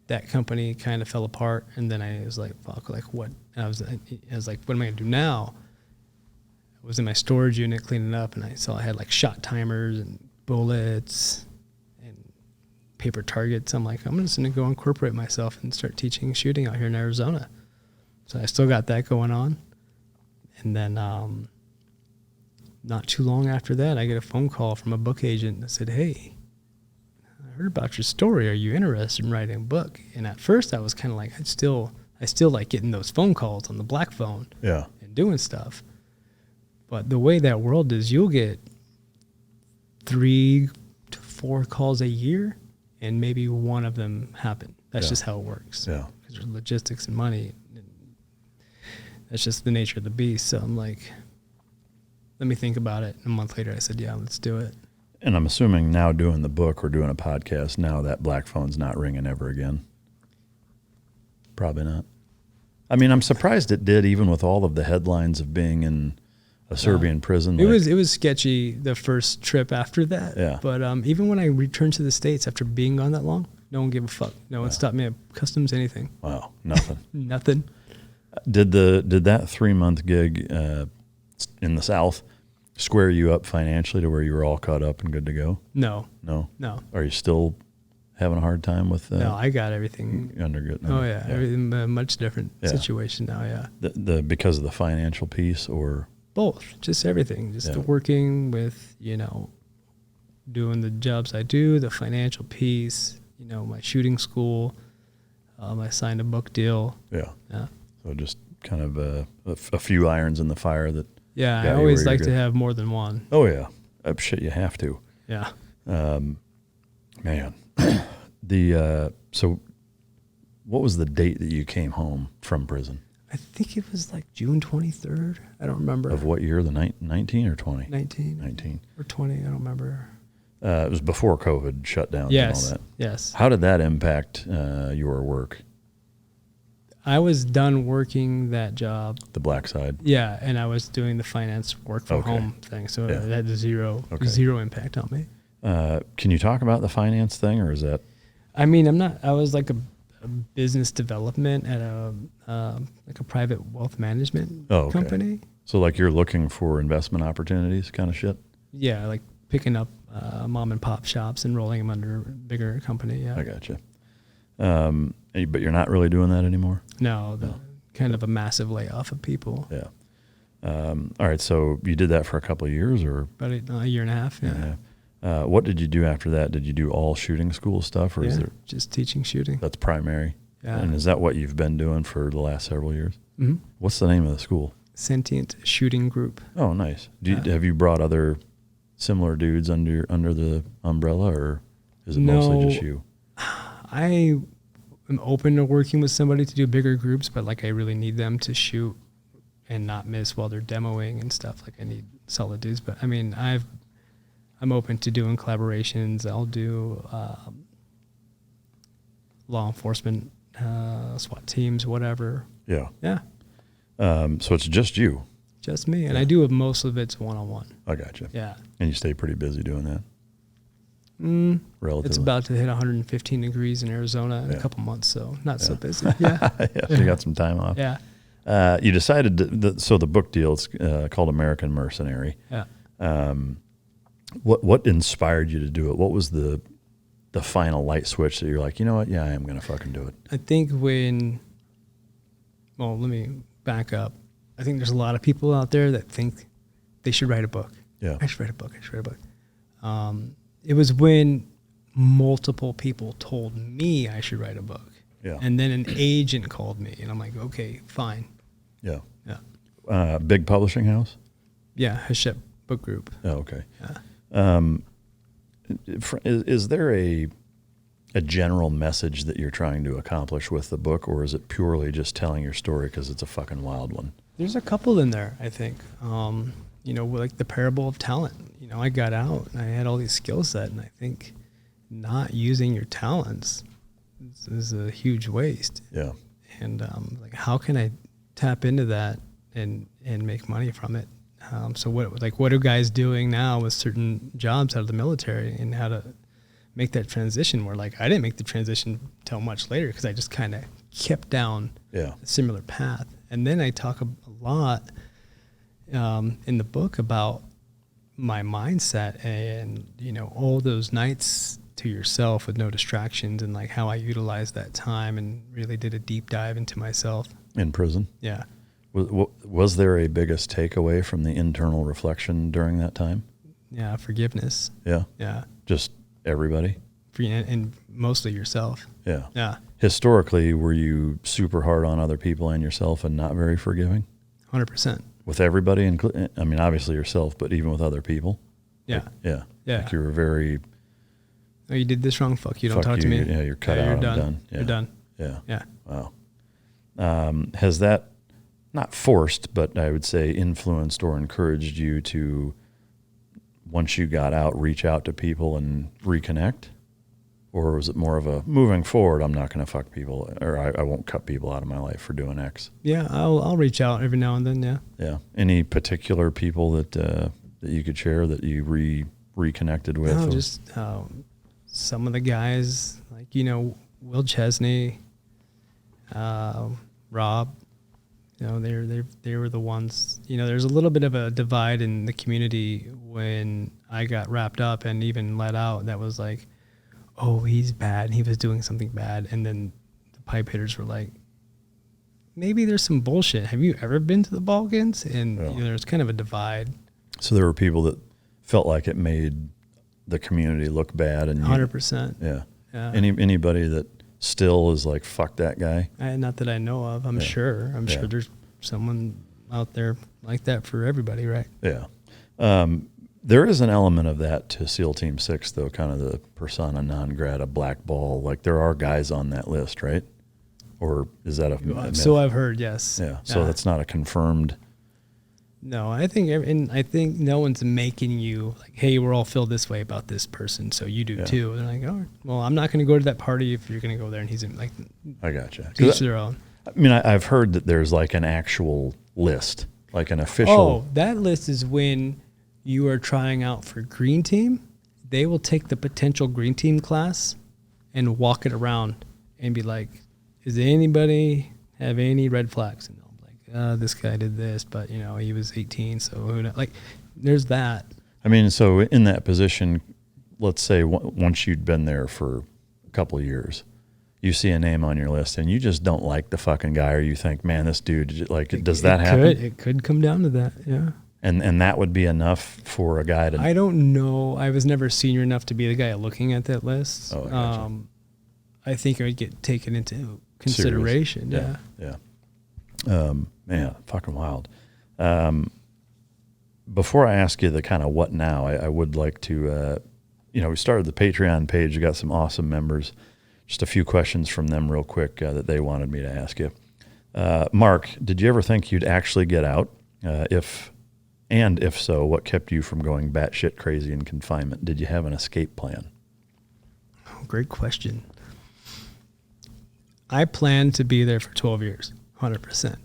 That company kind of fell apart, and then I was like, "Fuck! Like what?" And I was like, "What am I gonna do now?" I was in my storage unit cleaning up, and I saw I had like shot timers and bullets and paper targets. I'm like, I'm just gonna go incorporate myself and start teaching shooting out here in Arizona. So I still got that going on, and then not too long after that, I get a phone call from a book agent that said, "Hey, I heard about your story. Are you interested in writing a book?" And at first, I was kind of like, I still like getting those phone calls on the black phone, Yeah, and doing stuff. But the way that world is, you'll get 3 to 4 calls a year, and maybe one of them happen. That's just how it works. Yeah, because there's logistics and money. And that's just the nature of the beast. So I'm like, let me think about it. And a month later, I said, yeah, let's do it. and I'm assuming now doing the book or doing a podcast now that black phone's not ringing ever again. Probably not. I mean, I'm surprised it did, even with all of the headlines of being in a Serbian prison. It was sketchy the first trip after that. Yeah. But even when I returned to the States after being gone that long, no one gave a fuck. No one stopped me at customs, anything. Wow, nothing. Nothing. Did that 3-month gig in the South square you up financially to where you were all caught up and good to go? No. No. No. Are you still having a hard time with No, I got everything. Oh yeah. Everything much different situation now. Yeah. The because of the financial piece, or Both, just everything, just the working with, doing the jobs I do, the financial piece, my shooting school. I signed a book deal. Yeah. Yeah. So just kind of a few irons in the fire that. Yeah, I always like to have more than one. Oh yeah, shit, you have to. Yeah. Man, so what was the date that you came home from prison? I think it was like June 23rd. I don't remember. Of what year? The 19 or 20? 19 or 20. I don't remember. It was before COVID shut down and all that. Yes. How did that impact your work? I was done working that job. The black side? Yeah, and I was doing the finance work from home thing, so it had zero impact on me. Can you talk about the finance thing, or is that? I mean, I was like a business development at a private wealth management company. So like you're looking for investment opportunities kind of shit? Yeah, like picking up mom and pop shops and rolling them under a bigger company. Yeah, I gotcha. But you're not really doing that anymore? No, kind of a massive layoff of people. Yeah. All right, so you did that for a couple of years, or? About a year and a half, What did you do after that? Did you do all shooting school stuff, or is there? Just teaching shooting. That's primary? Yeah. And is that what you've been doing for the last several years? Mm-hmm. What's the name of the school? Sentient Shooting Group. Oh, nice. Have you brought other similar dudes under the umbrella, or is it mostly just you? I am open to working with somebody to do bigger groups, but like I really need them to shoot and not miss while they're demoing and stuff. Like I need solid dudes. But I mean, I'm open to doing collaborations. I'll do law enforcement, SWAT teams, whatever. Yeah. Yeah. So it's just you. Just me. And I do most of it's one-on-one. I gotcha. Yeah. And you stay pretty busy doing that? Relatively. It's about to hit 115 degrees in Arizona in a couple months, so not so busy. Yeah. So you got some time off. Yeah. You decided so the book deal, it's called American Mercenary. Yeah. What inspired you to do it? What was the final light switch that you're like, you know what? Yeah, I am going to fucking do it. I think let me back up. I think there's a lot of people out there that think they should write a book. Yeah. I should write a book. It was when multiple people told me I should write a book. Yeah. And then an agent called me and I'm like, okay, fine. Yeah. Yeah. Big publishing house? Yeah. Hitched Book Group. Oh, okay. Yeah. Is there a general message that you're trying to accomplish with the book, or is it purely just telling your story because it's a fucking wild one? There's a couple in there, I think. Like the parable of talent. I got out and I had all these skill set, and I think not using your talents is a huge waste. Yeah. And how can I tap into that and make money from it? So what are guys doing now with certain jobs out of the military, and how to make that transition? Where I didn't make the transition till much later because I just kind of kept down a similar path. And then I talk a lot in the book about my mindset and all those nights to yourself with no distractions, and how I utilized that time and really did a deep dive into myself in prison. Yeah. Was there a biggest takeaway from the internal reflection during that time? Yeah, forgiveness. Yeah. Yeah. Just everybody? And mostly yourself. Yeah. Yeah. Historically, were you super hard on other people and yourself and not very forgiving? 100%. With everybody, I mean, obviously yourself, but even with other people? Yeah. Yeah. Yeah. Like you were very... Oh, you did this wrong? Fuck you, don't talk to me. Yeah, you're cut out. You're I'm done. Yeah. You're done. Yeah. Yeah. Wow. Has that, not forced, but I would say influenced or encouraged you to, once you got out, reach out to people and reconnect? Or was it more of a, moving forward, I'm not going to fuck people, or I won't cut people out of my life for doing X? Yeah, I'll reach out every now and then, yeah. Yeah. Any particular people that you could share that you reconnected with? No, just some of the guys, Will Chesney, Rob, they were the ones. There's a little bit of a divide in the community when I got wrapped up and even let out. That was like, oh, he's bad. He was doing something bad. And then the pipe hitters were like, maybe there's some bullshit. Have you ever been to the Balkans? And there's kind of a divide. So there were people that felt like it made the community look bad, and 100%. Yeah. Yeah. Anybody that still is like, fuck that guy? Not that I know of. I'm sure. I'm sure there's someone out there like that for everybody, right? Yeah. There is an element of that to SEAL Team 6, though, kind of the persona non grata black ball. Like, there are guys on that list, right? Or is that a myth? So I've heard, yes. Yeah. So that's not a confirmed. No, I think no one's making you like, hey, we're all feel this way about this person, so you do too. They're like, oh, well, I'm not going to go to that party if you're going to go there. And he's like, I gotcha. Each their own. I mean, I've heard that there's like an actual list, like an official. Oh, that list is when you are trying out for green team. They will take the potential green team class and walk it around and be like, does anybody have any red flags? And this guy did this, but he was 18, so who knows? Like, there's that. I mean, so in that position, let's say once you'd been there for a couple of years, you see a name on your list and you just don't like the fucking guy, or you think, man, this dude, like, does that happen? It could come down to that, yeah. And that would be enough for a guy to... I don't know. I was never senior enough to be the guy looking at that list. Oh, I gotcha. I think I would get taken into consideration. Serious. Man, fucking wild. Before I ask you the kind of what now, I would like to, we started the Patreon page. We got some awesome members. Just a few questions from them real quick that they wanted me to ask you. Mark, did you ever think you'd actually get out? If so, what kept you from going batshit crazy in confinement? Did you have an escape plan? Oh, great question. I planned to be there for 12 years, 100%.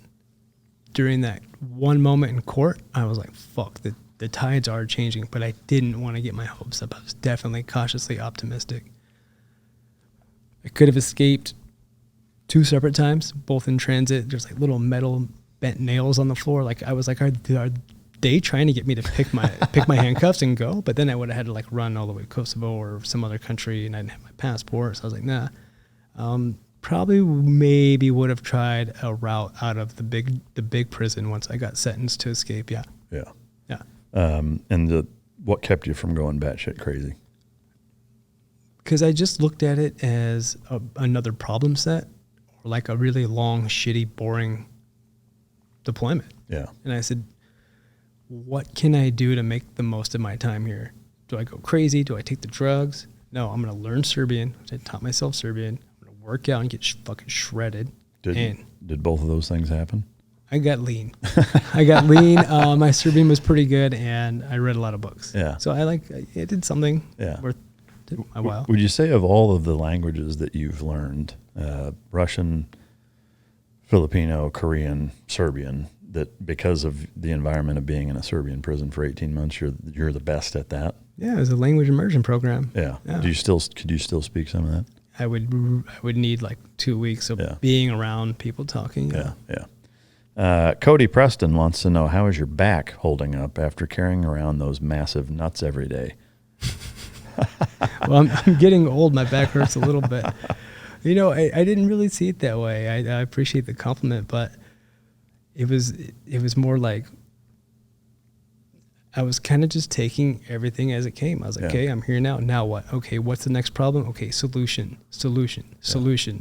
During that one moment in court, I was like, fuck, the tides are changing, but I didn't want to get my hopes up. I was definitely cautiously optimistic. I could have escaped 2 separate times, both in transit. There's like little metal bent nails on the floor. Like I was like, are they trying to get me to pick my handcuffs and go? But then I would have had to like run all the way to Kosovo or some other country, and I didn't have my passport. So I was like, nah. Probably maybe would have tried a route out of the big prison once I got sentenced to escape. Yeah. And what kept you from going batshit crazy? Because I just looked at it as another problem set, or like a really long, shitty, boring deployment. Yeah. And I said, what can I do to make the most of my time here? Do I go crazy? Do I take the drugs? No, I'm going to learn Serbian, which I taught myself Serbian. I'm going to work out and get fucking shredded. Did both of those things happen? I got lean. My Serbian was pretty good, and I read a lot of books. Yeah. So I did something worth a while. Would you say of all of the languages that you've learned, Russian, Filipino, Korean, Serbian, that because of the environment of being in a Serbian prison for 18 months, you're the best at that? Yeah, it was a language immersion program. Yeah. Could you still speak some of that? I would need like 2 weeks of being around people talking. Cody Preston wants to know, how is your back holding up after carrying around those massive nuts every day? Well, I'm getting old. My back hurts a little bit. I didn't really see it that way. I appreciate the compliment, but it was more like I was kind of just taking everything as it came. I was like, okay, I'm here now. Now what? Okay, what's the next problem? Okay, solution,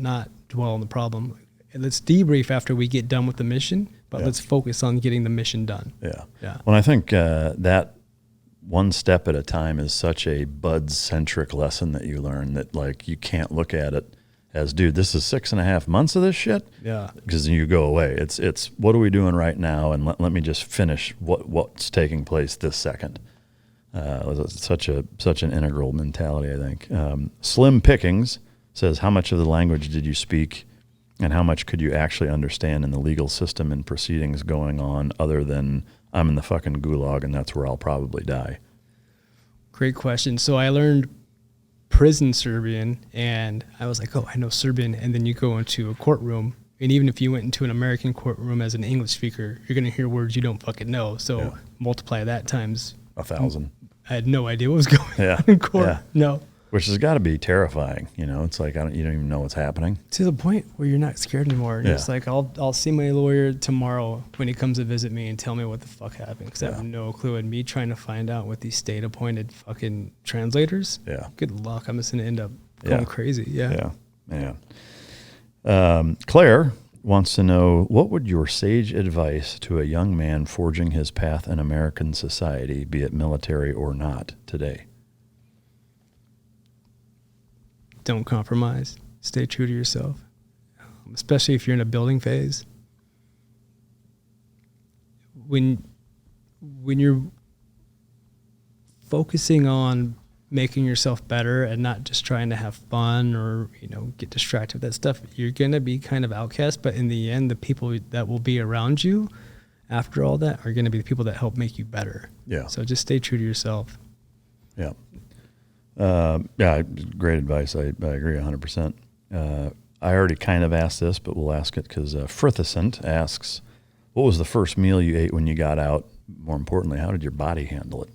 not dwell on the problem. Let's debrief after we get done with the mission, but let's focus on getting the mission done. Yeah. Well, I think that one step at a time is such a bud-centric lesson that you learn that, like, you can't look at it as, dude, this is 6.5 months of this shit. Yeah. Because then you go away. It's what are we doing right now? And let me just finish what's taking place this second. It's such an integral mentality, I think. Slim Pickings says, how much of the language did you speak, and how much could you actually understand in the legal system and proceedings going on, other than I'm in the fucking gulag and that's where I'll probably die? Great question. So I learned prison Serbian, and I was like, oh, I know Serbian. And then you go into a courtroom, and even if you went into an American courtroom as an English speaker, you're going to hear words you don't fucking know. So multiply that times 1,000. I had no idea what was going on in court. Yeah. No. Which has got to be terrifying. It's like you don't even know what's happening. To the point where you're not scared anymore. And it's like, I'll see my lawyer tomorrow when he comes to visit me and tell me what the fuck happened, because I have no clue. And me trying to find out with these state-appointed fucking translators, good luck. I'm just going to end up going crazy. Yeah. Claire wants to know, what would your sage advice to a young man forging his path in American society, be it military or not, today? Don't compromise. Stay true to yourself, especially if you're in a building phase. When you're focusing on making yourself better and not just trying to have fun or get distracted with that stuff, you're gonna be kind of outcast. But in the end, the people that will be around you after all that are gonna be the people that help make you better. Yeah. So just stay true to yourself. Yeah. Great advice. I agree 100%. I already kind of asked this, but we'll ask it because Frithescent asks, what was the first meal you ate when you got out? More importantly, how did your body handle it?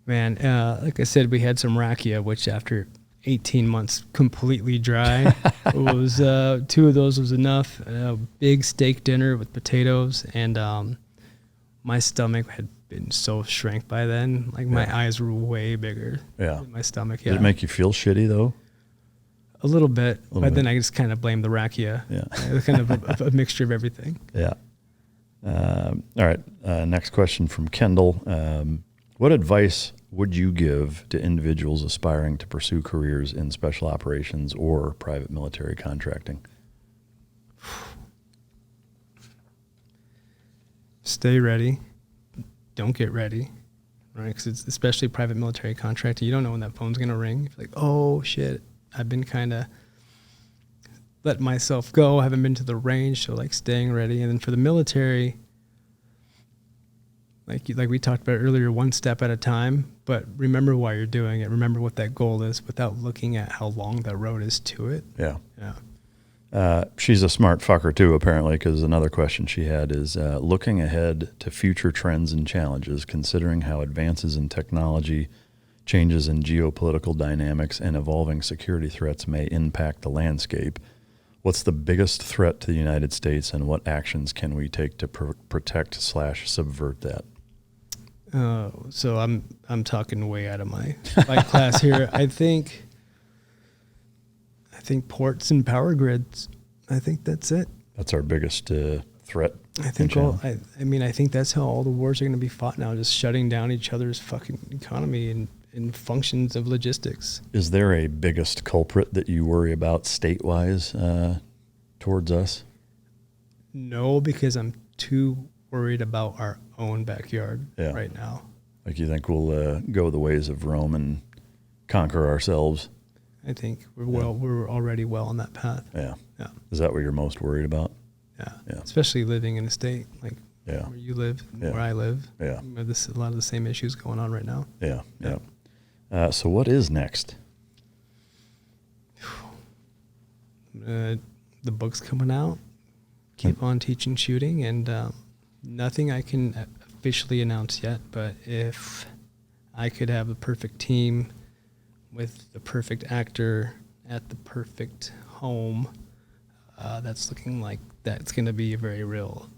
Man, like I said, we had some rakia, which after 18 months completely dry. It was 2 of those was enough. A big steak dinner with potatoes, and my stomach had been so shrank by then. Like my eyes were way bigger than my stomach. Yeah. Did it make you feel shitty though? A little bit, but then I just kind of blame the rakia. Yeah. It's kind of a mixture of everything. Yeah. All right. Next question from Kendall. What advice would you give to individuals aspiring to pursue careers in special operations or private military contracting? Stay ready. Don't get ready. Right? Because it's especially private military contracting. You don't know when that phone's going to ring. You're like, oh, shit. I've been kind of letting myself go. I haven't been to the range, so like staying ready. And then for the military, like we talked about earlier, one step at a time, but remember why you're doing it. Remember what that goal is without looking at how long that road is to it. Yeah. Yeah. She's a smart fucker too, apparently, because another question she had is looking ahead to future trends and challenges, considering how advances in technology, changes in geopolitical dynamics, and evolving security threats may impact the landscape. What's the biggest threat to the United States, and what actions can we take to protect/subvert that? So I'm talking way out of my class here. I think ports and power grids. I think that's it. That's our biggest threat. I think I think that's how all the wars are going to be fought now, just shutting down each other's fucking economy and functions of logistics. Is there a biggest culprit that you worry about state-wise towards us? No, because I'm too worried about our own backyard right now. Like you think we'll go the ways of Rome and conquer ourselves? I think we're already well on that path. Yeah. Yeah. Is that what you're most worried about? Yeah. Especially living in a state like where you live, where I live. Yeah. There's a lot of the same issues going on right now. Yeah. So what is next? The book's coming out. Keep on teaching shooting, and nothing I can officially announce yet, but if I could have a perfect team with the perfect actor at the perfect home, that's looking like that's going to be a very real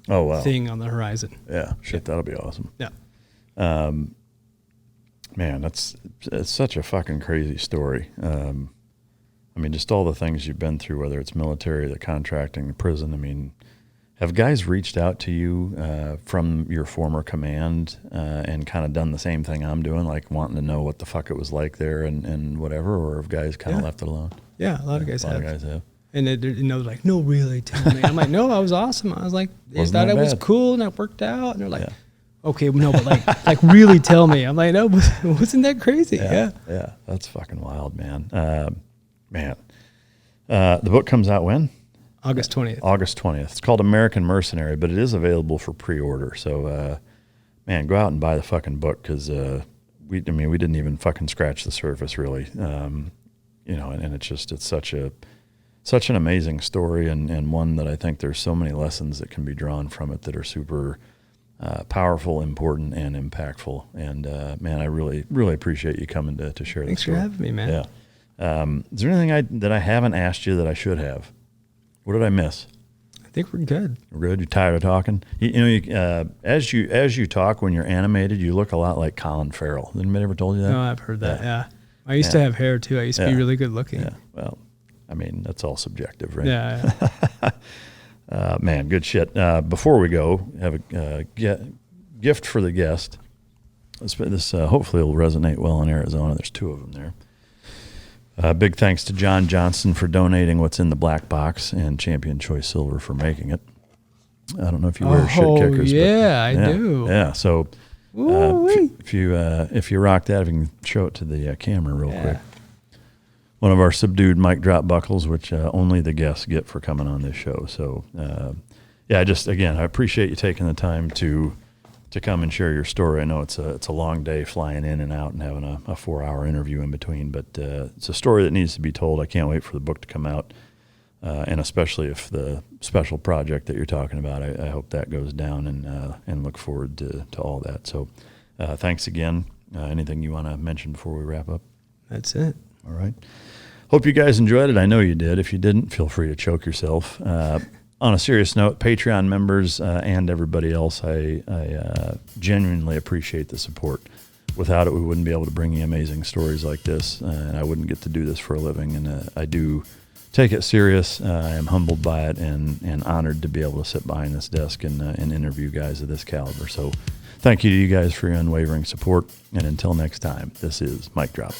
thing on the horizon. Yeah, shit, that'll be awesome. Yeah. Man, it's such a fucking crazy story. I mean, just all the things you've been through, whether it's military, the contracting, the prison. I mean, have guys reached out to you from your former command and kind of done the same thing I'm doing, like wanting to know what the fuck it was like there and whatever, or have guys kind of left it alone? Yeah, a lot of guys have. have. And they're like, no, really, tell me. I'm like, no, I was awesome. I was like, I thought it was cool and it worked out. And they're like, okay, no, but like really tell me. I'm like, no, wasn't that crazy? Yeah. That's fucking wild, man. The book comes out when? August 20th. August 20th. It's called American Mercenary, but it is available for pre-order. So, man, go out and buy the fucking book, because we didn't even fucking scratch the surface, really. And it's such an amazing story, and one that I think there's so many lessons that can be drawn from it that are super powerful, important, and impactful. And man, I really, really appreciate you coming to share this. Thanks for having me, man. Yeah. Is there anything that I haven't asked you that I should have? What did I miss? I think we're good. We're good. You tired of talking? As you talk when you're animated, you look a lot like Colin Farrell. Has anybody ever told you that? No, I've heard that. Yeah. I used to have hair too. I used to be really good looking. Yeah. Well, I mean, that's all subjective, right? Yeah. Man, good shit. Before we go, have a gift for the guest. This hopefully will resonate well in Arizona. There's 2 of them there. Big thanks to John Johnson for donating what's in the black box, and Champion Choice Silver for making it. I don't know if you wear shit kickers. I do. Yeah. So if you rock that, if you can show it to the camera real quick. One of our subdued mic drop buckles, which only the guests get for coming on this show. So I appreciate you taking the time to come and share your story. I know it's a long day flying in and out and having a 4-hour interview in between, but it's a story that needs to be told. I can't wait for the book to come out, and especially if the special project that you're talking about, I hope that goes down, and look forward to all that. So thanks again. Anything you want to mention before we wrap up? That's it. All right. Hope you guys enjoyed it. I know you did. If you didn't, feel free to choke yourself. On a serious note, Patreon members and everybody else, I genuinely appreciate the support. Without it, we wouldn't be able to bring you amazing stories like this, and I wouldn't get to do this for a living. And I do take it serious. I am humbled by it and honored to be able to sit behind this desk and interview guys of this caliber. So thank you to you guys for your unwavering support. And until next time, this is Mic Drop.